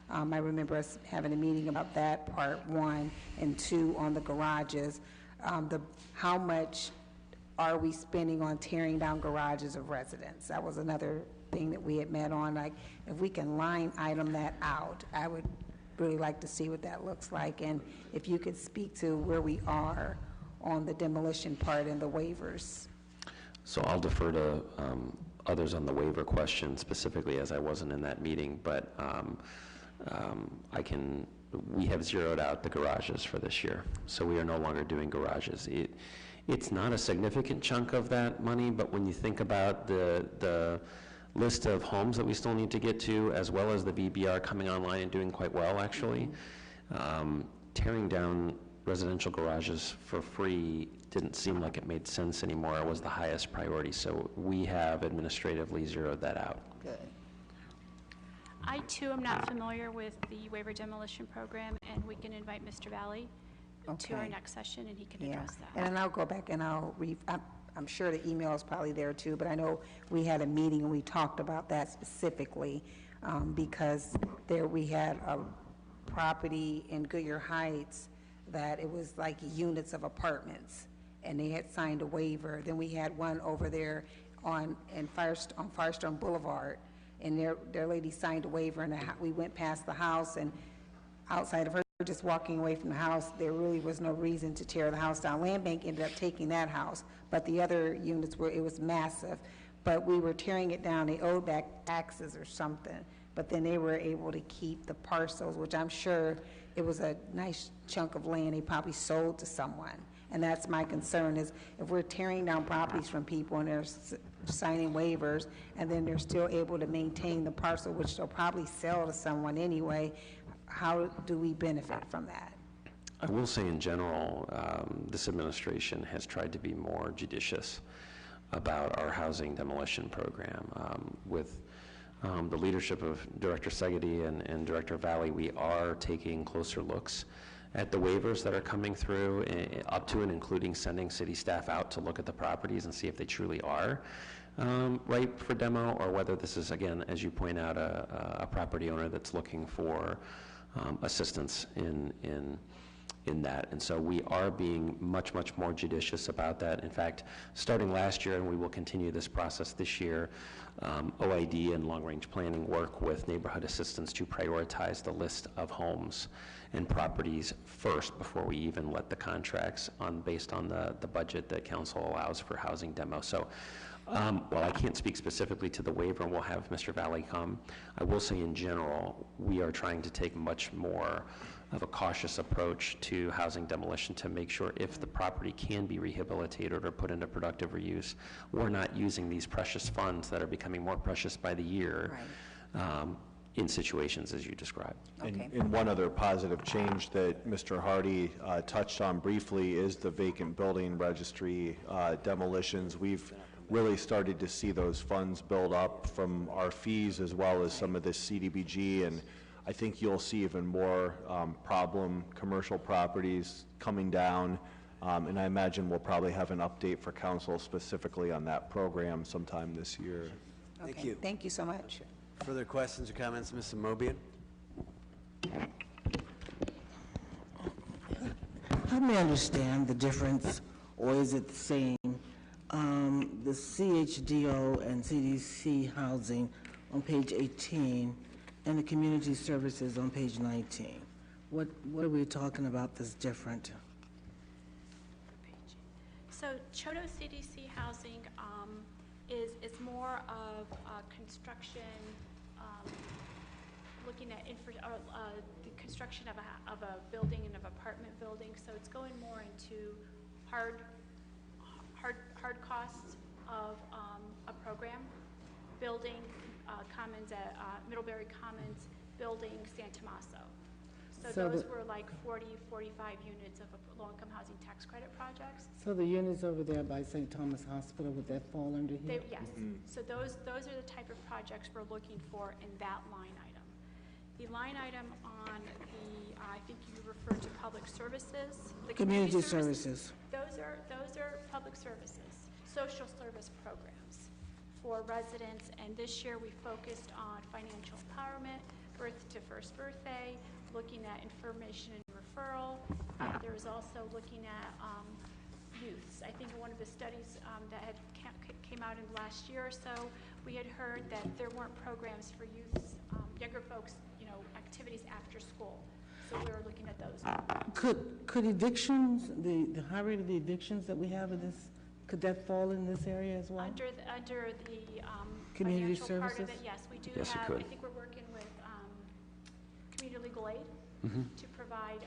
I remember us having a meeting about that, part one, and two on the garages. How much are we spending on tearing down garages of residents? That was another thing that we had met on. Like, if we can line item that out, I would really like to see what that looks like, and if you could speak to where we are on the demolition part and the waivers. So I'll defer to others on the waiver question specifically, as I wasn't in that meeting, but we have zeroed out the garages for this year, so we are no longer doing garages. It's not a significant chunk of that money, but when you think about the list of homes that we still need to get to, as well as the VBR coming online and doing quite well, actually, tearing down residential garages for free didn't seem like it made sense anymore. It was the highest priority, so we have administratively zeroed that out. Good. I, too, am not familiar with the waiver demolition program, and we can invite Mr. Valley to our Okay. next session, and he can Yeah, address that. and then I'll go back and I'm sure the email is probably there too, but I know we had a meeting and we talked about that specifically, because there we had a property in Goodyear Heights that it was like units of apartments, and they had signed a waiver. Then we had one over there on Firestone Boulevard, and their lady signed a waiver, and we went past the house, and outside of her just walking away from the house, there really was no reason to tear the house down. Land Bank ended up taking that house, but the other units it was massive. But we were tearing it down, they owed back taxes or something, but then they were able to keep the parcels, which I'm sure it was a nice chunk of land they probably sold to someone. And that's my concern, is if we're tearing down properties from people and they're signing waivers, and then they're still able to maintain the parcel, which they'll probably sell to someone anyway, how do we benefit from that? I will say in general, this administration has tried to be more judicious about our housing demolition program. With the leadership of Director Segedy and Director Valley, we are taking closer looks at the waivers that are coming through, up to and including sending city staff out to look at the properties and see if they truly are ripe for demo, or whether this is, again, as you point out, a property owner that's looking for assistance in that. And so we are being much, much more judicious about that. In fact, starting last year, and we will continue this process this year, OID and long-range planning work with neighborhood assistants to prioritize the list of homes and properties first before we even let the contracts based on the budget that council allows for housing demo. So while I can't speak specifically to the waiver, and we'll have Mr. Valley come, I will say in general, we are trying to take much more of a cautious approach to housing demolition to make sure if the property can be rehabilitated or put into productive reuse, we're not using these precious funds that are becoming more precious by the year in situations as you described. Okay. And one other positive change that Mr. Hardy touched on briefly is the vacant building registry demolitions. We've really started to see those funds build up from our fees as well as some of the CDBG, and I think you'll see even more problem commercial properties coming down, and I imagine we'll probably have an update for council specifically on that program sometime this year. Thank you. Thank you so much. Further questions or comments, Mr. Mobian? Help me understand the difference, or is it the same? The CHDO and CDC housing on page 18 and the community services on page 19. What are we talking about that's different? So Chodo CDC housing is more of construction looking at the construction of a building and of apartment building. So it's going more into hard costs of a program, building Commons at Middlebury Commons, building San Tomaso. So those were like 40, 45 units of low-income housing tax credit projects. So the units over there by St. Thomas Hospital, would that fall under here? Yes. So those are the type of projects we're looking for in that line item. The line item on the, I think you referred to public services. The Community services. Those are public services, social service programs for residents. And this year we focused on financial empowerment, birth to first birthday, looking at information and referral. And there was also looking at youths. I think one of the studies that had came out in the last year or so, we had heard that there weren't programs for youths, younger folks, activities after school. So we were looking at those. Could evictions, the high rate of the evictions that we have in this, could that fall in this area as well? Under the Community financial part of services? it, yes, we do Yes, it have. could. I think we're working with community legal aid to provide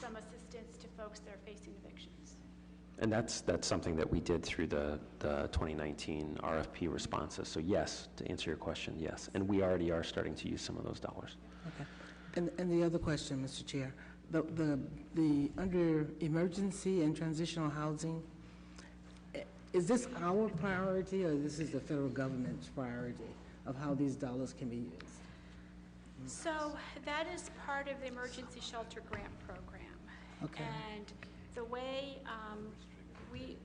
some assistance to folks that are facing evictions. And that's something that we did through the 2019 RFP responses. So yes, to answer your question, yes. And we already are starting to use some of those dollars. Okay. And the other question, Mr. Chair, the under emergency and transitional housing, is this our priority or this is the federal government's priority of how these dollars can be used? So that is part of the emergency shelter grant program. Okay. And the way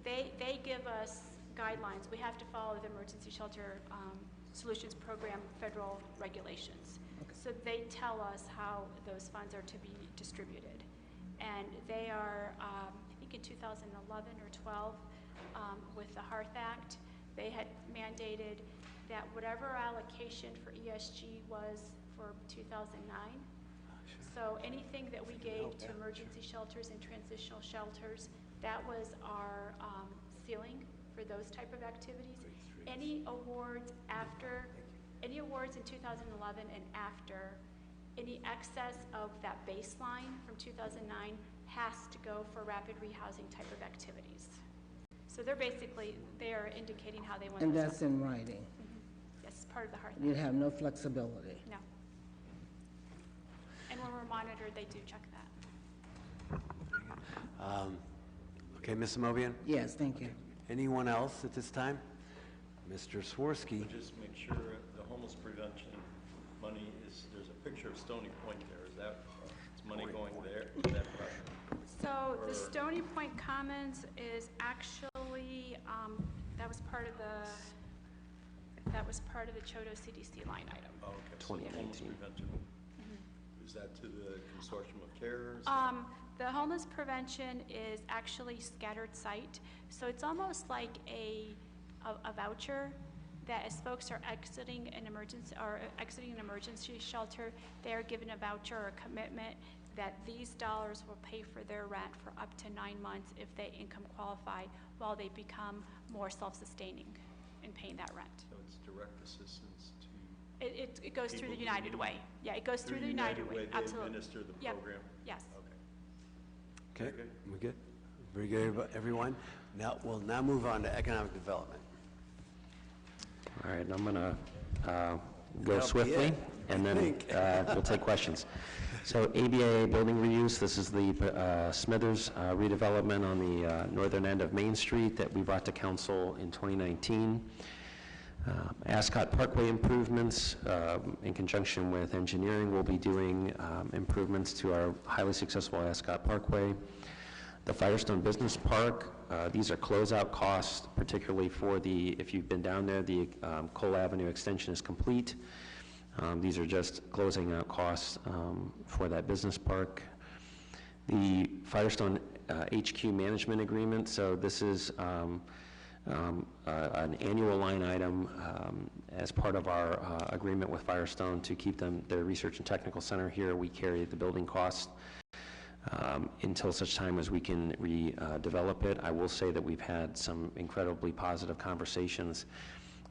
they give us guidelines, we have to follow the emergency shelter solutions program federal regulations. Okay. So they tell us how those funds are to be distributed. And they are, I think in 2011 or 12, with the Hearth Act, they had mandated that whatever allocation for ESG was for 2009, so anything that we gave to emergency shelters and transitional shelters, that was our ceiling for those type of activities. Any awards in 2011 and after, any excess of that baseline from 2009 has to go for rapid rehousing type of activities. So they're indicating how they want. And that's in writing? Yes, part of the Hearth Act. You have no flexibility? No. And when we're monitored, they do check that. Okay, Ms. Mobian? Yes, thank you. Anyone else at this time? Mr. Swirsky? Just make sure the homeless prevention money there's a picture of Stony Point there. Is money going there? Is that project? So the Stony Point Commons is actually, that was part of the Chodo CDC line item. Oh, okay. So the homeless prevention, is that to the consortium of carers? The homeless prevention is actually scattered site. So it's almost like a voucher that as folks are exiting an emergency shelter, they are given a voucher or a commitment that these dollars will pay for their rent for up to 9 months if they income qualify while they become more self-sustaining in paying that rent. So it's direct assistance to... It goes through the United Way. Yeah, it goes through the United Way. They Absolutely. administer the Yep. program? Yes. Okay, we good? Very good, everyone. We'll now move on to economic development. All right, I'm going to go That'll be swiftly, it, and I then think. we'll take questions. So ABA building reuse, this is the Smithers redevelopment on the northern end of Main Street that we brought to council in 2019. Ascot Parkway improvements, in conjunction with engineering, we'll be doing improvements to our highly successful Ascot Parkway. The Firestone Business Park, these are closeout costs, particularly for if you've been down there, the Cole Avenue extension is complete. These are just closing out costs for that business park. The Firestone HQ management agreement, so this is an annual line item as part of our agreement with Firestone to keep their research and technical center here. We carry the building costs until such time as we can redevelop it. I will say that we've had some incredibly positive conversations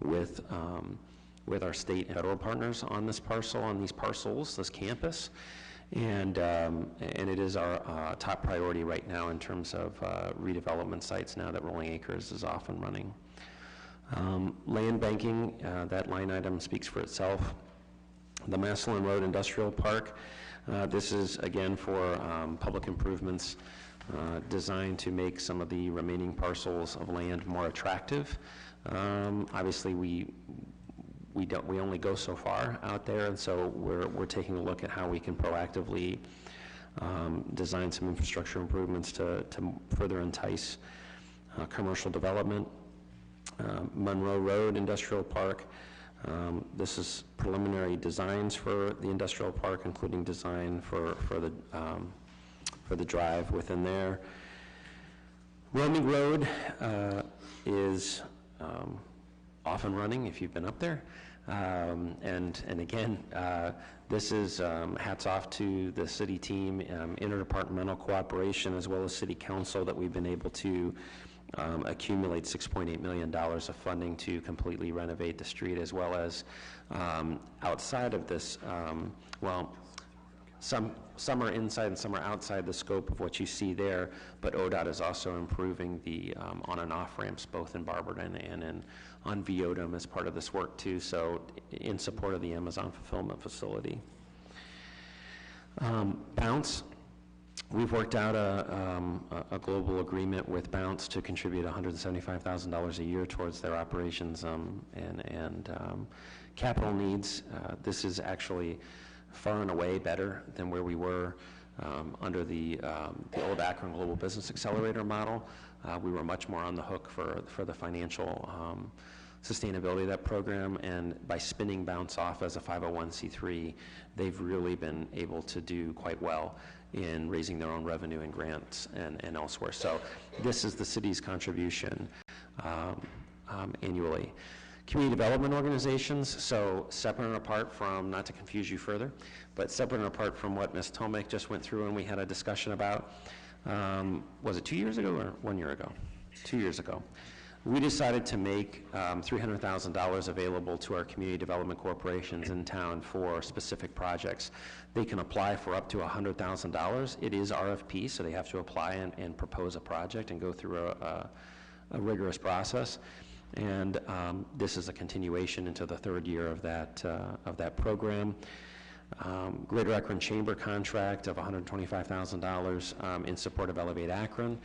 with with our state and federal partners on this parcel, on these parcels, this campus. And it is our top priority right now in terms of redevelopment sites now that Rolling Acres is off and running. Land banking, that line item speaks for itself. The Massillon Road Industrial Park, this is again for public improvements designed to make some of the remaining parcels of land more attractive. Obviously, we only go so far out there, and so we're taking a look at how we can proactively design some infrastructure improvements to further entice commercial development. Monroe Road Industrial Park, this is preliminary designs for the industrial park, including design for the drive within there. Roaming Road is off and running if you've been up there. And again, this is hats off to the city team, interdepartmental cooperation, as well as city council, that we've been able to accumulate $6.8 million of funding to completely renovate the street, as well as outside of this, well, some are inside and some are outside the scope of what you see there, but ODOT is also improving the on and off ramps both in Barberton and on Viodum as part of this work too, so in support of the Amazon fulfillment facility. Bounce. We've worked out a global agreement with Bounce to contribute $175,000 a year towards their operations and capital needs. This is actually far and away better than where we were under the old Akron Global Business Accelerator model. We were much more on the hook for the financial sustainability of that program, and by spinning Bounce off as a 501c3, they've really been able to do quite well in raising their own revenue and grants and elsewhere. So this is the city's contribution annually. Community development organizations, so separate and apart from, not to confuse you further, but separate and apart from what Ms. Tomek just went through and we had a discussion about, was it 2 years ago or 1 year ago? 2 years ago. We decided to make $300,000 available to our community development corporations in town for specific projects. They can apply for up to $100,000. It is RFP, so they have to apply and propose a project and go through a rigorous process. And this is a continuation into the third year of that program. Greater Akron Chamber contract of $125,000 in support of Elevate Akron.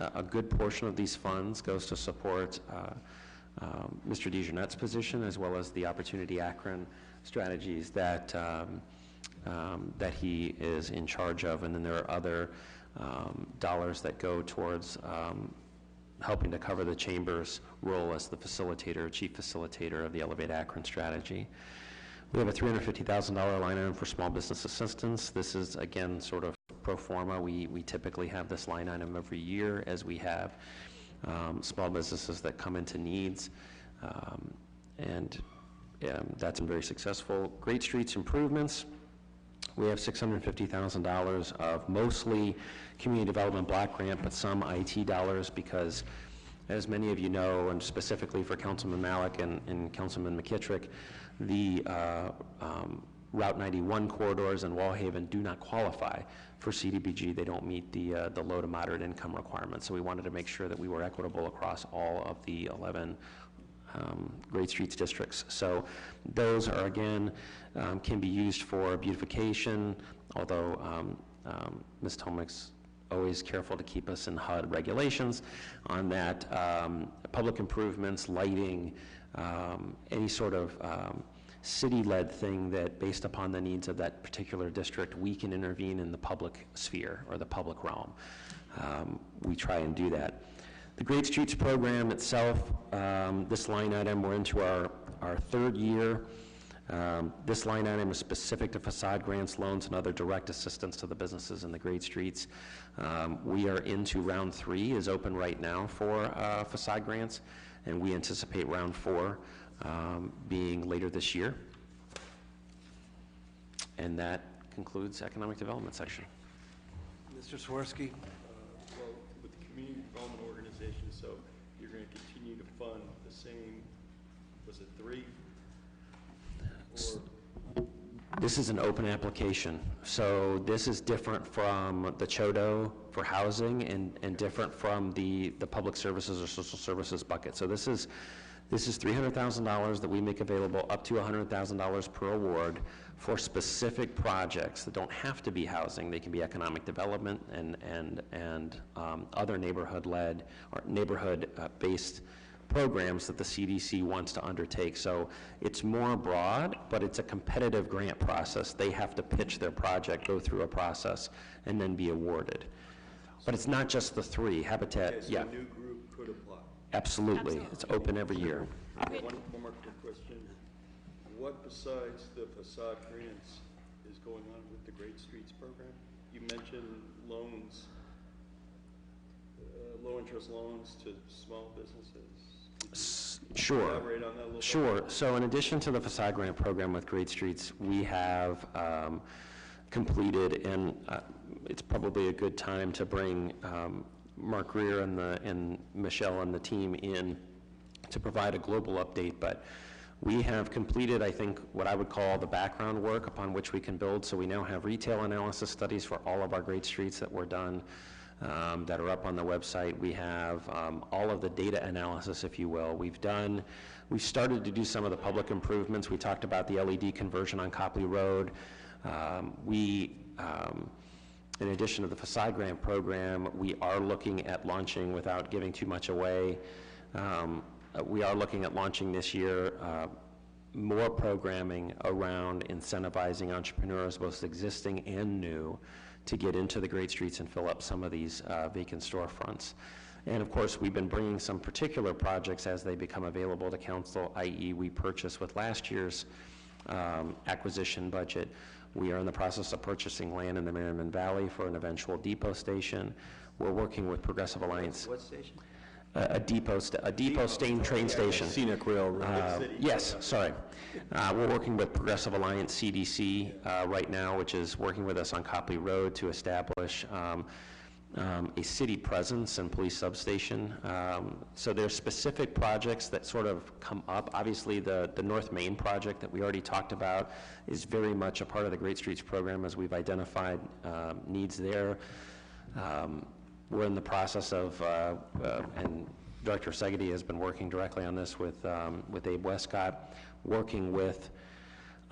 A good portion of these funds goes to support Mr. DeJeanette's position, as well as the Opportunity Akron strategies that he is in charge of. And then there are other dollars that go towards helping to cover the Chamber's role as the facilitator, chief facilitator of the Elevate Akron strategy. We have a $350,000 line item for small business assistance. This is, again, sort of pro forma. We typically have this line item every year as we have small businesses that come into needs, and that's been very successful. Great Streets improvements. We have $650,000 of mostly community development block grant, but some IT dollars, because as many of you know, and specifically for Councilman Malik and Councilman McKittrick, the Route 91 corridors in Wallhaven do not qualify for CDBG. They don't meet the low to moderate income requirements. So we wanted to make sure that we were equitable across all of the 11 Great Streets districts. So those are, again, can be used for beautification, although Ms. Tomek's always careful to keep us in HUD regulations on that. Public improvements, lighting, any sort of city-led thing that, based upon the needs of that particular district, we can intervene in the public sphere or the public realm. We try and do that. The Great Streets program itself, this line item, we're into our third year. This line item is specific to facade grants, loans, and other direct assistance to the businesses in the Great Streets. We are into round 3, is open right now for facade grants, and we anticipate round 4 being later this year. And that concludes economic development section. Mr. Swirsky? Well, with the community development organization, so you're going to continue to fund the same, was it 3 This is an open application, so this is different from the CHODO for housing and different from the public services or social services bucket. So this is $300,000 that we make available, up to $100,000 per award, for specific projects that don't have to be housing. They can be economic development and other neighborhood-led or neighborhood-based programs that the CDC wants to undertake. So it's more broad, but it's a competitive grant process. They have to pitch their project, go through a process, and then be awarded. But it's not just the three. Habitat, Okay, so yeah. a new group could apply. Absolutely. It's open every year. One more quick question. What besides the facade grants is going on with the Great Streets program? You mentioned loans, low-interest loans to small businesses. Could you Sure. elaborate on that a little bit? Sure. So in addition to the facade grant program with Great Streets, we have completed, and it's probably a good time to bring Mark Greer and Michelle and the team in to provide a global update, but we have completed, I think, what I would call the background work upon which we can build. So we now have retail analysis studies for all of our great streets that were done, that are up on the website. We have all of the data analysis, if you will. We've started to do some of the public improvements. We talked about the LED conversion on Copley Road. In addition to the facade grant program, we are looking at launching, without giving too much away, we are looking at launching this year more programming around incentivizing entrepreneurs, both existing and new, to get into the great streets and fill up some of these vacant storefronts. And of course, we've been bringing some particular projects as they become available to council, i.e. we purchased with last year's acquisition budget. We are in the process of purchasing land in the Merriman Valley for an eventual depot station. We're working with Progressive Alliance. What station? A depot train station. Scenic Railroad. Yes, sorry. We're working with Progressive Alliance CDC right now, which is working with us on Copley Road to establish a city presence and police substation. So there's specific projects that sort of come up. Obviously, the North Main project that we already talked about is very much a part of the Great Streets program, as we've identified needs there. We're in the process of, and Director Segedy has been working directly on this with Abe Westcott, working with,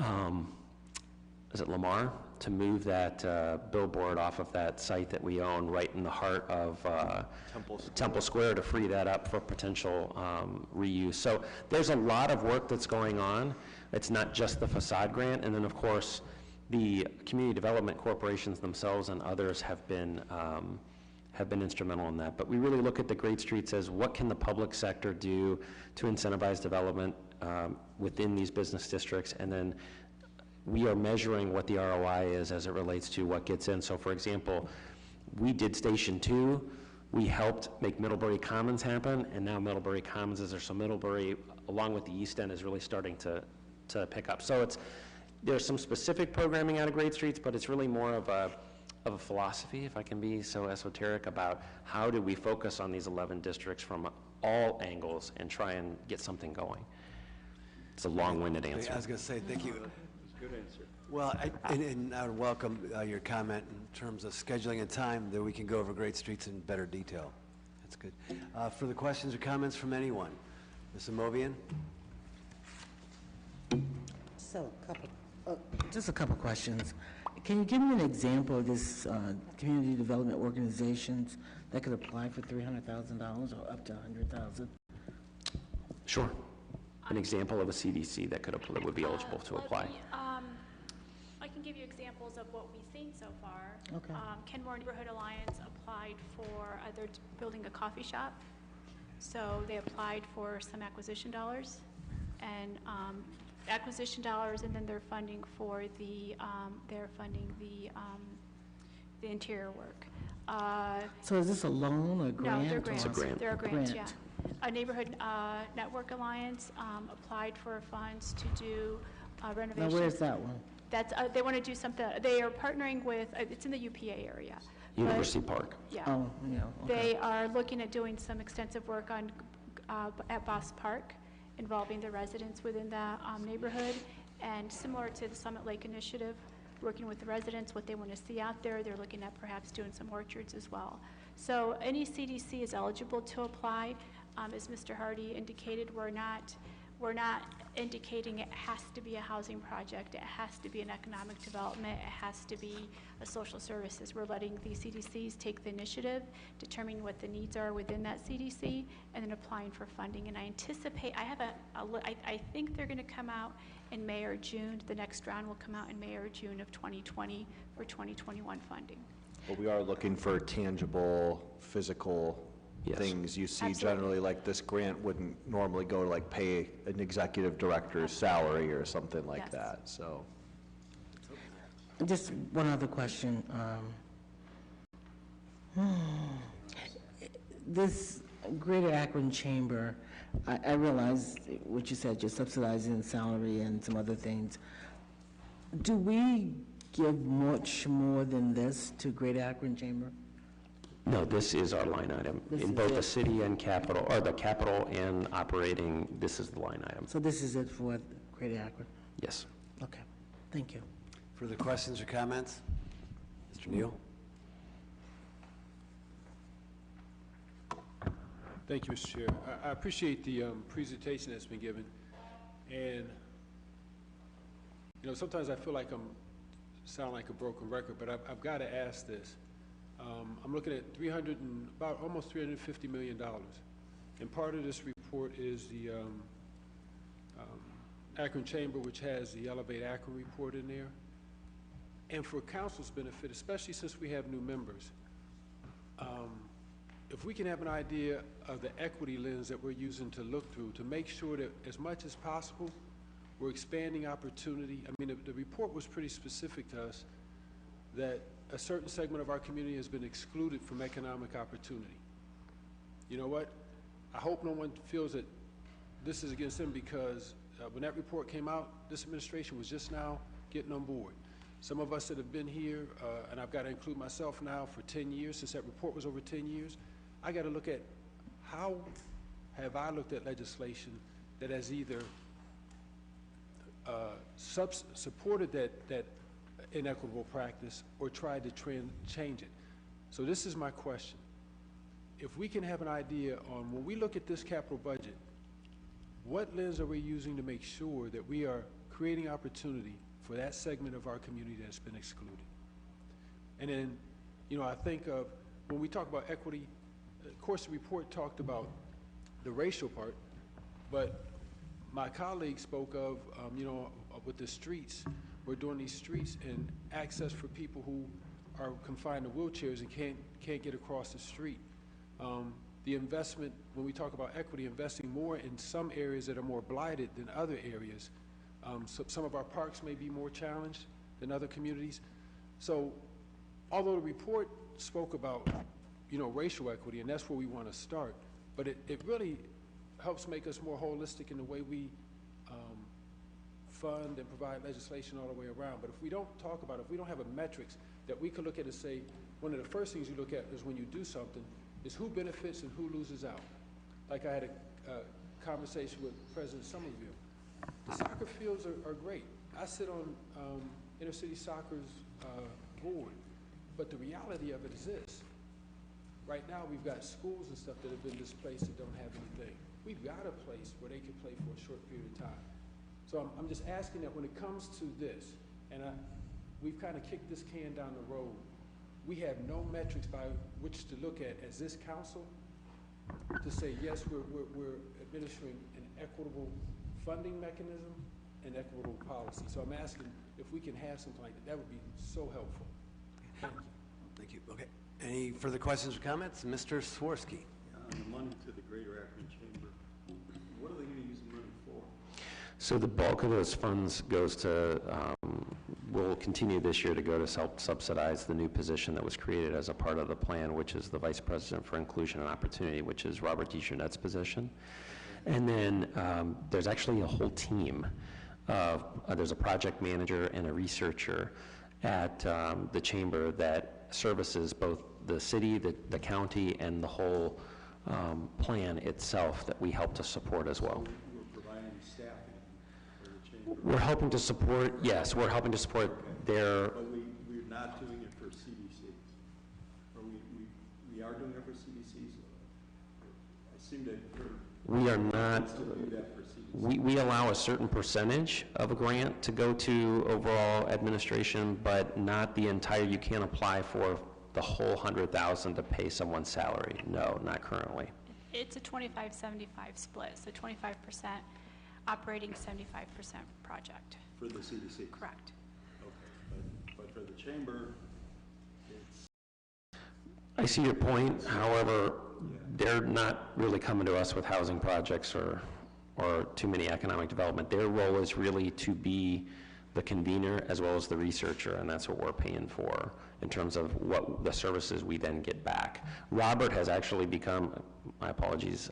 is it Lamar, to move that billboard off of that site that we own right in the heart of Temple Square to free that up for potential reuse. So there's a lot of work that's going on. It's not just the facade grant, and then of course the community development corporations themselves and others have been instrumental in that. But we really look at the great streets as what can the public sector do to incentivize development within these business districts, and then we are measuring what the ROI is as it relates to what gets in. So for example, we did Station 2, we helped make Middlebury Commons happen, and now Middlebury Commons is there, so Middlebury, along with the East End, is really starting to pick up. So there's some specific programming out of Great Streets, but it's really more of a philosophy, if I can be so esoteric, about how do we focus on these 11 districts from all angles and try and get something going. It's a long-winded answer. I was going to say, thank you. Good answer. Well, I would welcome your comment in terms of scheduling and time that we can go over Great Streets in better detail. That's good. Further questions or comments from anyone? Ms. Amovian? So, just a couple questions. Can you give me an example of this community development organizations that could apply for $300,000 or up to $100,000? Sure. An example of a CDC that would be eligible to apply. I can give you examples of what we've seen so far. Okay. Kenmore Neighborhood Alliance applied for, they're building a coffee shop. So they applied for some acquisition dollars, and then they're funding for the, the interior work. So is this a loan or grant? No, they're grants. It's a grant. They're a grant, Grant. yeah. A Neighborhood Network Alliance applied for funds to do renovations. Now, where's that one? That's, they want to do something, they are partnering with, it's in the UPA area. University Park. Yeah. Oh, yeah, okay. They are looking at doing some extensive work on, at Boss Park, involving the residents within the neighborhood, And similar to the Summit Lake Initiative, working with the residents, what they want to see out there, they're looking at perhaps doing some orchards as well. So any CDC is eligible to apply. As Mr. Hardy indicated, we're not indicating it has to be a housing project, it has to be an economic development, it has to be a social services. We're letting the CDCs take the initiative, determining what the needs are within that CDC, and then applying for funding. And I anticipate, I think they're going to come out in May or June. The next round will come out in May or June of 2020 for 2021 funding. But we are looking for tangible, physical things. You see generally, like this grant wouldn't normally go to like pay an executive director's salary or something like that, so. Just one other question. This Greater Akron Chamber, I realize what you said, you're subsidizing salary and some other things. Do we give much more than this to Greater Akron Chamber? No, this is our line item. In both the city and capital, or the capital and operating, this is the line item. So this is it for Greater Akron? Yes. Okay, thank you. Further questions or comments? Mr. Neal? Thank you, Mr. Chair. I appreciate the presentation that's been given. And, you know, sometimes I feel like sound like a broken record, but I've got to ask this. I'm looking at about almost $350 million. And part of this report is the Akron Chamber, which has the Elevate Akron report in there. And for council's benefit, especially since we have new members, if we can have an idea of the equity lens that we're using to look through to make sure that as much as possible, we're expanding opportunity. I mean, the report was pretty specific to us that a certain segment of our community has been excluded from economic opportunity. You know what? I hope no one feels that this is against them, because when that report came out, this administration was just now getting on board. Some of us that have been here, and I've got to include myself now, for 10 years, since that report was over 10 years, I got to look at how have I looked at legislation that has either supported that inequitable practice or tried to change it. So this is my question. If we can have an idea on, when we look at this capital budget, what lens are we using to make sure that we are creating opportunity for that segment of our community that's been excluded? And then, you know, I think of, when we talk about equity, of course the report talked about the racial part, but my colleague spoke of, you know, with the streets, we're doing these streets and access for people who are confined to wheelchairs and can't get across the street. The investment, when we talk about equity, investing more in some areas that are more blighted than other areas. So some of our parks may be more challenged than other communities. So although the report spoke about, you know, racial equity, and that's where we want to start, but it really helps make us more holistic in the way we fund and provide legislation all the way around. But if we don't talk about it, if we don't have a metrics that we could look at and say, one of the first things you look at is when you do something, is who benefits and who loses out. Like I had a conversation with President Somerville. The soccer fields are great. I sit on Inner City Soccer's board, but the reality of it is this. Right now, we've got schools and stuff that have been displaced that don't have anything. We've got a place where they can play for a short period of time. So I'm just asking that when it comes to this, and we've kind of kicked this can down the road, we have no metrics by which to look at as this council to say, yes, we're administering an equitable funding mechanism and equitable policy. So I'm asking if we can have something like that. That would be so helpful. Thank you. Thank you. Okay. Any further questions or comments? Mr. Swirsky. The money to the Greater Akron Chamber, what are they going to use the money for? So the bulk of those funds goes to, will continue this year to go to help subsidize the new position that was created as a part of the plan, which is the Vice President for Inclusion and Opportunity, which is Robert DeJeanette's position. And then there's actually a whole team. There's a project manager and a researcher at the Chamber that services both the city, the county, and the whole plan itself that we help to support as well. We're providing staffing for the Chamber. We're hoping to support, yes, we're helping to support their, But we're not doing it for CDCs. Or we are doing it for CDCs? I seem to have heard. we are not, Still do that for CDCs. we allow a certain percentage of a grant to go to overall administration, but not the entire, you can't apply for the whole 100,000 to pay someone's salary. No, not currently. It's a 25-75 split, so 25% operating, 75% project. For the CDCs? Correct. Okay, but for the chamber, it's, I see your point. However, they're not really coming to us with housing projects or too many economic development. Their role is really to be the convener as well as the researcher, and that's what we're paying for in terms of what the services we then get back. Robert has actually become, my apologies,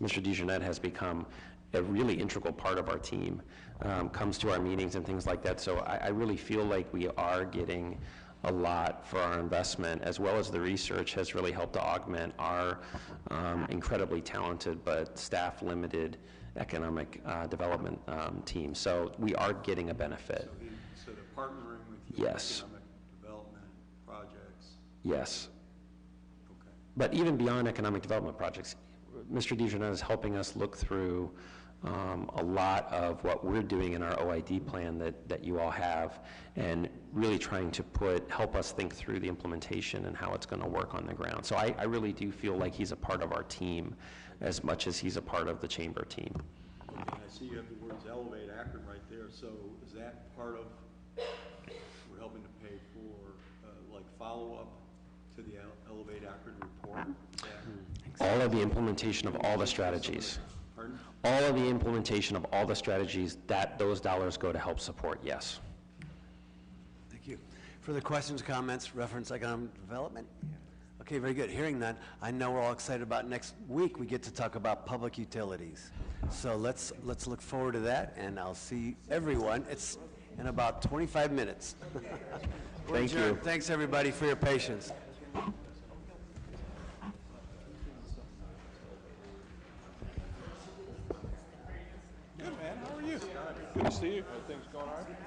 Mr. DeJournette has become a really integral part of our team, comes to our meetings and things like that. So I really feel like we are getting a lot for our investment, as well as the research has really helped to augment our incredibly talented but staff-limited economic development team. So we are getting a benefit. so they're partnering with you. Yes. Economic development projects. Yes. Okay. But even beyond economic development projects, Mr. DeJournette is helping us look through a lot of what we're doing in our OID plan that you all have, and really trying to help us think through the implementation and how it's going to work on the ground. So I really do feel like he's a part of our team as much as he's a part of the chamber team. Okay, I see you have the words Elevate Akron right there, so is that part of, we're helping to pay for, like, follow-up to the Elevate Akron report? All of the implementation of all the strategies. Pardon? All of the implementation of all the strategies, those dollars go to help support, yes. Thank you. Further questions, comments, reference economic development? Okay, very good. Hearing that, I know we're all excited about next week. We get to talk about public utilities. So let's look forward to that, and I'll see everyone. It's in about 25 minutes. Thank you. Thanks, everybody, for your patience. Good, man. How are you? Good to see you. Everything's going all right?